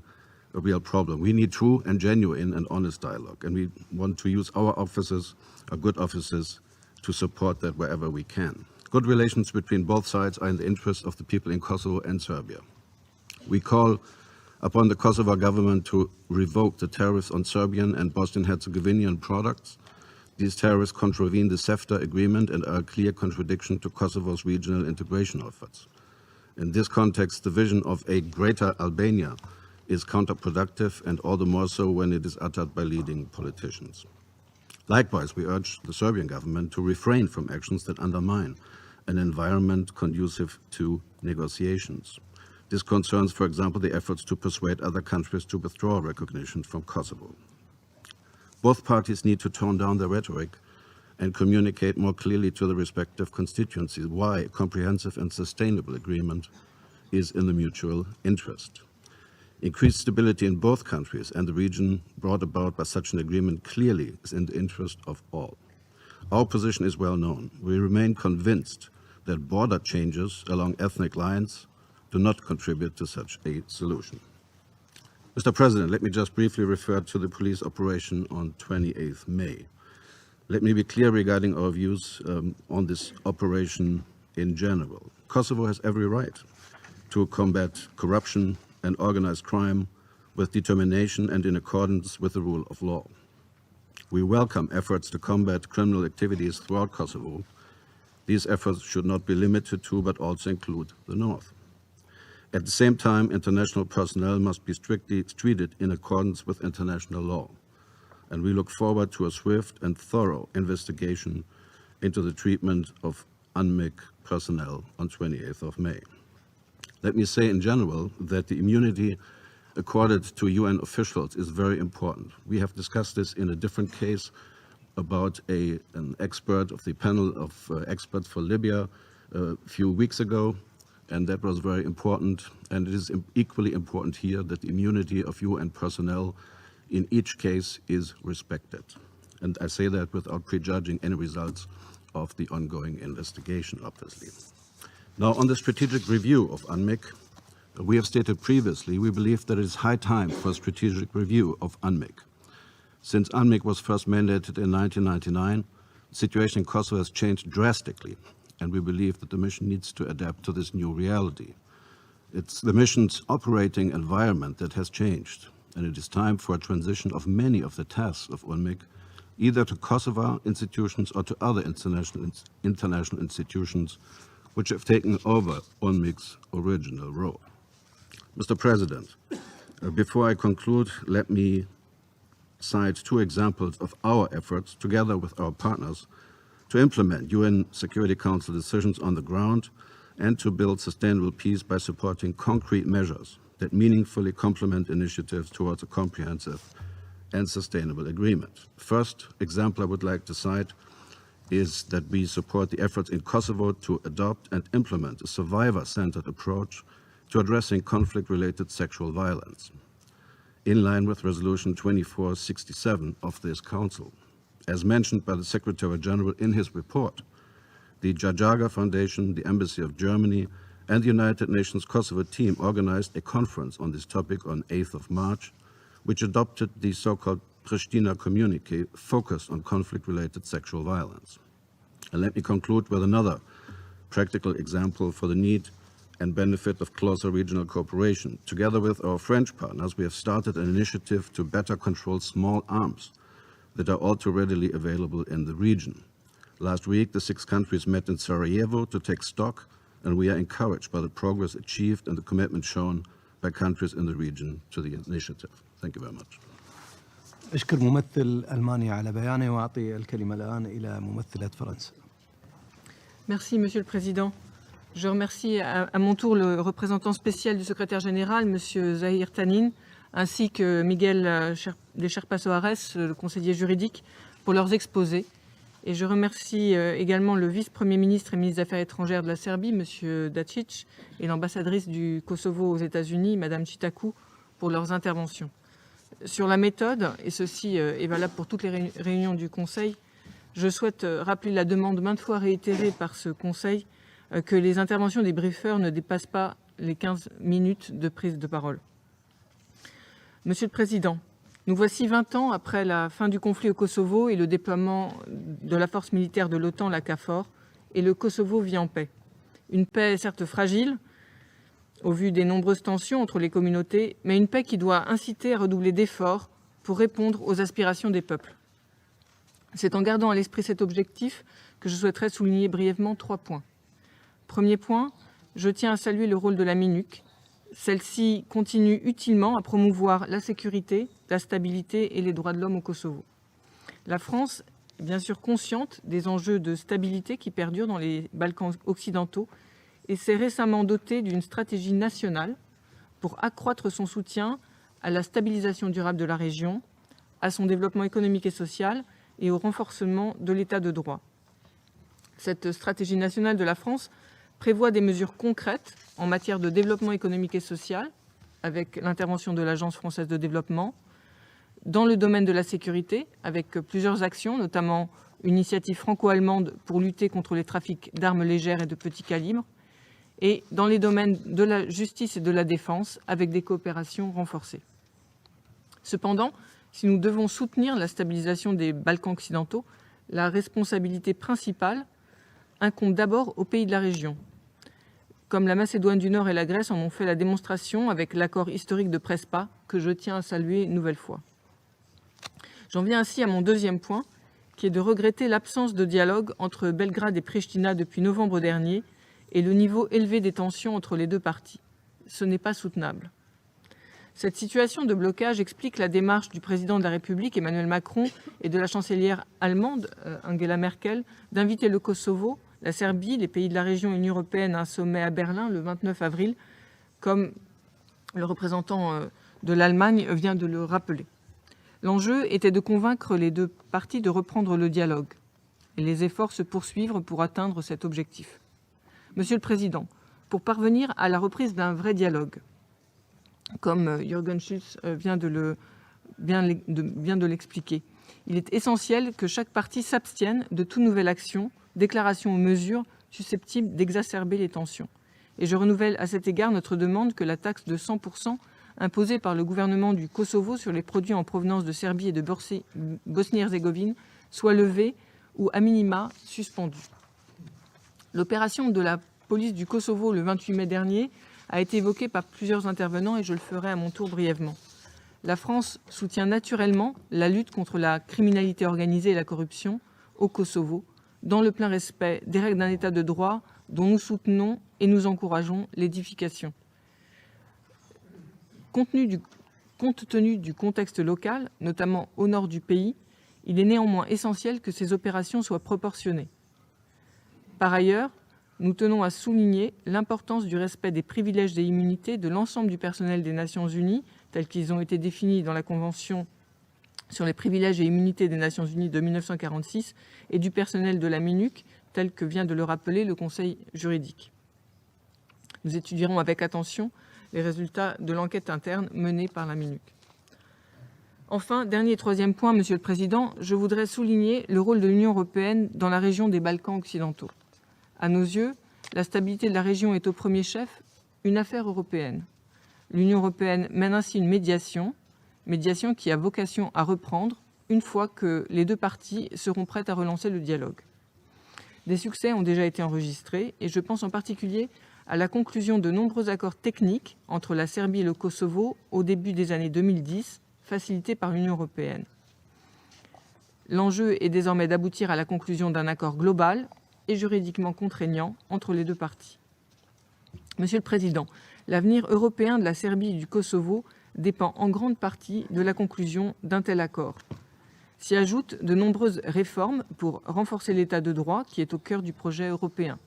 a real problem. We need true and genuine and honest dialogue, and we want to use our offices, our good offices, to support that wherever we can. Good relations between both sides are in the interest of the people in Kosovo and Serbia. We call upon the Kosovo government to revoke the tariffs on Serbian and Bosnian-Herzegovinian products. These tariffs contravene the CEFTA agreement and are a clear contradiction to Kosovo's regional integration efforts. In this context, the vision of a greater Albania is counterproductive, and all the more so when it is uttered by leading politicians. Likewise, we urge the Serbian government to refrain from actions that undermine an environment conducive to negotiations. This concerns, for example, the efforts to persuade other countries to withdraw recognition from Kosovo. Both parties need to tone down their rhetoric and communicate more clearly to the respective constituencies why a comprehensive and sustainable agreement is in the mutual interest. Increased stability in both countries and the region brought about by such an agreement clearly is in the interest of all. Our position is well known. We remain convinced that border changes along ethnic lines do not contribute to such a solution. Mr. President, let me just briefly refer to the police operation on 28th May. Let me be clear regarding our views on this operation in general. Kosovo has every right to combat corruption and organized crime with determination and in accordance with the rule of law. We welcome efforts to combat criminal activities throughout Kosovo. These efforts should not be limited to, but also include the north. At the same time, international personnel must be strictly treated in accordance with international law, and we look forward to a swift and thorough investigation into the treatment of UNMIK personnel on 28th of May. Let me say in general that the immunity accorded to UN officials is very important. We have discussed this in a different case about an expert of the panel of experts for Libya a few weeks ago, and that was very important. And it is equally important here that the immunity of UN personnel in each case is respected. And I say that without prejudging any results of the ongoing investigation, obviously. Now, on the strategic review of UNMIK, we have stated previously we believe that it is high time for a strategic review of UNMIK. Since UNMIK was first mandated in 1999, the situation in Kosovo has changed drastically, and we believe that the mission needs to adapt to this new reality. It's the mission's operating environment that has changed, and it is time for a transition of many of the tasks of UNMIK either to Kosovo institutions or to other international institutions which have taken over UNMIK's original role. Mr. President, before I conclude, let me cite two examples of our efforts, together with our partners, to implement UN Security Council decisions on the ground and to build sustainable peace by supporting concrete measures that meaningfully complement initiatives towards a comprehensive and sustainable agreement. First example I would like to cite is that we support the efforts in Kosovo to adopt and implement a survivor-centered approach to addressing conflict-related sexual violence, in line with Resolution 2467 of this Council. As mentioned by the Secretary General in his report, the Jajaga Foundation, the Embassy of Germany, and the United Nations Kosovo team organized a conference on this topic on 8th of March, which adopted the so-called Pristina communique focused on conflict-related sexual violence. And let me conclude with another practical example for the need and benefit of closer regional cooperation. Together with our French partners, we have started an initiative to better control small arms that are all too readily available in the region. Last week, the 6 countries met in Sarajevo to take stock, and we are encouraged by the progress achieved and the commitment shown by countries in the region to the initiative. Thank you very much. أشكر ممثل ألمانيا على بيانه وأعطي الكلمة الآن إلى ممثلة فرنسا. Merci, Monsieur le Président. Je remercie à mon tour le représentant spécial du secrétaire général, Monsieur Zahir Tanin, ainsi que Miguel de Sherpa-Soares, le conseiller juridique, pour leurs exposés. Et je remercie également le vice-premier ministre et ministre des Affaires étrangères de la Serbie, M. Dacic, et l'ambassadrice du Kosovo aux États-Unis, Mme Chitaku, pour leurs interventions. Sur la méthode, et ceci est valable pour toutes les réunions du Conseil, je souhaite rappeler la demande maintes fois réitérée par ce Conseil que les interventions des briefers ne dépassent pas les 15 minutes de prise de parole. Monsieur le Président, nous voici 20 ans après la fin du conflit au Kosovo et le déploiement de la force militaire de l'OTAN, la KFOR, et le Kosovo vit en paix. Une paix certes fragile, au vu des nombreuses tensions entre les communautés, mais une paix qui doit inciter à redoubler d'efforts pour répondre aux aspirations des peuples. C'est en gardant à l'esprit cet objectif que je souhaiterais souligner brièvement 3 points. Premier point, je tiens à saluer le rôle de la MINUC. Celle-ci continue utilement à promouvoir la sécurité, la stabilité et les droits de l'homme au Kosovo. La France est bien sûr consciente des enjeux de stabilité qui perdurent dans les Balkans occidentaux et s'est récemment dotée d'une stratégie nationale pour accroître son soutien à la stabilisation durable de la région, à son développement économique et social et au renforcement de l'état de droit. Cette stratégie nationale de la France prévoit des mesures concrètes en matière de développement économique et social, avec l'intervention de l'Agence française de développement, dans le domaine de la sécurité, avec plusieurs actions, notamment une initiative franco-allemande pour lutter contre les trafics d'armes légères et de petit calibre, et dans les domaines de la justice et de la défense, avec des coopérations renforcées. Cependant, si nous devons soutenir la stabilisation des Balkans occidentaux, la responsabilité principale incombe d'abord aux pays de la région. Comme la Macédoine du Nord et la Grèce en ont fait la démonstration avec l'accord historique de Prespa, que je tiens à saluer une nouvelle fois. J'en viens ainsi à mon deuxième point, qui est de regretter l'absence de dialogue entre Belgrade et Pristina depuis novembre dernier et le niveau élevé des tensions entre les deux parties. Ce n'est pas soutenable. Cette situation de blocage explique la démarche du président de la République, Emmanuel Macron, et de la chancelière allemande, Angela Merkel, d'inviter le Kosovo, la Serbie, les pays de la région et l'Union européenne à un sommet à Berlin le 29 avril, comme le représentant de l'Allemagne vient de le rappeler. L'enjeu était de convaincre les deux parties de reprendre le dialogue et les efforts se poursuivre pour atteindre cet objectif. Monsieur le Président, pour parvenir à la reprise d'un vrai dialogue, comme Jürgen Schulz vient de l'expliquer, il est essentiel que chaque partie s'abstienne de toute nouvelle action, déclaration ou mesure susceptible d'exacerber les tensions. Et je renouvelle à cet égard notre demande que la taxe de 100% imposée par le gouvernement du Kosovo sur les produits en provenance de Serbie et de Bosnie-Herzégovine soit levée ou à minima suspendue. L'opération de la police du Kosovo le 28 mai dernier a été évoquée par plusieurs intervenants et je le ferai à mon tour brièvement. la France soutient naturellement la lutte contre la criminalité organisée et la corruption au Kosovo, dans le plein respect des règles d'un État de droit dont nous soutenons et nous encourageons l'édification. Compte tenu du contexte local, notamment au nord du pays, il est néanmoins essentiel que ces opérations soient proportionnées. Par ailleurs, nous tenons à souligner l'importance du respect des privilèges et immunités de l'ensemble du personnel des Nations Unies, tels qu'ils ont été définis dans la Convention sur les privilèges et immunités des Nations Unies de 1946 et du personnel de la MINUC, tel que vient de le rappeler le Conseil juridique. Nous étudierons avec attention les résultats de l'enquête interne menée par la MINUC. Enfin, dernier et troisième point, Monsieur le Président, je voudrais souligner le rôle de l'Union européenne dans la région des Balkans occidentaux. À nos yeux, la stabilité de la région est au premier chef une affaire européenne. L'Union européenne mène ainsi une médiation qui a vocation à reprendre une fois que les deux parties seront prêtes à relancer le dialogue. Des succès ont déjà été enregistrés et je pense en particulier à la conclusion de nombreux accords techniques entre la Serbie et le Kosovo au début des années 2010, facilités par l'Union européenne. L'enjeu est désormais d'aboutir à la conclusion d'un accord global et juridiquement contraignant entre les deux parties. Monsieur le Président, l'avenir européen de la Serbie et du Kosovo dépend en grande partie de la conclusion d'un tel accord. S'y ajoutent de nombreuses réformes pour renforcer l'état de droit qui est au cœur du projet européen.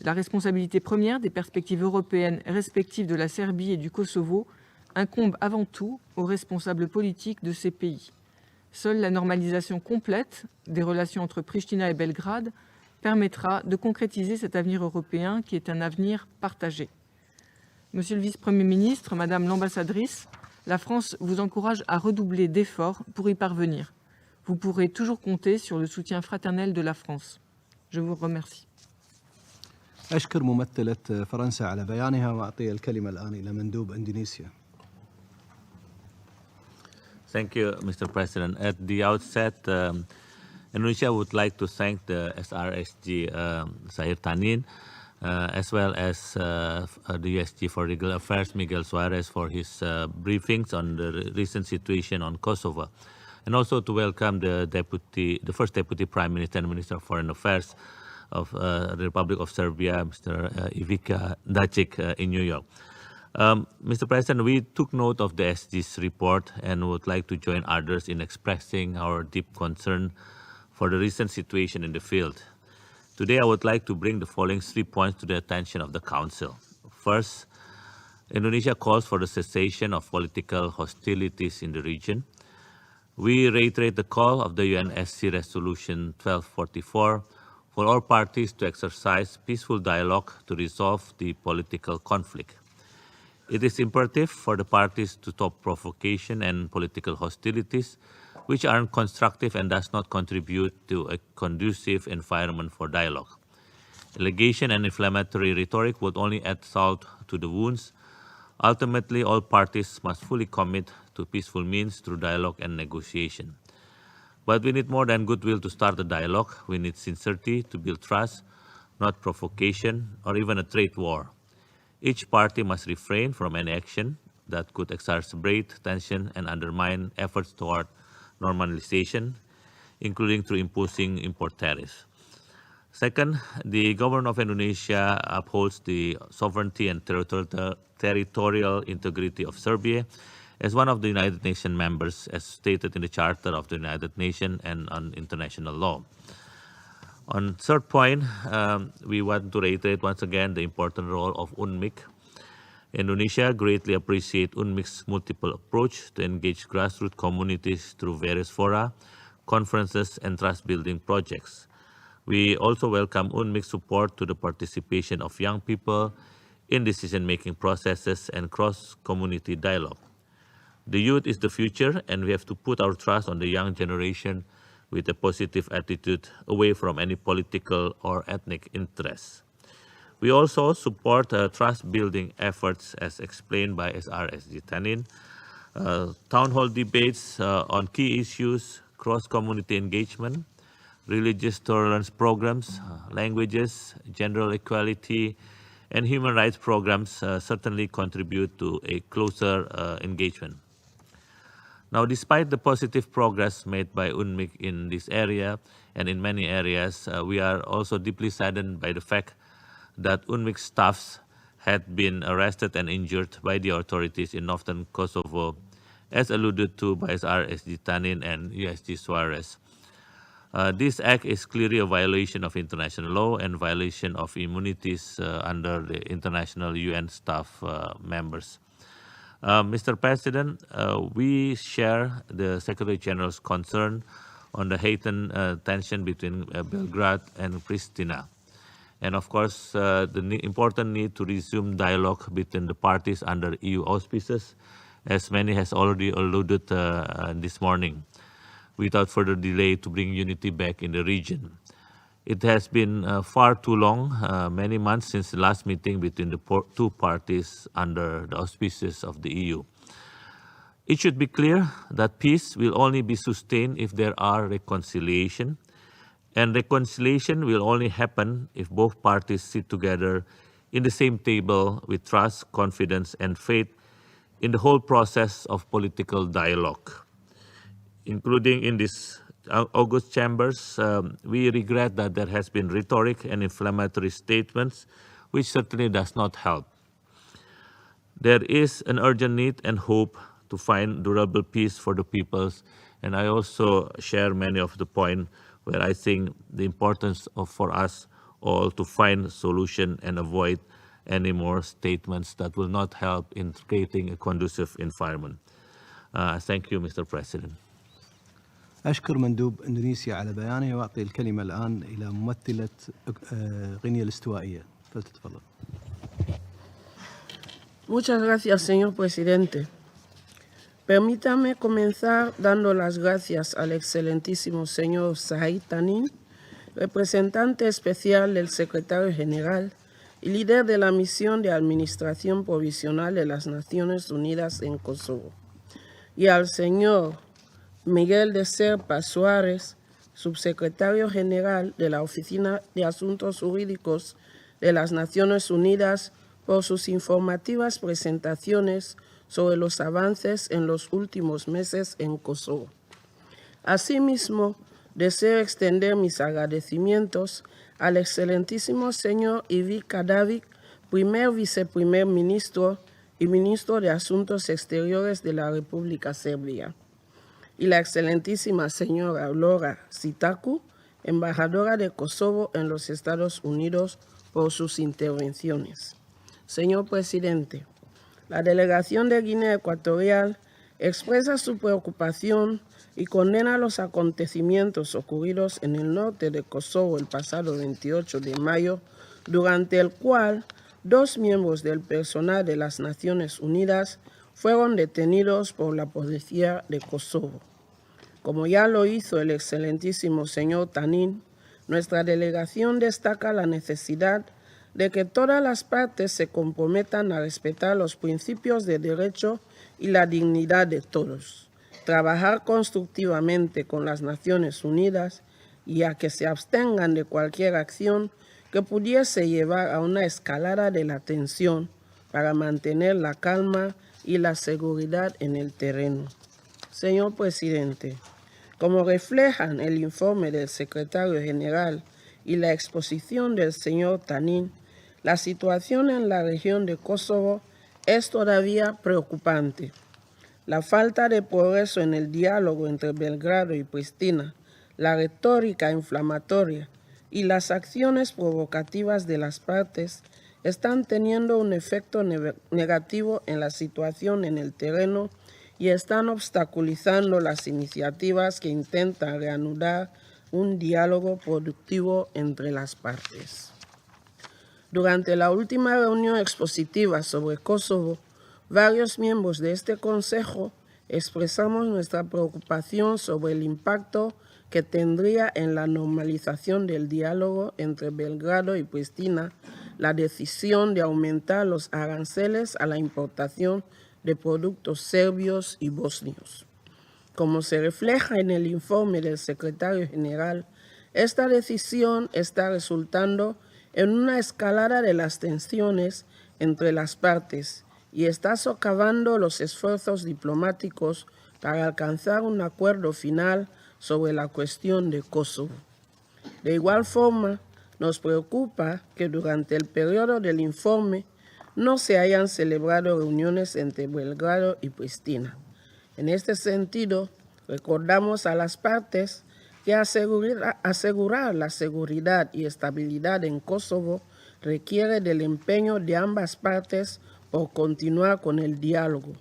La responsabilité première des perspectives européennes respectives de la Serbie et du Kosovo incombe avant tout aux responsables politiques de ces pays. Seule la normalisation complète des relations entre Pristina et Belgrade permettra de concrétiser cet avenir européen qui est un avenir partagé. Monsieur le vice-premier ministre, Madame l'ambassadrice, la France vous encourage à redoubler d'efforts pour y parvenir. Vous pourrez toujours compter sur le soutien fraternel de la France. Je vous remercie. أشكر ممثلة فرنسا على بيانها وأعطي الكلمة الآن إلى مندوب إندونيسيا. Thank you, Mr. President. At the outset, Indonesia would like to thank the SRSG Zahir Tanin, as well as the USG for Legal Affairs, Miguel Suarez, for his briefings on the recent situation on Kosovo, and also to welcome the first Deputy Prime Minister and Minister of Foreign Affairs of the Republic of Serbia, Mr. Ivica Dacic, in New York. Mr. President, we took note of the SG's report and would like to join others in expressing our deep concern for the recent situation in the field. Today, I would like to bring the following 3 points to the attention of the Council. First, Indonesia calls for the cessation of political hostilities in the region. We reiterate the call of the UNSC Resolution 1244 for all parties to exercise peaceful dialogue to resolve the political conflict. It is imperative for the parties to stop provocation and political hostilities, which are unconstructive and does not contribute to a conducive environment for dialogue. Allegation and inflammatory rhetoric would only add salt to the wounds. Ultimately, all parties must fully commit to peaceful means through dialogue and negotiation. But we need more than goodwill to start a dialogue. We need sincerity to build trust, not provocation or even a trade war. Each party must refrain from any action that could exacerbate tension and undermine efforts toward normalization, including through imposing import tariffs. Second, the government of Indonesia upholds the sovereignty and territorial integrity of Serbia as one of the United Nations members, as stated in the Charter of the United Nations and on international law. On third point, we want to reiterate once again the important role of UNMIK. Indonesia greatly appreciates UNMIK's multiple approach to engage grassroots communities through various fora, conferences, and trust-building projects. We also welcome UNMIK's support to the participation of young people in decision-making processes and cross-community dialogue. The youth is the future, and we have to put our trust on the young generation with a positive attitude away from any political or ethnic interests. We also support trust-building efforts as explained by SRSG Tanin, town hall debates on key issues, cross-community engagement, religious tolerance programs, languages, gender equality, and human rights programs certainly contribute to a closer engagement. Now, despite the positive progress made by UNMIK in this area and in many areas, we are also deeply saddened by the fact that UNMIK staffs had been arrested and injured by the authorities in northern Kosovo, as alluded to by RSG Tanin and USG Suarez. This act is clearly a violation of international law and violation of immunities under the international UN staff members. Mr. President, we share the Secretary General's concern on the heightened tension between Belgrade and Pristina. And of course, the important need to resume dialogue between the parties under EU auspices, as many has already alluded this morning, without further delay to bring unity back in the region. It has been far too long, many months since the last meeting between the two parties under the auspices of the EU. It should be clear that peace will only be sustained if there are reconciliation, and reconciliation will only happen if both parties sit together in the same table with trust, confidence, and faith in the whole process of political dialogue. Including in this August chambers, we regret that there has been rhetoric and inflammatory statements, which certainly does not help. There is an urgent need and hope to find durable peace for the peoples, and I also share many of the points where I think the importance for us all to find a solution and avoid any more statements that will not help in creating a conducive environment. Thank you, Mr. President. أشكر مندوب إندونيسيا على بيانه وأعطي الكلمة الآن إلى ممثلة غينيا الاستوائية. فلتتفضل. Muchas gracias, señor presidente. Permítame comenzar dando las gracias al excelentísimo señor Said Tanin, representante especial del secretario general y líder de la misión de administración provisional de las Naciones Unidas en Kosovo, y al señor Miguel de Serpa Suárez, subsecretario general de la Oficina de Asuntos Jurídicos de las Naciones Unidas, por sus informativas presentaciones sobre los avances en los últimos meses en Kosovo. Asimismo, deseo extender mis agradecimientos al excelentísimo señor Ivi Kadavic, primer viceprimer ministro y ministro de Asuntos Exteriores de la República Serbia, y la excelentísima señora Laura Sitaku, embajadora de Kosovo en los Estados Unidos, por sus intervenciones. Señor presidente, la delegación de Guinea Ecuatorial expresa su preocupación y condena los acontecimientos ocurridos en el norte de Kosovo el pasado 28 de mayo, durante el cual 2 miembros del personal de las Naciones Unidas fueron detenidos por la policía de Kosovo. Como ya lo hizo el excelentísimo señor Tanin, nuestra delegación destaca la necesidad de que todas las partes se comprometan a respetar los principios de derecho y la dignidad de todos, trabajar constructivamente con las Naciones Unidas y a que se abstengan de cualquier acción que pudiese llevar a una escalada de la tensión para mantener la calma y la seguridad en el terreno. Señor presidente, como reflejan el informe del secretario general y la exposición del señor Tanin, la situación en la región de Kosovo es todavía preocupante. La falta de progreso en el diálogo entre Belgrado y Pristina, la retórica inflamatoria y las acciones provocativas de las partes están teniendo un efecto negativo en la situación en el terreno y están obstaculizando las iniciativas que intentan reanudar un diálogo productivo entre las partes. Durante la última reunión expositiva sobre Kosovo, varios miembros de este Consejo expresamos nuestra preocupación sobre el impacto que tendría en la normalización del diálogo entre Belgrado y Pristina la decisión de aumentar los aranceles a la importación de productos serbios y bosnios. Como se refleja en el informe del secretario general, esta decisión está resultando en una escalada de las tensiones entre las partes y está socavando los esfuerzos diplomáticos para alcanzar un acuerdo final sobre la cuestión de Kosovo. De igual forma, nos preocupa que durante el periodo del informe no se hayan celebrado reuniones entre Belgrado y Pristina. En este sentido, recordamos a las partes que asegurar la seguridad y estabilidad en Kosovo requiere del empeño de ambas partes por continuar con el diálogo,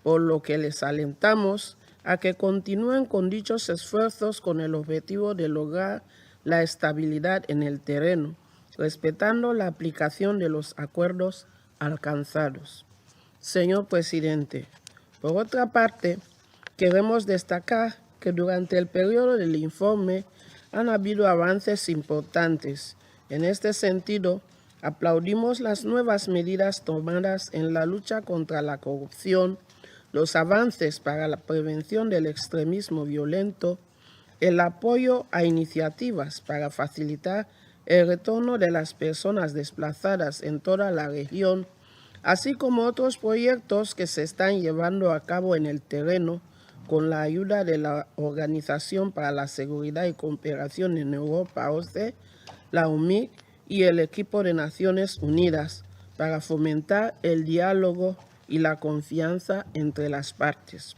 por lo que les alentamos a que continúen con dichos esfuerzos con el objetivo de lograr la estabilidad en el terreno, respetando la aplicación de los acuerdos alcanzados. Señor presidente, por otra parte, queremos destacar que durante el periodo del informe han habido avances importantes. En este sentido, aplaudimos las nuevas medidas tomadas en la lucha contra la corrupción, los avances para la prevención del extremismo violento, el apoyo a iniciativas para facilitar el retorno de las personas desplazadas en toda la región, así como otros proyectos que se están llevando a cabo en el terreno con la ayuda de la Organización para la Seguridad y Cooperación en Europa, OSCE, la UMIC y el equipo de Naciones Unidas para fomentar el diálogo y la confianza entre las partes.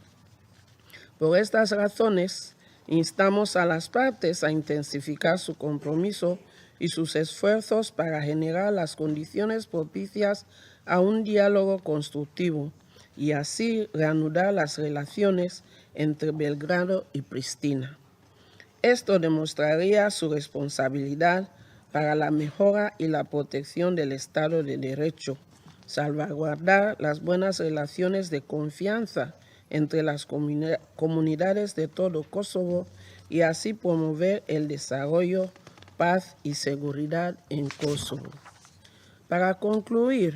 Por estas razones, instamos a las partes a intensificar su compromiso y sus esfuerzos para generar las condiciones propicias a un diálogo constructivo y así reanudar las relaciones entre Belgrado y Pristina. Esto demostraría su responsabilidad para la mejora y la protección del Estado de Derecho, salvaguardar las buenas relaciones de confianza entre las comunidades de todo Kosovo y así promover el desarrollo, paz y seguridad en Kosovo. Para concluir,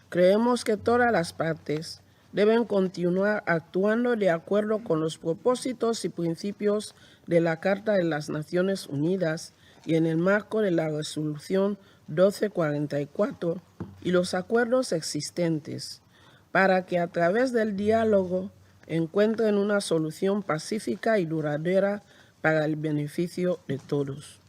creemos que todas las partes deben continuar actuando de acuerdo con los propósitos y principios de la Carta de las Naciones Unidas y en el marco de la Resolución 1244 y los acuerdos existentes, para que a través del diálogo encuentren una solución pacífica y duradera para el beneficio de todos.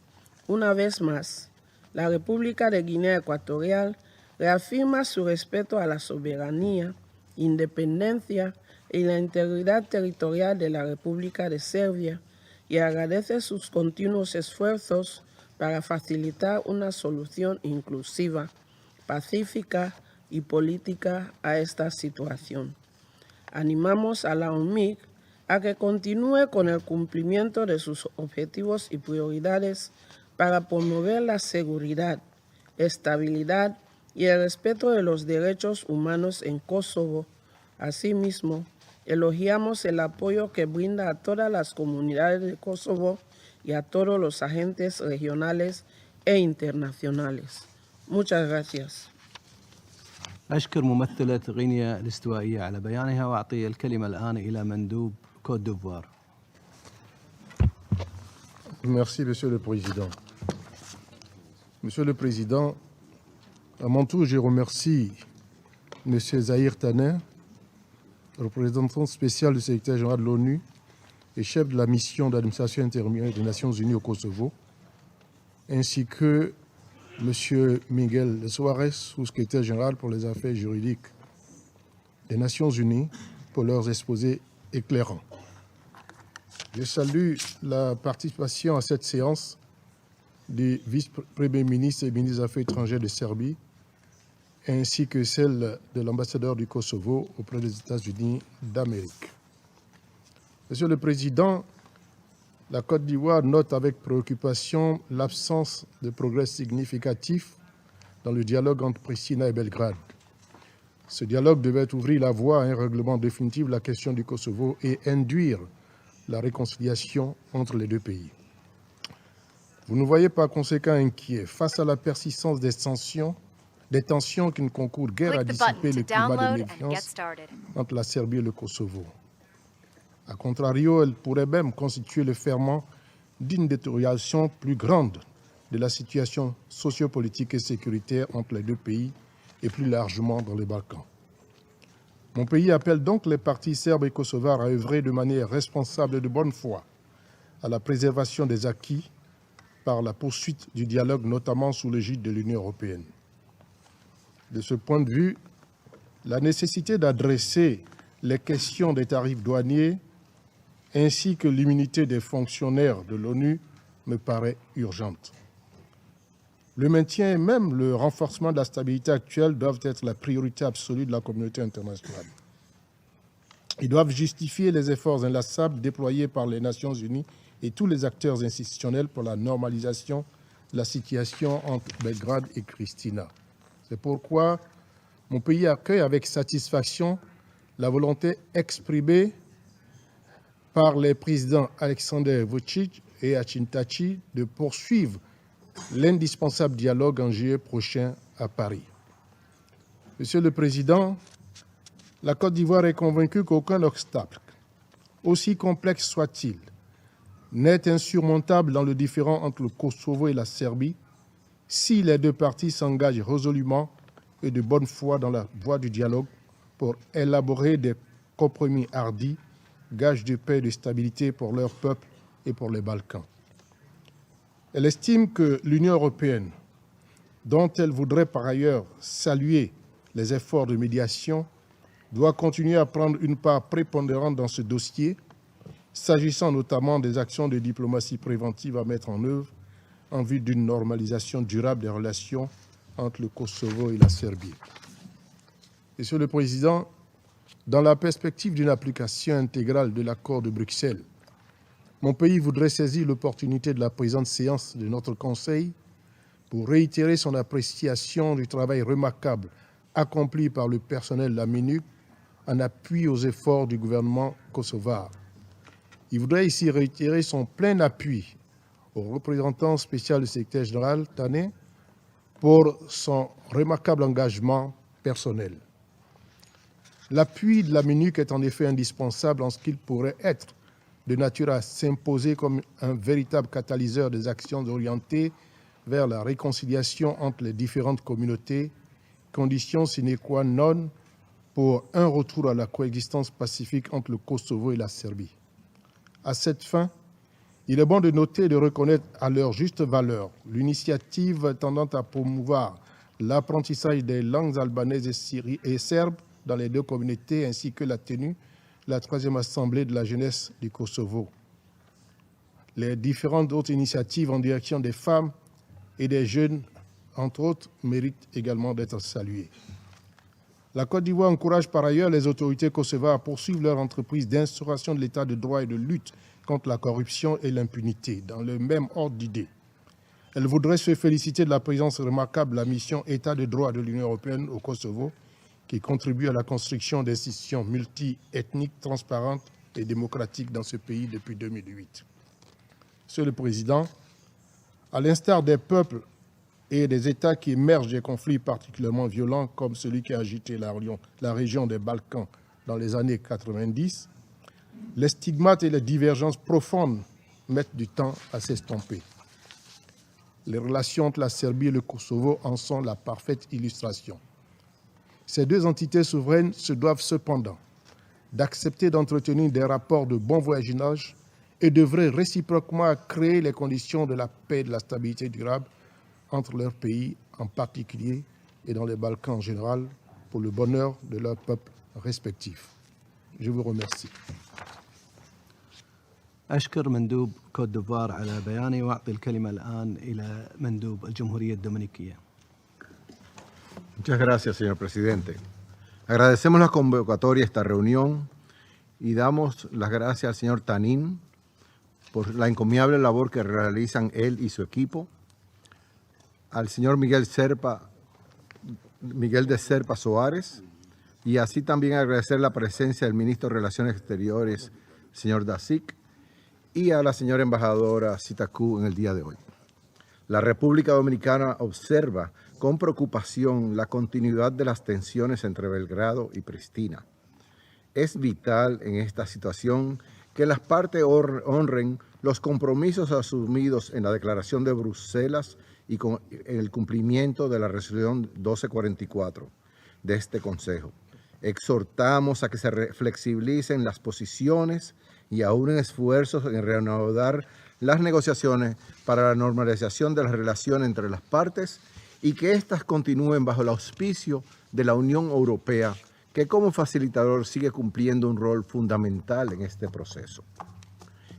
Una vez más, la República de Guinea Ecuatorial reafirma su respeto a la soberanía, independencia y la integridad territorial de la República de Serbia y agradece sus continuos esfuerzos para facilitar una solución inclusiva, pacífica y política a esta situación. Animamos a la UNMIC a que continúe con el cumplimiento de sus objetivos y prioridades para promover la seguridad, estabilidad y el respeto de los derechos humanos en Kosovo. Asimismo, elogiamos el apoyo que brinda a todas las comunidades de Kosovo y a todos los agentes regionales e internacionales. Muchas gracias. أشكر ممثلة غينيا الاستوائية على بيانها وأعطي الكلمة الآن إلى مندوب كوت ديفوار. Merci, Monsieur le Président. Monsieur le Président, à mon tour, je remercie Monsieur Zahir Taner, représentant spécial du secrétaire général de l'ONU et chef de la mission d'administration intermédiaire des Nations Unies au Kosovo, ainsi que M. Miguel Suarez, sous-secrétaire général pour les affaires juridiques des Nations Unies, pour leurs exposés éclairants. Je salue la participation à cette séance du vice-premier ministre et ministre des Affaires étrangères de Serbie, ainsi que celle de l'ambassadeur du Kosovo auprès des États-Unis d'Amérique. Monsieur le Président, la Côte d'Ivoire note avec préoccupation l'absence de progrès significatif dans le dialogue entre Pristina et Belgrade. Ce dialogue devait ouvrir la voie à un règlement définitif de la question du Kosovo et induire la réconciliation entre les deux pays. Vous ne voyez par conséquent inquiet face à la persistance des tensions qui ne concourent guère à dissiper le climat de méfiance entre la Serbie et le Kosovo. A contrario, elle pourrait même constituer le ferment d'une détérioration plus grande de la situation sociopolitique et sécuritaire entre les deux pays et plus largement dans les Balkans. Mon pays appelle donc les partis serbes et kosovars à œuvrer de manière responsable et de bonne foi à la préservation des acquis par la poursuite du dialogue, notamment sous l'égide de l'Union européenne. De ce point de vue, la nécessité d'adresser les questions des tarifs douaniers ainsi que l'immunité des fonctionnaires de l'ONU me paraît urgente. Le maintien et même le renforcement de la stabilité actuelle doivent être la priorité absolue de la communauté internationale. Ils doivent justifier les efforts inlassables déployés par les Nations Unies et tous les acteurs institutionnels pour la normalisation de la situation entre Belgrade et Pristina. C'est pourquoi mon pays accueille avec satisfaction la volonté exprimée par les présidents Alexander Vučić et Acintaci de poursuivre l'indispensable dialogue en juillet prochain à Paris. Monsieur le Président, la Côte d'Ivoire est convaincue qu'aucun obstacle, aussi complexe soit-il, n'est insurmontable dans le différend entre le Kosovo et la Serbie si les deux parties s'engagent résolument et de bonne foi dans la voie du dialogue pour élaborer des compromis hardis, gage de paix et de stabilité pour leur peuple et pour les Balkans. Elle estime que l'Union européenne, dont elle voudrait par ailleurs saluer les efforts de médiation, doit continuer à prendre une part prépondérante dans ce dossier, s'agissant notamment des actions de diplomatie préventive à mettre en œuvre en vue d'une normalisation durable des relations entre le Kosovo et la Serbie. Monsieur le Président, dans la perspective d'une application intégrale de l'accord de Bruxelles, mon pays voudrait saisir l'opportunité de la présente séance de notre Conseil pour réitérer son appréciation du travail remarquable accompli par le personnel de la MINUC en appui aux efforts du gouvernement kosovar. Il voudrait ici réitérer son plein appui au représentant spécial du secrétaire général, Tane, pour son remarquable engagement personnel. L'appui de la MINUC est en effet indispensable en ce qu'il pourrait être de nature à s'imposer comme un véritable catalyseur des actions orientées vers la réconciliation entre les différentes communautés, condition sine qua non pour un retour à la coexistence pacifique entre le Kosovo et la Serbie. À cette fin, il est bon de noter et de reconnaître à leur juste valeur l'initiative tendant à promouvoir l'apprentissage des langues albanaises et serbes dans les deux communautés, ainsi que la tenue de la 3e Assemblée de la jeunesse du Kosovo. Les différentes autres initiatives en direction des femmes et des jeunes, entre autres, méritent également d'être saluées. La Côte d'Ivoire encourage par ailleurs les autorités kosovares à poursuivre leur entreprise d'instauration de l'état de droit et de lutte contre la corruption et l'impunité, dans le même ordre d'idées. Elle voudrait se féliciter de la présence remarquable de la mission État de droit de l'Union européenne au Kosovo, qui contribue à la construction d'institutions multi-ethniques, transparentes et démocratiques dans ce pays depuis 2008. Monsieur le Président, à l'instar des peuples et des États qui émergent des conflits particulièrement violents, comme celui qui a agité la région des Balkans dans les années 90, les stigmates et les divergences profondes mettent du temps à s'estomper. Les relations entre la Serbie et le Kosovo en sont la parfaite illustration. Ces deux entités souveraines se doivent cependant d'accepter d'entretenir des rapports de bon voisinage et d'œuvrer réciproquement à créer les conditions de la paix et de la stabilité durable entre leurs pays en particulier et dans les Balkans en général pour le bonheur de leurs peuples respectifs. Je vous remercie. أشكر مندوب كوت ديفوار على بيانه وأعطي الكلمة الآن إلى مندوب الجمهورية الدومينيكية. Muchas gracias, señor presidente. Agradecemos la convocatoria a esta reunión y damos las gracias al señor Tanin por la encomiable labor que realizan él y su equipo, al señor Miguel de Serpa Soares, y así también agradecer la presencia del ministro de Relaciones Exteriores, señor Dasic, y a la señora embajadora Sitaku en el día de hoy. La República Dominicana observa con preocupación la continuidad de las tensiones entre Belgrado y Pristina. Es vital en esta situación que las partes honren los compromisos asumidos en la Declaración de Bruselas y con el cumplimiento de la Resolución 1244 de este Consejo. Exhortamos a que se flexibilicen las posiciones y aúnen esfuerzos en reanudar las negociaciones para la normalización de las relaciones entre las partes y que éstas continúen bajo el auspicio de la Unión Europea, que como facilitador sigue cumpliendo un rol fundamental en este proceso.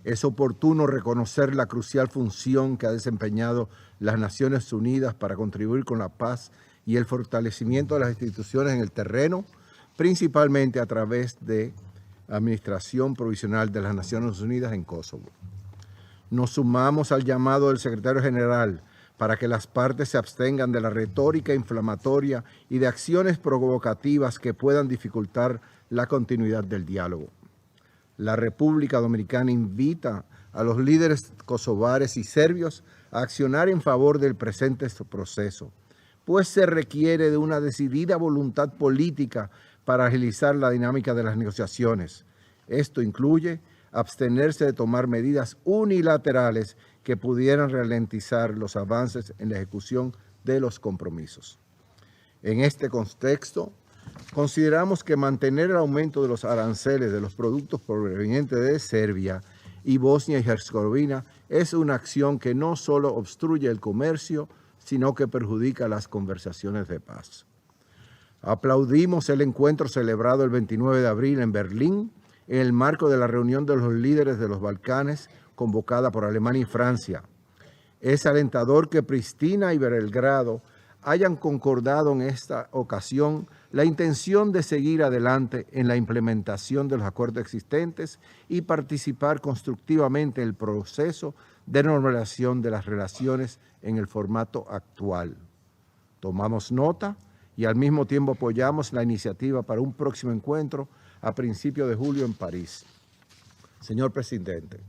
Es oportuno reconocer la crucial función que ha desempeñado las Naciones Unidas para contribuir con la paz y el fortalecimiento de las instituciones en el terreno, principalmente a través de la Administración Provisional de las Naciones Unidas en Kosovo. Nos sumamos al llamado del Secretario General para que las partes se abstengan de la retórica inflamatoria y de acciones provocativas que puedan dificultar la continuidad del diálogo. La República Dominicana invita a los líderes kosovares y serbios a accionar en favor del presente proceso, pues se requiere de una decidida voluntad política para agilizar la dinámica de las negociaciones. Esto incluye abstenerse de tomar medidas unilaterales que pudieran ralentizar los avances en la ejecución de los compromisos. En este contexto, consideramos que mantener el aumento de los aranceles de los productos provenientes de Serbia y Bosnia y Herzegovina es una acción que no solo obstruye el comercio, sino que perjudica las conversaciones de paz. Aplaudimos el encuentro celebrado el 29 de abril en Berlín, en el marco de la reunión de los líderes de los Balcanes, convocada por Alemania y Francia. Es alentador que Pristina y Belgrado hayan concordado en esta ocasión la intención de seguir adelante en la implementación de los acuerdos existentes y participar constructivamente en el proceso de normalización de las relaciones en el formato actual. Tomamos nota y al mismo tiempo apoyamos la iniciativa para un próximo encuentro a principios de julio en París. Señor Presidente,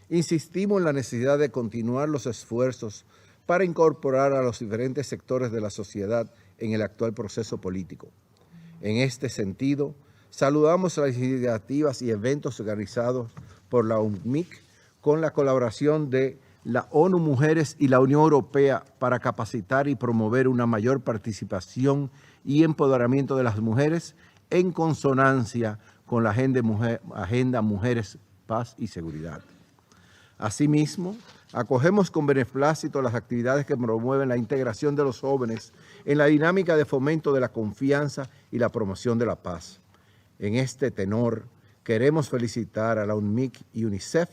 insistimos en la necesidad de continuar los esfuerzos para incorporar a los diferentes sectores de la sociedad en el actual proceso político. En este sentido, saludamos las iniciativas y eventos organizados por la UNMIC con la colaboración de la ONU Mujeres y la Unión Europea para capacitar y promover una mayor participación y empoderamiento de las mujeres en consonancia con la Agenda Mujeres, Paz y Seguridad. Asimismo, acogemos con beneplácito las actividades que promueven la integración de los jóvenes en la dinámica de fomento de la confianza y la promoción de la paz. En este tenor, queremos felicitar a la UNMIC y UNICEF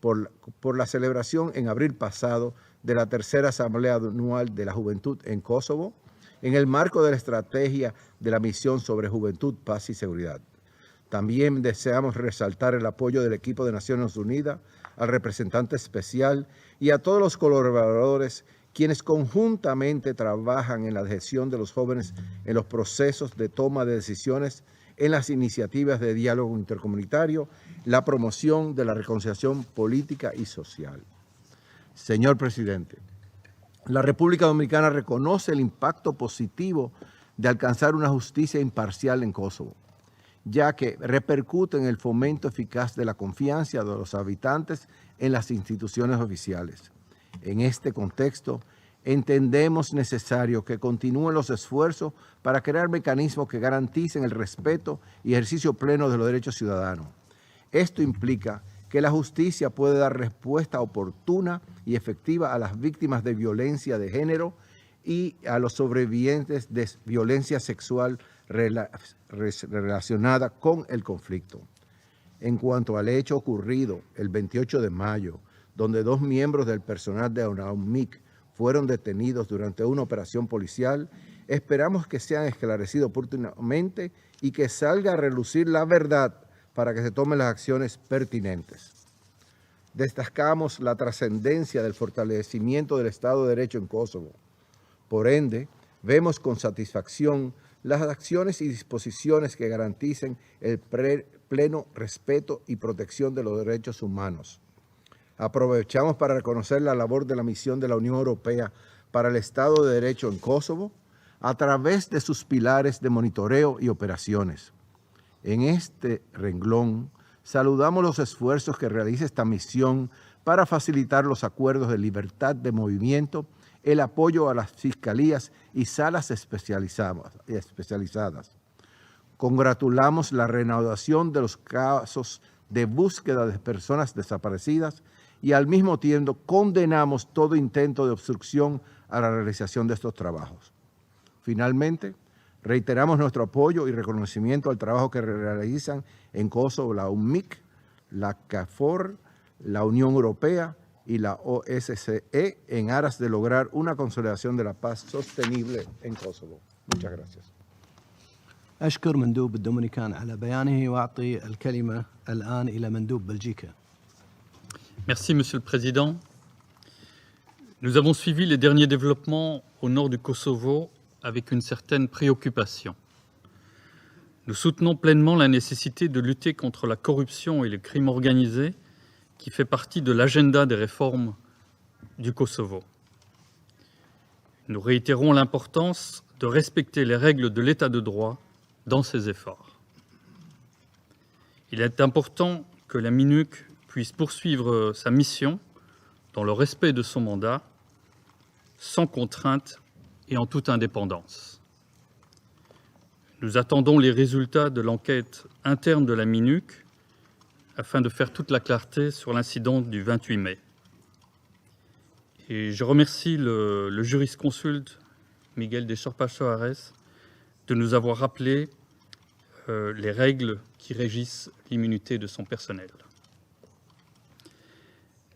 por la celebración en abril pasado de la tercera Asamblea Anual de la Juventud en Kosovo, en el marco de la estrategia de la misión sobre juventud, paz y seguridad. También deseamos resaltar el apoyo del equipo de Naciones Unidas, al representante especial y a todos los colaboradores quienes conjuntamente trabajan en la adhesión de los jóvenes en los procesos de toma de decisiones, en las iniciativas de diálogo intercomunitario, la promoción de la reconciliación política y social. Señor Presidente, la República Dominicana reconoce el impacto positivo de alcanzar una justicia imparcial en Kosovo, ya que repercute en el fomento eficaz de la confianza de los habitantes en las instituciones oficiales. En este contexto, entendemos necesario que continúen los esfuerzos para crear mecanismos que garanticen el respeto y ejercicio pleno de los derechos ciudadanos. Esto implica que la justicia puede dar respuesta oportuna y efectiva a las víctimas de violencia de género y a los sobrevivientes de violencia sexual relacionada con el conflicto. En cuanto al hecho ocurrido el 28 de mayo, donde 2 miembros del personal de la UNMIC fueron detenidos durante una operación policial, esperamos que sean esclarecidos oportunamente y que salga a relucir la verdad para que se tomen las acciones pertinentes. Destacamos la trascendencia del fortalecimiento del Estado de Derecho en Kosovo. Por ende, vemos con satisfacción las acciones y disposiciones que garanticen el pleno respeto y protección de los derechos humanos. Aprovechamos para reconocer la labor de la misión de la Unión Europea para el Estado de Derecho en Kosovo a través de sus pilares de monitoreo y operaciones. En este renglón saludamos los esfuerzos que realiza esta misión para facilitar los acuerdos de libertad de movimiento, el apoyo a las fiscalías y salas especializadas. Congratulamos la reanudación de los casos de búsqueda de personas desaparecidas y al mismo tiempo condenamos todo intento de obstrucción a la realización de estos trabajos. Finalmente, reiteramos nuestro apoyo y reconocimiento al trabajo que realizan en Kosovo la UNMIK, la KFOR, la Unión Europea y la OSCE en aras de lograr una consolidación de la paz sostenible en Kosovo. Muchas gracias. أشكر مندوب الدومينيكان على بيانه وأعطي الكلمة الآن إلى مندوب بلجيكا. Merci, Monsieur le Président. Nous avons suivi les derniers développements au nord du Kosovo avec une certaine préoccupation. Nous soutenons pleinement la nécessité de lutter contre la corruption et le crime organisé qui fait partie de l'agenda des réformes du Kosovo. Nous réitérons l'importance de respecter les règles de l'État de droit dans ces efforts. Il est important que la MINUC puisse poursuivre sa mission dans le respect de son mandat, sans contrainte et en toute indépendance. Nous attendons les résultats de l'enquête interne de la MINUC afin de faire toute la clarté sur l'incident du 28 mai. Et je remercie le jurisconsulte Miguel de Chorpa-Soares de nous avoir rappelé les règles qui régissent l'immunité de son personnel.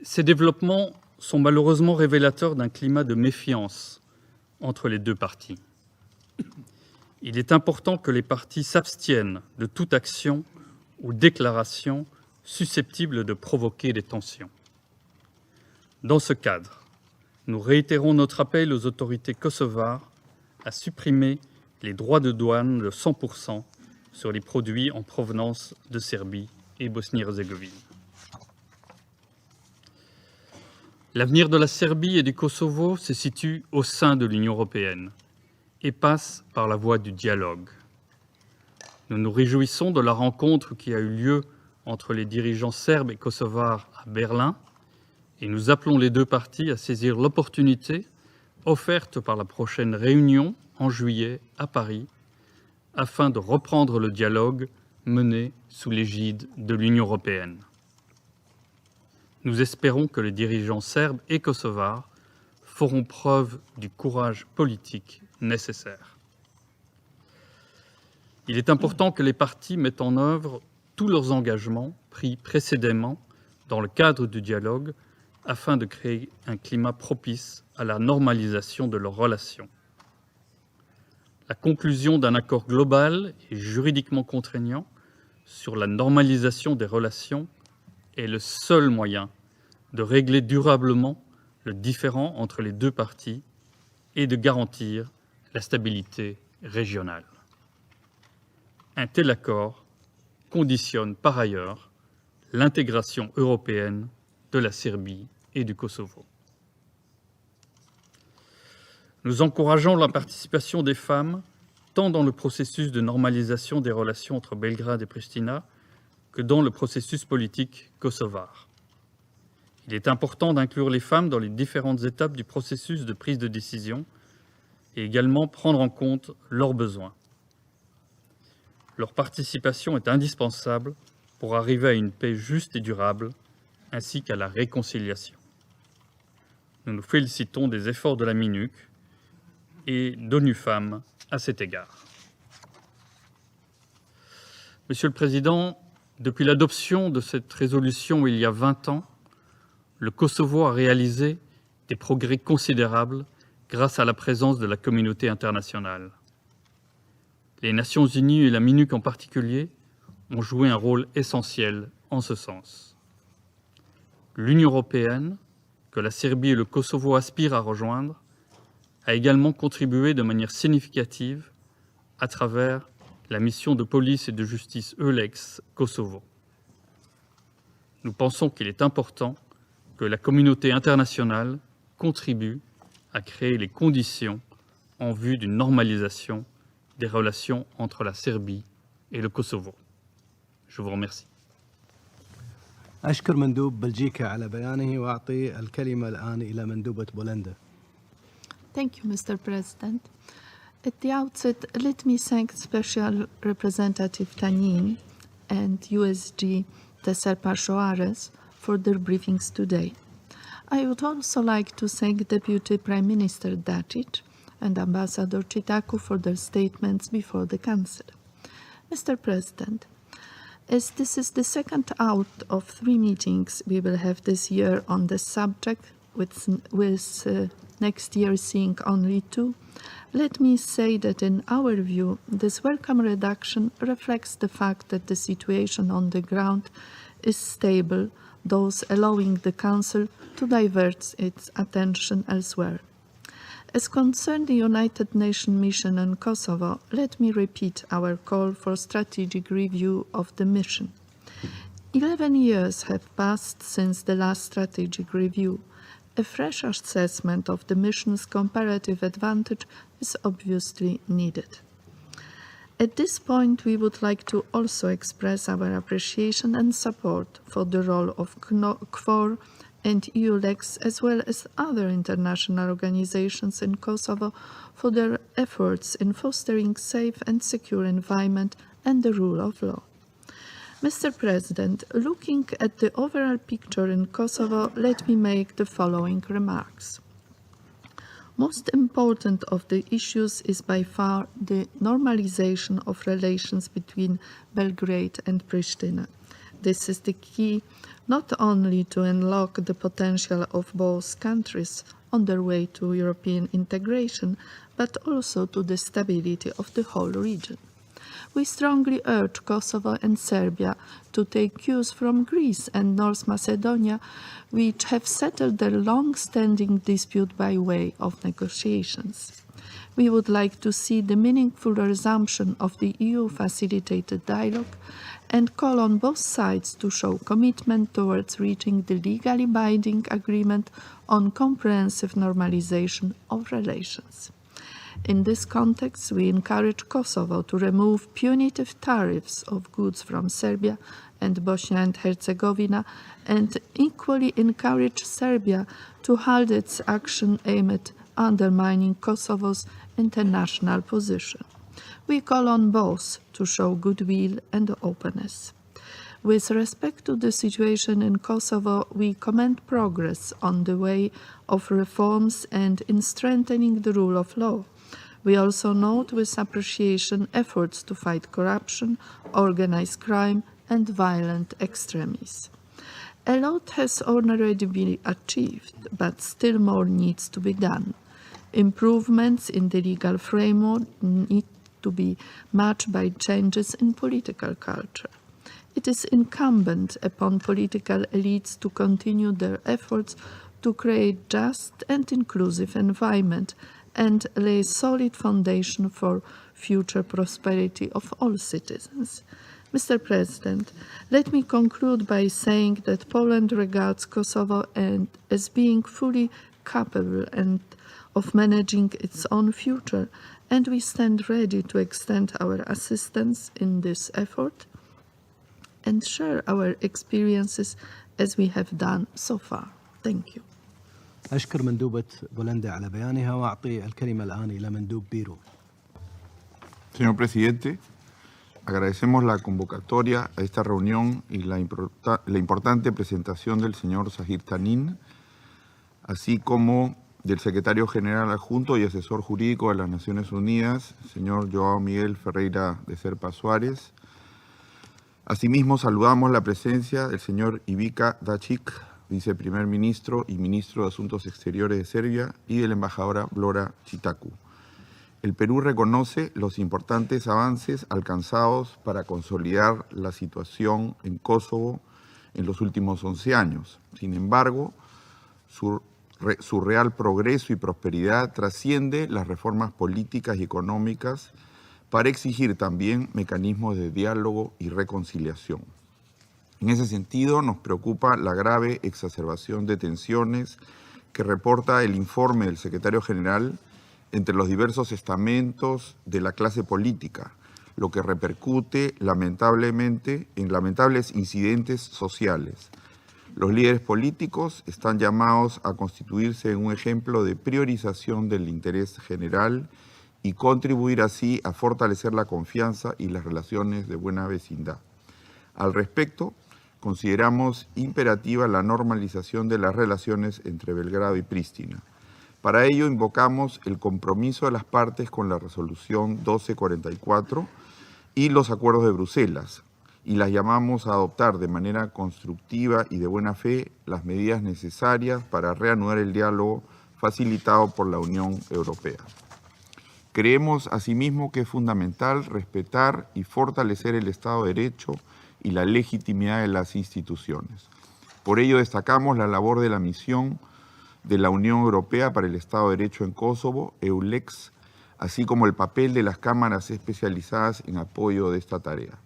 Ces développements sont malheureusement révélateurs d'un climat de méfiance entre les deux parties. Il est important que les parties s'abstiennent de toute action ou déclaration susceptible de provoquer des tensions. Dans ce cadre, nous réitérons notre appel aux autorités kosovares à supprimer les droits de douane de 100% sur les produits en provenance de Serbie et Bosnie-Herzégovine. L'avenir de la Serbie et du Kosovo se situe au sein de l'Union européenne et passe par la voie du dialogue. Nous nous réjouissons de la rencontre qui a eu lieu entre les dirigeants serbes et kosovars à Berlin et nous appelons les deux parties à saisir l'opportunité offerte par la prochaine réunion en juillet à Paris afin de reprendre le dialogue mené sous l'égide de l'Union européenne. Nous espérons que les dirigeants serbes et kosovars feront preuve du courage politique nécessaire. Il est important que les parties mettent en œuvre tous leurs engagements pris précédemment dans le cadre du dialogue afin de créer un climat propice à la normalisation de leurs relations. La conclusion d'un accord global et juridiquement contraignant sur la normalisation des relations est le seul moyen de régler durablement le différend entre les deux parties et de garantir la stabilité régionale. Un tel accord conditionne par ailleurs l'intégration européenne de la Serbie et du Kosovo. Nous encourageons la participation des femmes tant dans le processus de normalisation des relations entre Belgrade et Pristina que dans le processus politique kosovar. Il est important d'inclure les femmes dans les différentes étapes du processus de prise de décision et également prendre en compte leurs besoins. Leur participation est indispensable pour arriver à une paix juste et durable, ainsi qu'à la réconciliation. Nous nous félicitons des efforts de la MINUC et d'ONU Femmes à cet égard. Monsieur le Président, depuis l'adoption de cette résolution il y a 20 ans, le Kosovo a réalisé des progrès considérables grâce à la présence de la communauté internationale. Les Nations Unies et la MINUC en particulier ont joué un rôle essentiel en ce sens. L'Union européenne, que la Serbie et le Kosovo aspirent à rejoindre, a également contribué de manière significative à travers la mission de police et de justice EULEX Kosovo. Nous pensons qu'il est important que la communauté internationale contribue à créer les conditions en vue d'une normalisation des relations entre la Serbie et le Kosovo. Je vous remercie. أشكر مندوب بلجيكا على بيانه وأعطي الكلمة الآن إلى مندوبة بولندا. Thank you, Mr. President. At the outset, let me thank Special Representative Tanin and USG Tesserpa Soares for their briefings today. I would also like to thank Deputy Prime Minister Dacic and Ambassador Chitaku for their statements before the Council. Mr. President, as this is the second out of 3 meetings we will have this year on this subject, with next year seeing only 2, let me say that in our view, this welcome reduction reflects the fact that the situation on the ground is stable, thus allowing the Council to divert its attention elsewhere. As concerns the United Nations mission in Kosovo, let me repeat our call for strategic review of the mission. 11 years have passed since the last strategic review. A fresh assessment of the mission's comparative advantage is obviously needed. At this point, we would like to also express our appreciation and support for the role of KFOR and EULEX, as well as other international organizations in Kosovo, for their efforts in fostering safe and secure environment and the rule of law. Mr. President, looking at the overall picture in Kosovo, let me make the following remarks. Most important of the issues is by far the normalization of relations between Belgrade and Pristina. This is the key not only to unlock the potential of both countries on their way to European integration, but also to the stability of the whole region. We strongly urge Kosovo and Serbia to take cues from Greece and North Macedonia, which have settled their long-standing dispute by way of negotiations. We would like to see the meaningful resumption of the EU-facilitated dialogue and call on both sides to show commitment towards reaching the legally binding agreement on comprehensive normalization of relations. In this context, we encourage Kosovo to remove punitive tariffs of goods from Serbia and Bosnia and Herzegovina, and equally encourage Serbia to halt its action aimed at undermining Kosovo's international position. We call on both to show goodwill and openness. With respect to the situation in Kosovo, we commend progress on the way of reforms and in strengthening the rule of law. We also note with appreciation efforts to fight corruption, organized crime, and violent extremism. A lot has already been achieved, but still more needs to be done. Improvements in the legal framework need to be matched by changes in political culture. It is incumbent upon political elites to continue their efforts to create just and inclusive environment and lay a solid foundation for future prosperity of all citizens. Mr. President, let me conclude by saying that Poland regards Kosovo as being fully capable of managing its own future, and we stand ready to extend our assistance in this effort and share our experiences as we have done so far. Thank you. أشكر مندوبة بولندا على بيانها وأعطي الكلمة الآن إلى مندوب بيرو. Señor Presidente, agradecemos la convocatoria a esta reunión y la importante presentación del señor Zahir Tanin, así como del Secretario General Adjunto y Asesor Jurídico de las Naciones Unidas, señor Joao Miguel Ferreira de Serpa Suárez. Asimismo, saludamos la presencia del señor Ivica Dacic, viceprimer ministro y ministro de Asuntos Exteriores de Serbia, y de la embajadora Blora Chitaku. El Perú reconoce los importantes avances alcanzados para consolidar la situación en Kosovo en los últimos 11 años. Sin embargo, su real progreso y prosperidad trasciende las reformas políticas y económicas para exigir también mecanismos de diálogo y reconciliación. En ese sentido, nos preocupa la grave exacerbación de tensiones que reporta el informe del secretario general entre los diversos estamentos de la clase política, lo que repercute lamentablemente en lamentables incidentes sociales, Los líderes políticos están llamados a constituirse en un ejemplo de priorización del interés general y contribuir así a fortalecer la confianza y las relaciones de buena vecindad. Al respecto, consideramos imperativa la normalización de las relaciones entre Belgrado y Pristina. Para ello invocamos el compromiso de las partes con la resolución 1244 y los acuerdos de Bruselas, y las llamamos a adoptar de manera constructiva y de buena fe las medidas necesarias para reanudar el diálogo facilitado por la Unión Europea. Creemos asimismo que es fundamental respetar y fortalecer el Estado de Derecho y la legitimidad de las instituciones. Por ello destacamos la labor de la misión de la Unión Europea para el Estado de Derecho en Kosovo, EULEX, así como el papel de las cámaras especializadas en apoyo de esta tarea.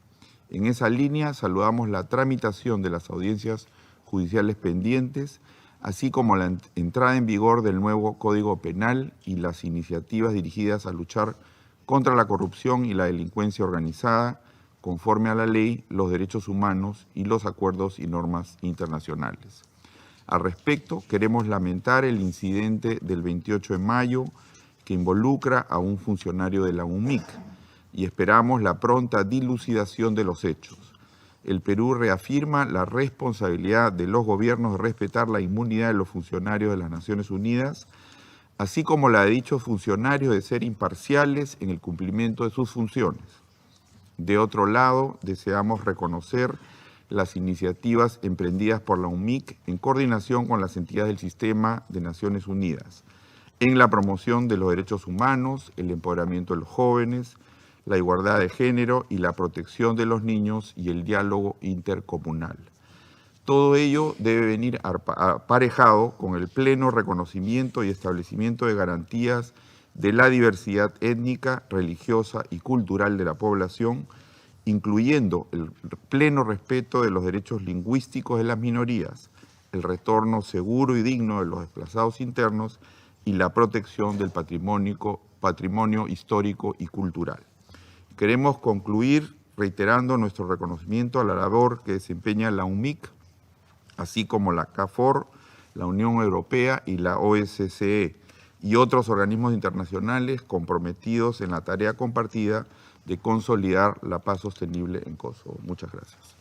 En esa línea saludamos la tramitación de las audiencias judiciales pendientes, así como la entrada en vigor del nuevo Código Penal y las iniciativas dirigidas a luchar contra la corrupción y la delincuencia organizada, conforme a la ley, los derechos humanos y los acuerdos y normas internacionales. Al respecto, queremos lamentar el incidente del 28 de mayo que involucra a un funcionario de la UNMIC y esperamos la pronta dilucidación de los hechos. El Perú reafirma la responsabilidad de los gobiernos de respetar la inmunidad de los funcionarios de las Naciones Unidas, así como la de dichos funcionarios de ser imparciales en el cumplimiento de sus funciones. De otro lado, deseamos reconocer las iniciativas emprendidas por la UNMIC en coordinación con las entidades del sistema de Naciones Unidas, en la promoción de los derechos humanos, el empoderamiento de los jóvenes, la igualdad de género y la protección de los niños y el diálogo intercomunal. Todo ello debe venir aparejado con el pleno reconocimiento y establecimiento de garantías de la diversidad étnica, religiosa y cultural de la población, incluyendo el pleno respeto de los derechos lingüísticos de las minorías, el retorno seguro y digno de los desplazados internos y la protección del patrimonio histórico y cultural. Queremos concluir reiterando nuestro reconocimiento a la labor que desempeña la UNMIC, así como la KFOR, la Unión Europea y la OSCE, y otros organismos internacionales comprometidos en la tarea compartida de consolidar la paz sostenible en Kosovo. Muchas gracias.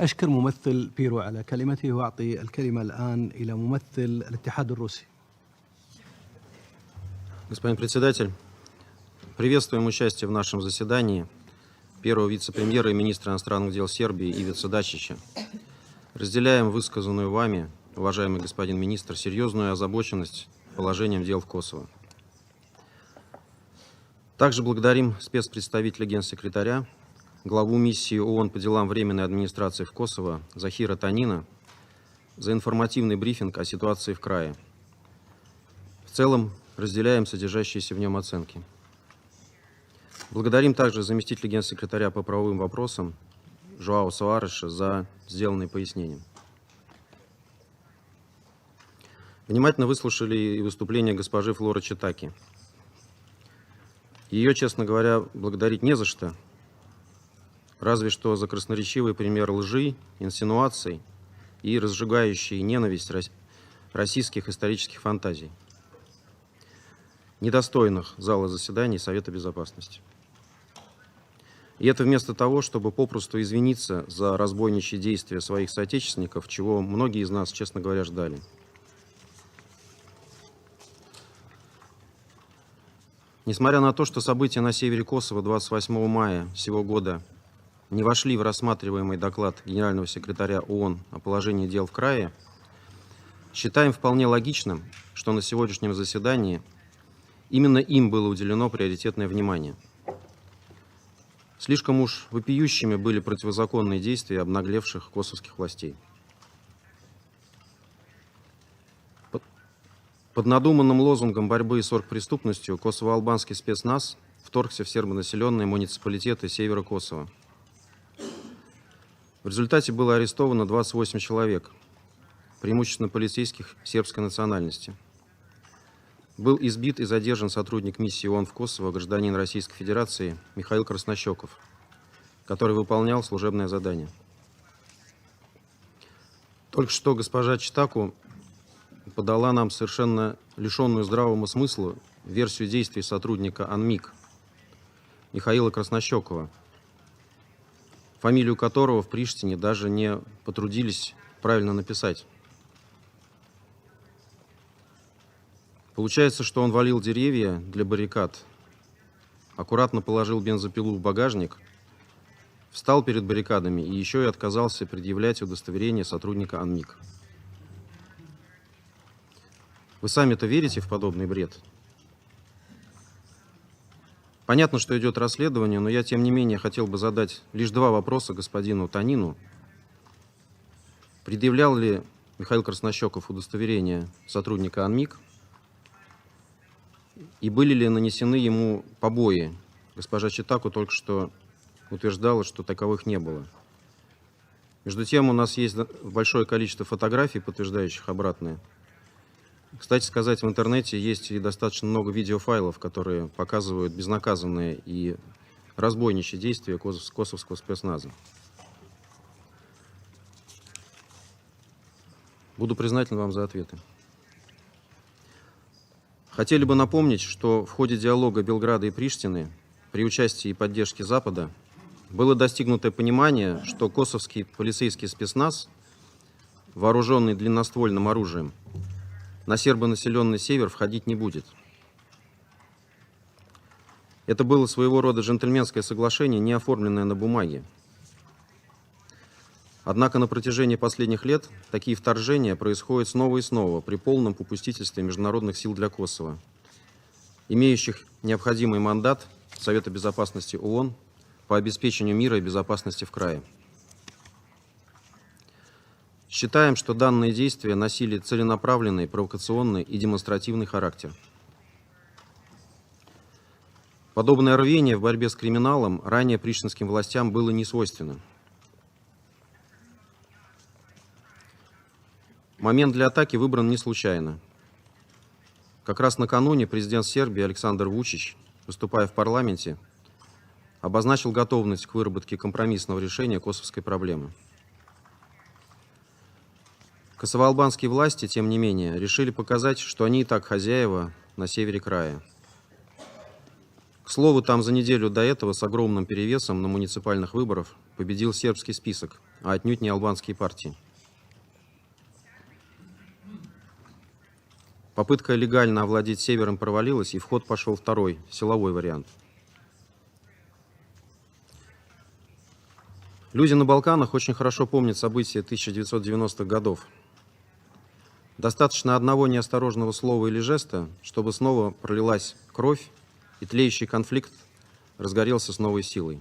أشكر ممثل بيرو على كلمته وأعطي الكلمة الآن إلى ممثل الاتحاد الروسي. Господин председатель, приветствуем участие в нашем заседании первого вице-премьера и министра иностранных дел Сербии Ивицы Дачича. Разделяем высказанную вами, уважаемый господин министр, серьезную озабоченность положением дел в Косово. Также благодарим спецпредставителя генсекретаря, главу миссии ООН по делам Временной администрации в Косово Захира Танина за информативный брифинг о ситуации в крае. В целом разделяем содержащиеся в нем оценки. Благодарим также заместителя генсекретаря по правовым вопросам Жоао Суареша за сделанные пояснения. Внимательно выслушали и выступление госпожи Флоры Читаки. Ее, честно говоря, благодарить не за что, разве что за красноречивый пример лжи, инсинуаций и разжигающий ненависть российских исторических фантазий, недостойных зала заседаний Совета Безопасности. И это вместо того, чтобы попросту извиниться за разбойничьи действия своих соотечественников, чего многие из нас, честно говоря, ждали. Несмотря на то, что события на севере Косово 28 мая сего года не вошли в рассматриваемый доклад Генерального секретаря ООН о положении дел в крае, считаем вполне логичным, что на сегодняшнем заседании именно им было уделено приоритетное внимание. Слишком уж вопиющими были противозаконные действия обнаглевших косовских властей. Под надуманным лозунгом борьбы с оргпреступностью косово-албанский спецназ вторгся в сербонаселенные муниципалитеты севера Косово. В результате было арестовано 28 человек, преимущественно полицейских сербской национальности. Был избит и задержан сотрудник миссии ООН в Косово, гражданин Российской Федерации Михаил Краснощеков, который выполнял служебное задание. Только что госпожа Читаку подала нам совершенно лишенную здравого смысла версию действий сотрудника АНМИК Михаила Краснощекова, фамилию которого в Приштине даже не потрудились правильно написать. Получается, что он валил деревья для баррикад, аккуратно положил бензопилу в багажник, встал перед баррикадами и еще и отказался предъявлять удостоверение сотрудника АНМИК. Вы сами-то верите в подобный бред? Понятно, что идет расследование, но я, тем не менее, хотел бы задать лишь два вопроса господину Танину. Предъявлял ли Михаил Краснощеков удостоверение сотрудника АНМИК? И были ли нанесены ему побои? Госпожа Читаку только что утверждала, что таковых не было. Между тем, у нас есть большое количество фотографий, подтверждающих обратное. Кстати сказать, в интернете есть и достаточно много видеофайлов, которые показывают безнаказанные и разбойничьи действия косовского спецназа. Буду признателен вам за ответы. Хотели бы напомнить, что в ходе диалога Белграда и Приштины при участии и поддержке Запада было достигнуто понимание, что косовский полицейский спецназ, вооруженный длинноствольным оружием, на сербонаселенный север входить не будет. Это было своего рода джентльменское соглашение, не оформленное на бумаге. Однако на протяжении последних лет такие вторжения происходят снова и снова при полном попустительстве международных сил для Косово, имеющих необходимый мандат Совета Безопасности ООН по обеспечению мира и безопасности в крае. Считаем, что данные действия носили целенаправленный, провокационный и демонстративный характер. Подобное рвение в борьбе с криминалом ранее приштинским властям было не свойственно. Момент для атаки выбран не случайно. Как раз накануне президент Сербии Александр Вучич, выступая в парламенте, обозначил готовность к выработке компромиссного решения косовской проблемы. Косово-албанские власти, тем не менее, решили показать, что они и так хозяева на севере края. К слову, там за неделю до этого с огромным перевесом на муниципальных выборах победил сербский список, а отнюдь не албанские партии. Попытка легально овладеть севером провалилась, и в ход пошел второй, силовой вариант. Люди на Балканах очень хорошо помнят события 1990-х годов. Достаточно одного неосторожного слова или жеста, чтобы снова пролилась кровь, и тлеющий конфликт разгорелся с новой силой.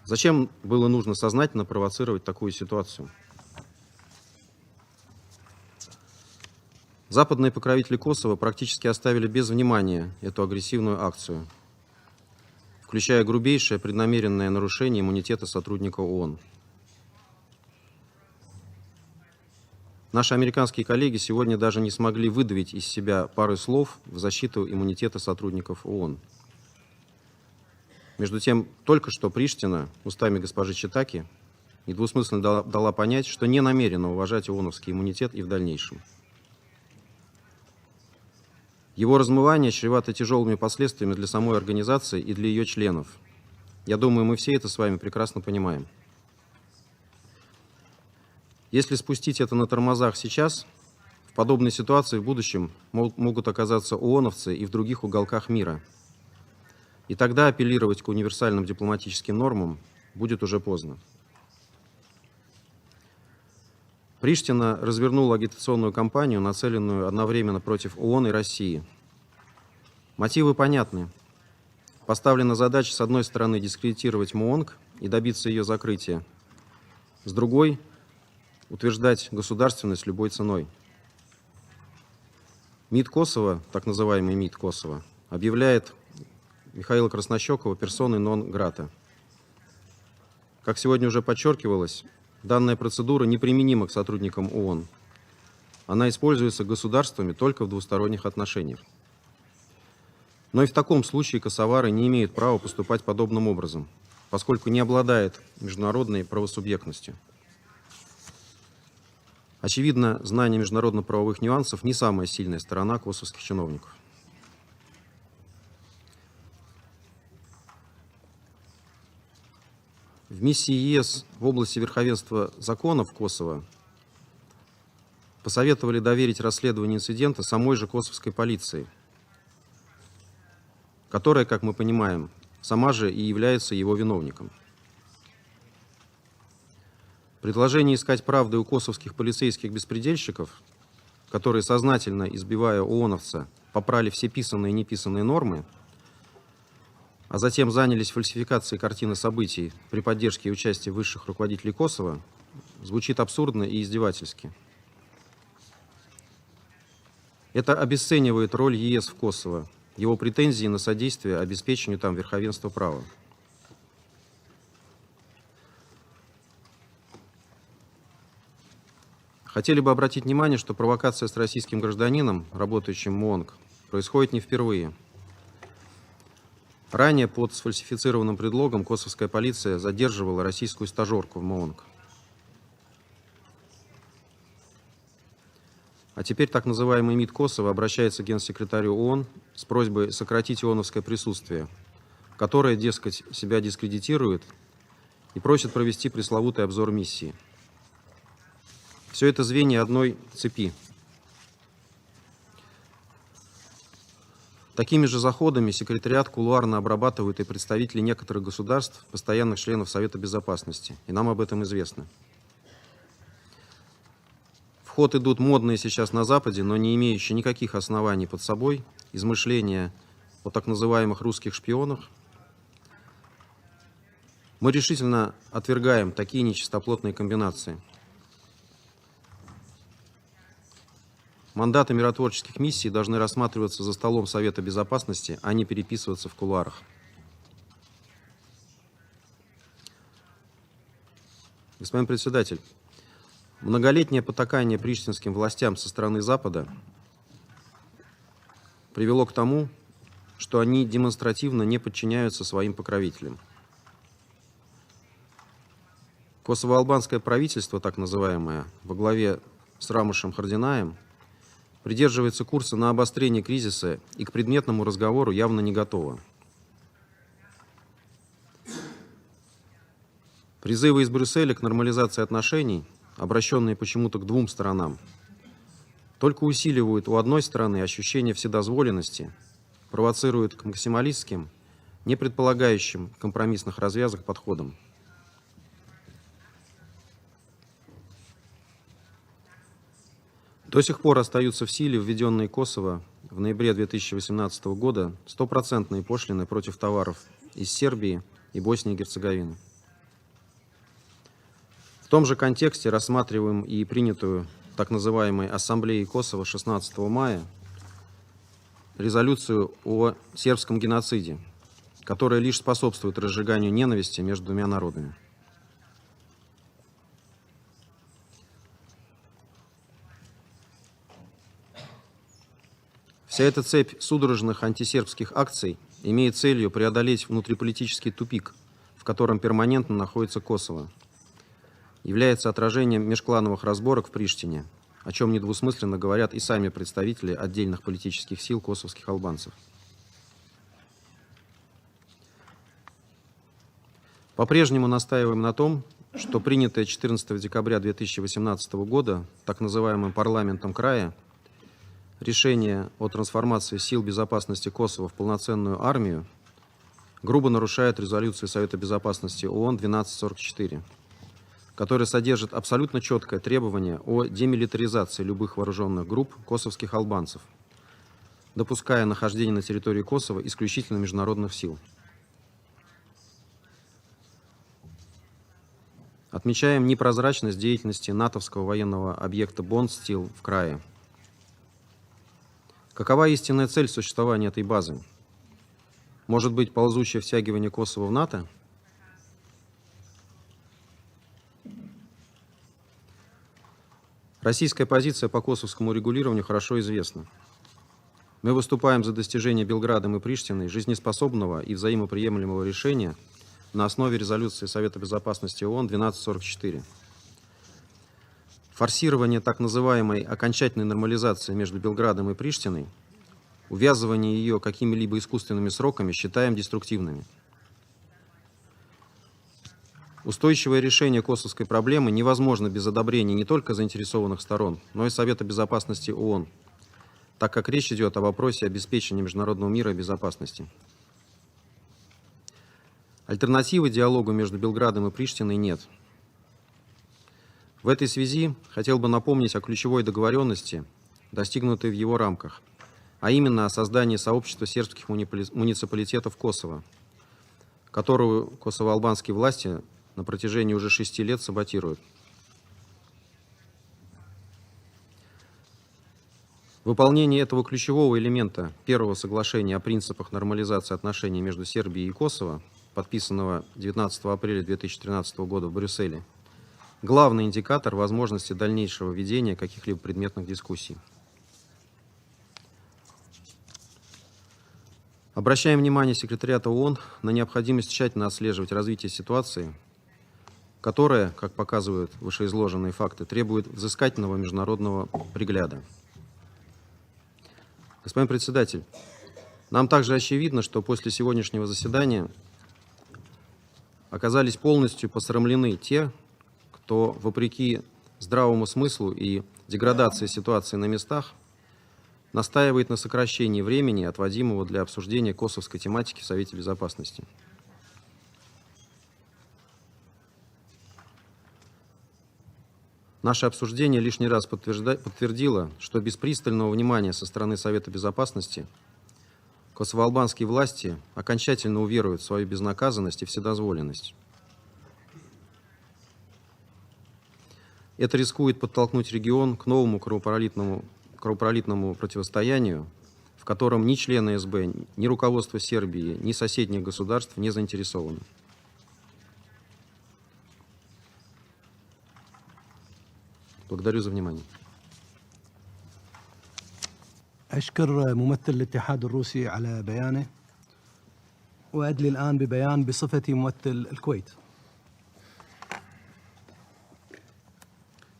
Зачем было нужно сознательно провоцировать такую ситуацию? Западные покровители Косово практически оставили без внимания эту агрессивную акцию, включая грубейшее преднамеренное нарушение иммунитета сотрудника ООН. Наши американские коллеги сегодня даже не смогли выдавить из себя пары слов в защиту иммунитета сотрудников ООН. Между тем, только что Приштина, устами госпожи Читаки, недвусмысленно дала понять, что не намерена уважать ООНовский иммунитет и в дальнейшем. Его размывание чревато тяжелыми последствиями для самой организации и для ее членов. Я думаю, мы все это с вами прекрасно понимаем. Если спустить это на тормозах сейчас, в подобной ситуации в будущем могут оказаться ООНовцы и в других уголках мира. И тогда апеллировать к универсальным дипломатическим нормам будет уже поздно. Приштина развернула агитационную кампанию, нацеленную одновременно против ООН и России. Мотивы понятны. Поставлена задача, с одной стороны, дискредитировать МООНГ и добиться ее закрытия, с другой – утверждать государственность любой ценой. МИД Косово, так называемый МИД Косово, объявляет Михаила Краснощекова персоной нон грата. Как сегодня уже подчеркивалось, данная процедура неприменима к сотрудникам ООН. Она используется государствами только в двусторонних отношениях. Но и в таком случае косовары не имеют права поступать подобным образом, поскольку не обладают международной правосубъектностью. Очевидно, знание международно-правовых нюансов не самая сильная сторона косовских чиновников. В миссии ЕС в области верховенства закона в Косово посоветовали доверить расследование инцидента самой же косовской полиции, которая, как мы понимаем, сама же и является его виновником. Предложение искать правды у косовских полицейских беспредельщиков, которые, сознательно избивая ООНовца, попрали все писанные и неписанные нормы, а затем занялись фальсификацией картины событий при поддержке и участии высших руководителей Косово, звучит абсурдно и издевательски. Это обесценивает роль ЕС в Косово, его претензии на содействие обеспечению там верховенства права. Хотели бы обратить внимание, что провокация с российским гражданином, работающим в МООНГ, происходит не впервые. Ранее под сфальсифицированным предлогом косовская полиция задерживала российскую стажерку в МООНГ. А теперь так называемый МИД Косово обращается к генсекретарю ООН с просьбой сократить ООНовское присутствие, которое, дескать, себя дискредитирует и просит провести пресловутый обзор миссии. Все это звенья одной цепи. Такими же заходами секретариат кулуарно обрабатывает и представителей некоторых государств, постоянных членов Совета Безопасности, и нам об этом известно. В ход идут модные сейчас на Западе, но не имеющие никаких оснований под собой, измышления о так называемых русских шпионах. Мы решительно отвергаем такие нечистоплотные комбинации. Мандаты миротворческих миссий должны рассматриваться за столом Совета Безопасности, а не переписываться в кулуарах. Господин председатель, многолетнее потакание приштинским властям со стороны Запада привело к тому, что они демонстративно не подчиняются своим покровителям. Косово-албанское правительство, так называемое, во главе с Рамушем Хардинаем, придерживается курса на обострение кризиса и к предметному разговору явно не готова. Призывы из Брюсселя к нормализации отношений, обращенные почему-то к двум сторонам, только усиливают у одной стороны ощущение вседозволенности, провоцируют к максималистским, не предполагающим компромиссных развязок подходам. До сих пор остаются в силе введенные Косово в ноябре 2018 года 100% пошлины против товаров из Сербии и Боснии и Герцеговины. В том же контексте рассматриваем и принятую так называемой Ассамблеей Косово 16 мая резолюцию о сербском геноциде, которая лишь способствует разжиганию ненависти между двумя народами. Вся эта цепь судорожных антисербских акций имеет целью преодолеть внутриполитический тупик, в котором перманентно находится Косово, является отражением межклановых разборок в Приштине, о чем недвусмысленно говорят и сами представители отдельных политических сил косовских албанцев. По-прежнему настаиваем на том, что принятое 14 декабря 2018 года так называемым парламентом края решение о трансформации сил безопасности Косово в полноценную армию грубо нарушает резолюцию Совета Безопасности ООН 1244, которая содержит абсолютно четкое требование о демилитаризации любых вооруженных групп косовских албанцев, допуская нахождение на территории Косово исключительно международных сил. Отмечаем непрозрачность деятельности натовского военного объекта Бондстил в крае. Какова истинная цель существования этой базы? Может быть, ползущее втягивание Косово в НАТО? Российская позиция по косовскому регулированию хорошо известна. Мы выступаем за достижение Белградом и Приштиной жизнеспособного и взаимоприемлемого решения на основе резолюции Совета Безопасности ООН 1244. форсирование так называемой окончательной нормализации между Белградом и Приштиной, увязывание ее какими-либо искусственными сроками считаем деструктивными. Устойчивое решение косовской проблемы невозможно без одобрения не только заинтересованных сторон, но и Совета Безопасности ООН, так как речь идет о вопросе обеспечения международного мира и безопасности. Альтернативы диалогу между Белградом и Приштиной нет. В этой связи хотел бы напомнить о ключевой договоренности, достигнутой в его рамках, а именно о создании сообщества сербских муниципалитетов Косово, которую косово-албанские власти на протяжении уже 6 лет саботируют. Выполнение этого ключевого элемента первого соглашения о принципах нормализации отношений между Сербией и Косово, подписанного 19 апреля 2013 года в Брюсселе, главный индикатор возможности дальнейшего ведения каких-либо предметных дискуссий. Обращаем внимание секретариата ООН на необходимость тщательно отслеживать развитие ситуации, которая, как показывают вышеизложенные факты, требует взыскательного международного пригляда. Господин председатель, нам также очевидно, что после сегодняшнего заседания оказались полностью посрамлены те, кто, вопреки здравому смыслу и деградации ситуации на местах, настаивает на сокращении времени, отводимого для обсуждения косовской тематики в Совете Безопасности. Наше обсуждение лишний раз подтвердило, что без пристального внимания со стороны Совета Безопасности косово-албанские власти окончательно уверуют в свою безнаказанность и вседозволенность. Это рискует подтолкнуть регион к новому кровопролитному противостоянию, в котором ни члены СБ, ни руководство Сербии, ни соседних государств не заинтересованы. Благодарю за внимание. أشكر ممثل الاتحاد الروسي على بيانه، وأدلي الآن ببيان بصفتي ممثل الكويت.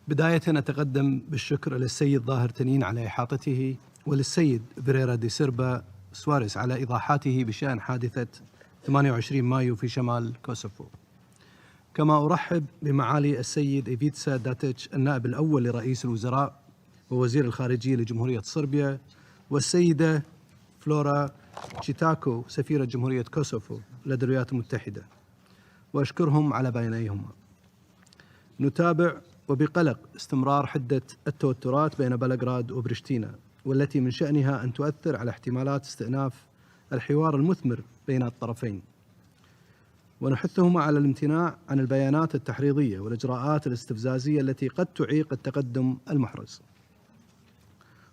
بداية أتقدم بالشكر للسيد ظاهر تنين على إحاطته، وللسيد فيريرا دي سيربا سواريس على إيضاحاته بشأن حادثة 28 مايو في شمال كوسوفو. كما أرحب بمعالي السيد إيفيتسا داتيتش النائب الأول لرئيس الوزراء ووزير الخارجية لجمهورية صربيا، والسيدة فلورا تشيتاكو سفيرة جمهورية كوسوفو لدى الولايات المتحدة، وأشكرهم على بيانيهما. نتابع وبقلق استمرار حدة التوترات بين بلغراد وبريشتينا، والتي من شأنها أن تؤثر على احتمالات استئناف الحوار المثمر بين الطرفين، ونحثهما على الامتناع عن البيانات التحريضية والإجراءات الاستفزازية التي قد تعيق التقدم المحرز.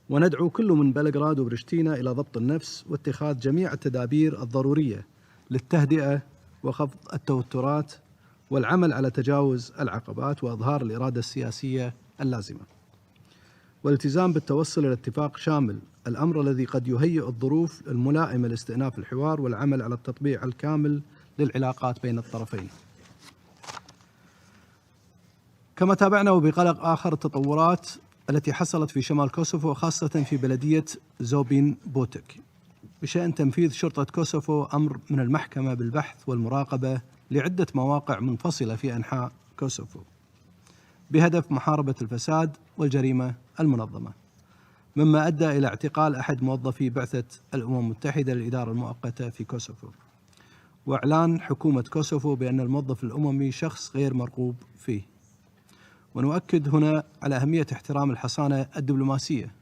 وندعو كل من بلغراد وبريشتينا إلى ضبط النفس واتخاذ جميع التدابير الضرورية للتهدئة وخفض التوترات والعمل على تجاوز العقبات وإظهار الإرادة السياسية اللازمة، والالتزام بالتوصل إلى اتفاق شامل، الأمر الذي قد يهيئ الظروف الملائمة لاستئناف الحوار والعمل على التطبيع الكامل للعلاقات بين الطرفين. كما تابعنا وبقلق آخر التطورات التي حصلت في شمال كوسوفو، خاصة في بلدية زوبين بوتك، بشأن تنفيذ شرطة كوسوفو أمر من المحكمة بالبحث والمراقبة لعدة مواقع منفصلة في أنحاء كوسوفو بهدف محاربة الفساد والجريمة المنظمة، مما أدى إلى اعتقال أحد موظفي بعثة الأمم المتحدة للإدارة المؤقتة في كوسوفو، وإعلان حكومة كوسوفو بأن الموظف الأممي شخص غير مرغوب فيه. ونؤكد هنا على أهمية احترام الحصانة الدبلوماسية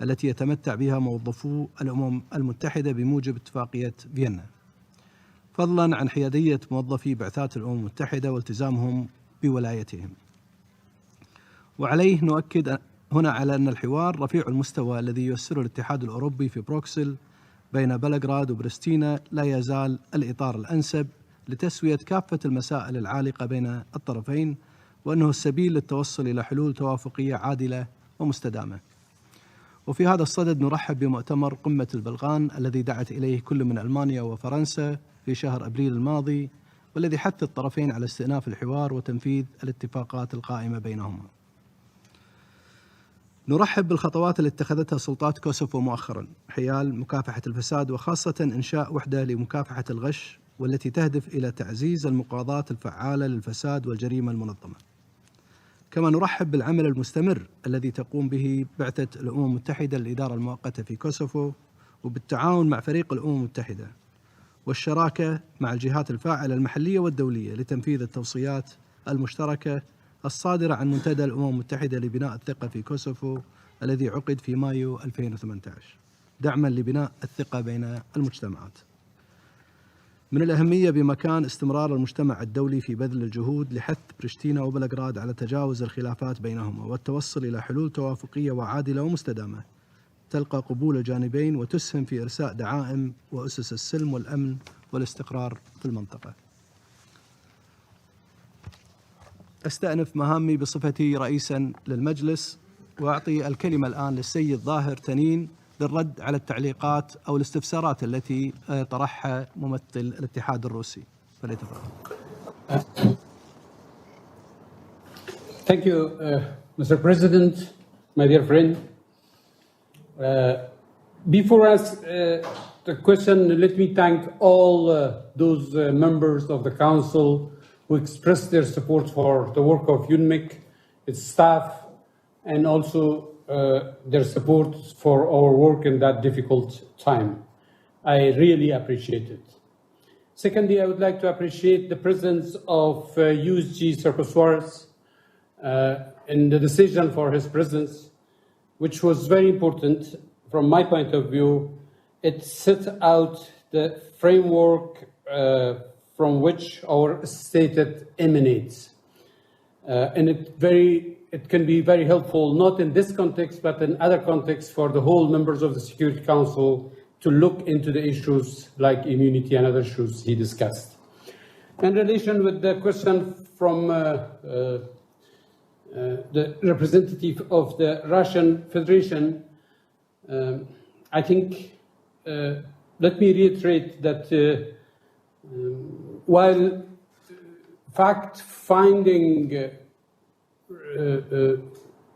التي يتمتع بها موظفو الأمم المتحدة بموجب اتفاقية فيينا، فضلا عن حيادية موظفي بعثات الأمم المتحدة والتزامهم بولايتهم. وعليه نؤكد هنا على أن الحوار رفيع المستوى الذي ييسره الاتحاد الأوروبي في بروكسل بين بلغراد وبريستينا لا يزال الإطار الأنسب لتسوية كافة المسائل العالقة بين الطرفين، وأنه السبيل للتوصل إلى حلول توافقية عادلة ومستدامة. وفي هذا الصدد نرحب بمؤتمر قمة البلقان الذي دعت إليه كل من ألمانيا وفرنسا في شهر أبريل الماضي، والذي حث الطرفين على استئناف الحوار وتنفيذ الاتفاقات القائمة بينهما. نرحب بالخطوات اللي اتخذتها سلطات كوسوفو مؤخرا حيال مكافحة الفساد، وخاصة إنشاء وحدة لمكافحة الغش، والتي تهدف إلى تعزيز المقاضاة الفعالة للفساد والجريمة المنظمة. كما نرحب بالعمل المستمر الذي تقوم به بعثة الأمم المتحدة للإدارة المؤقتة في كوسوفو، وبالتعاون مع فريق الأمم المتحدة والشراكة مع الجهات الفاعلة المحلية والدولية لتنفيذ التوصيات المشتركة الصادرة عن منتدى الأمم المتحدة لبناء الثقة في كوسوفو الذي عقد في مايو 2018 دعما لبناء الثقة بين المجتمعات. من الأهمية بمكان استمرار المجتمع الدولي في بذل الجهود لحث بريشتينا وبلغراد على تجاوز الخلافات بينهما والتوصل إلى حلول توافقية وعادلة ومستدامة تلقى قبول الجانبين وتسهم في إرساء دعائم وأسس السلم والأمن والاستقرار في المنطقة. أستأنف مهامي بصفتي رئيسا للمجلس، وأعطي الكلمة الآن للسيد ظاهر تنين للرد على التعليقات أو الاستفسارات التي طرحها ممثل الاتحاد الروسي. فليتفضل. Thank you, Mr. President, my dear friend. Before us the question, let me thank all those members of the Council who expressed their support for the work of UNMIC, its staff, and also their support for our work in that difficult time. I really appreciate it. Secondly, I would like to appreciate the presence of USG Sergio Suarez in the decision for his presence, which was very important from my point of view. It set out the framework from which our stated emanates. And it can be very helpful, not in this context, but in other contexts for the whole members of the Security Council to look into the issues like immunity and other issues he discussed. In relation with the question from the representative of the Russian Federation, I think, let me reiterate that while fact-finding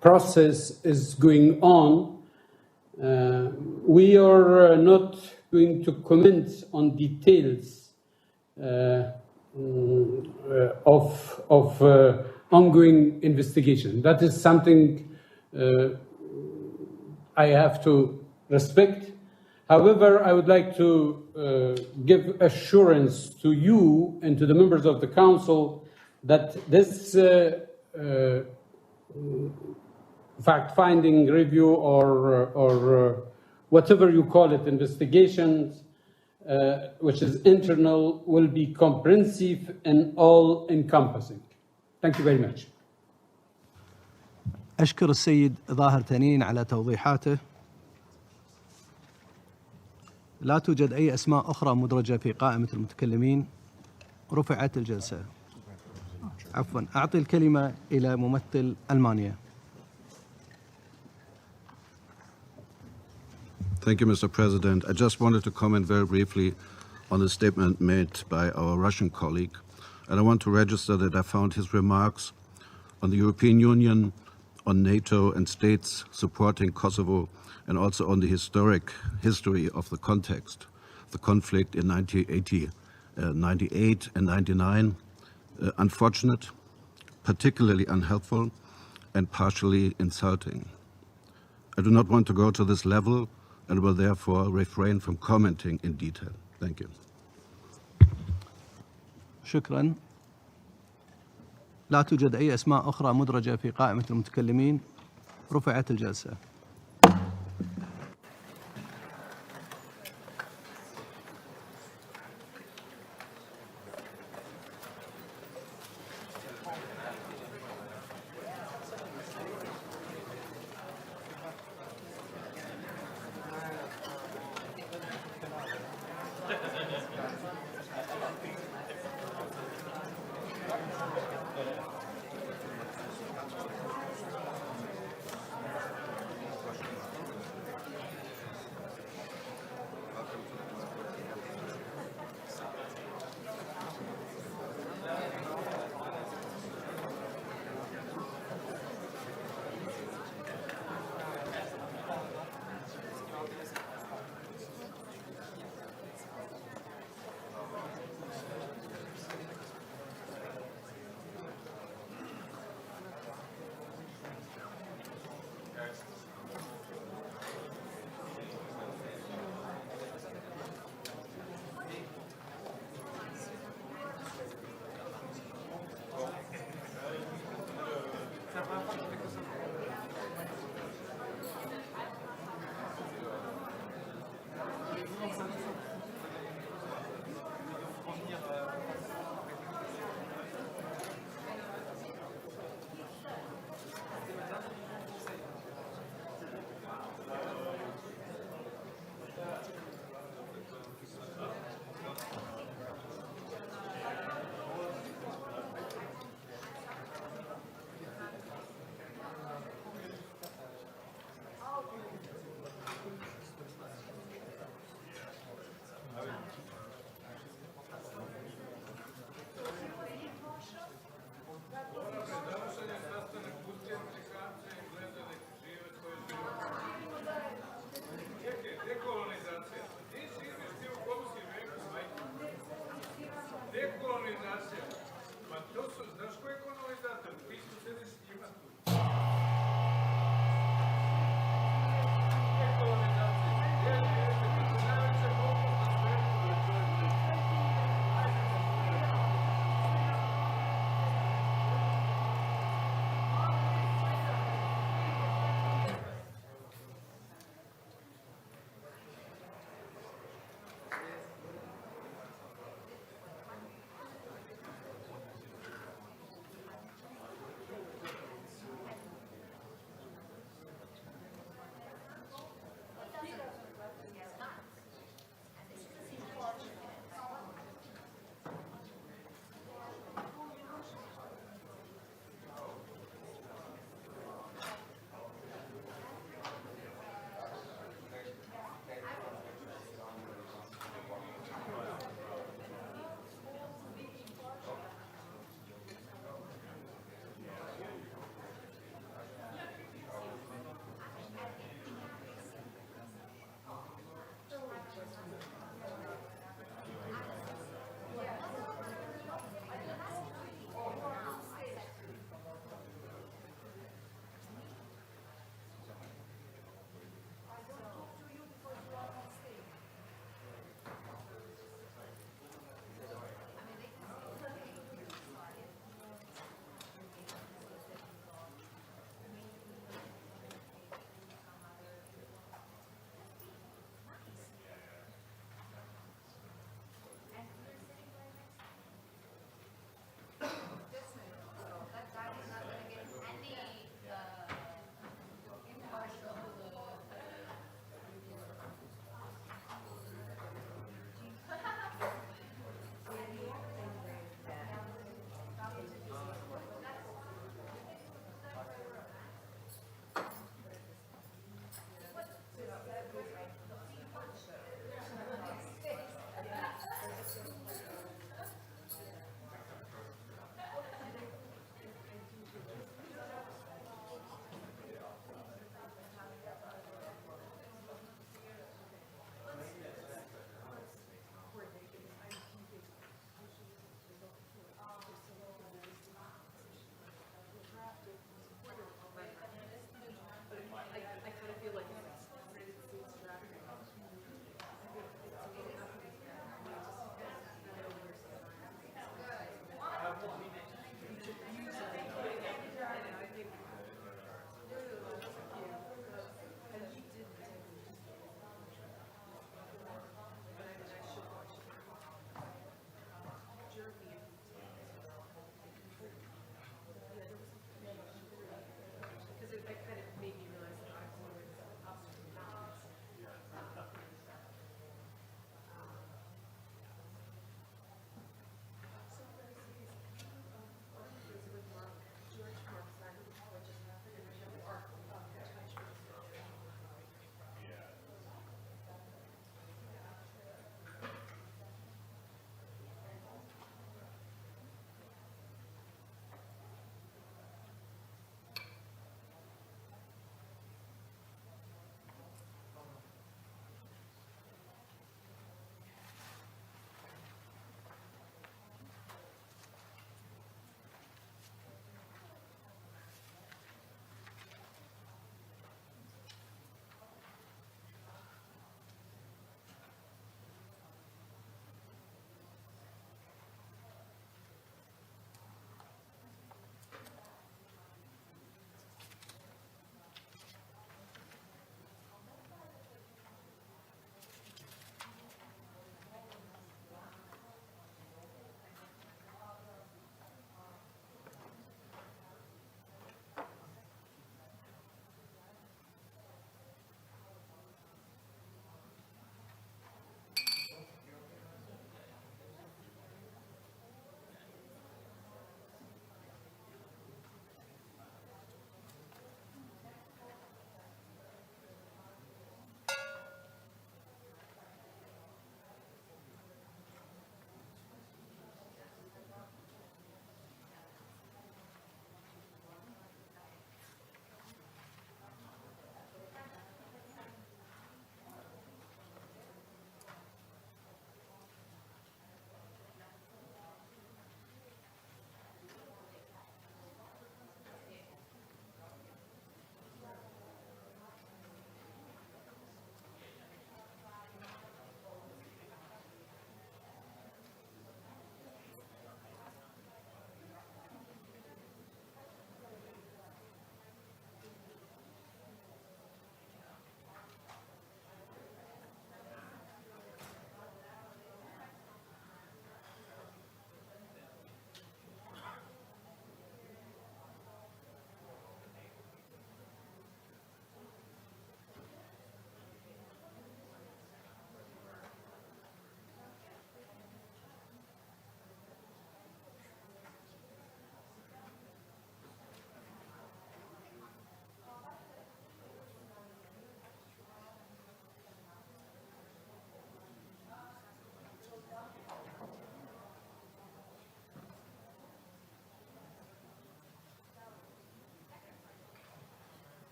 process is going on, we are not going to comment on details of ongoing investigation. That is something I have to respect. However, I would like to give assurance to you and to the members of the Council that this fact-finding review or whatever you call it, investigations, which is internal, will be comprehensive and all-encompassing. Thank you very much. أشكر السيد ظاهر تنين على توضيحاته. لا توجد أي أسماء أخرى مدرجة في قائمة المتكلمين. رفعت الجلسة. عفوا، أعطي الكلمة إلى ممثل ألمانيا. Thank you, Mr. President. I just wanted to comment very briefly on the statement made by our Russian colleague. And I want to register that I found his remarks on the European Union, on NATO and states supporting Kosovo, and also on the history of the context, the conflict in 1998 and 99, unfortunate, particularly unhelpful, and partially insulting. I do not want to go to this level and will therefore refrain from commenting in detail. Thank you. شكرا. لا توجد أي أسماء أخرى مدرجة في قائمة المتكلمين. رفعت الجلسة.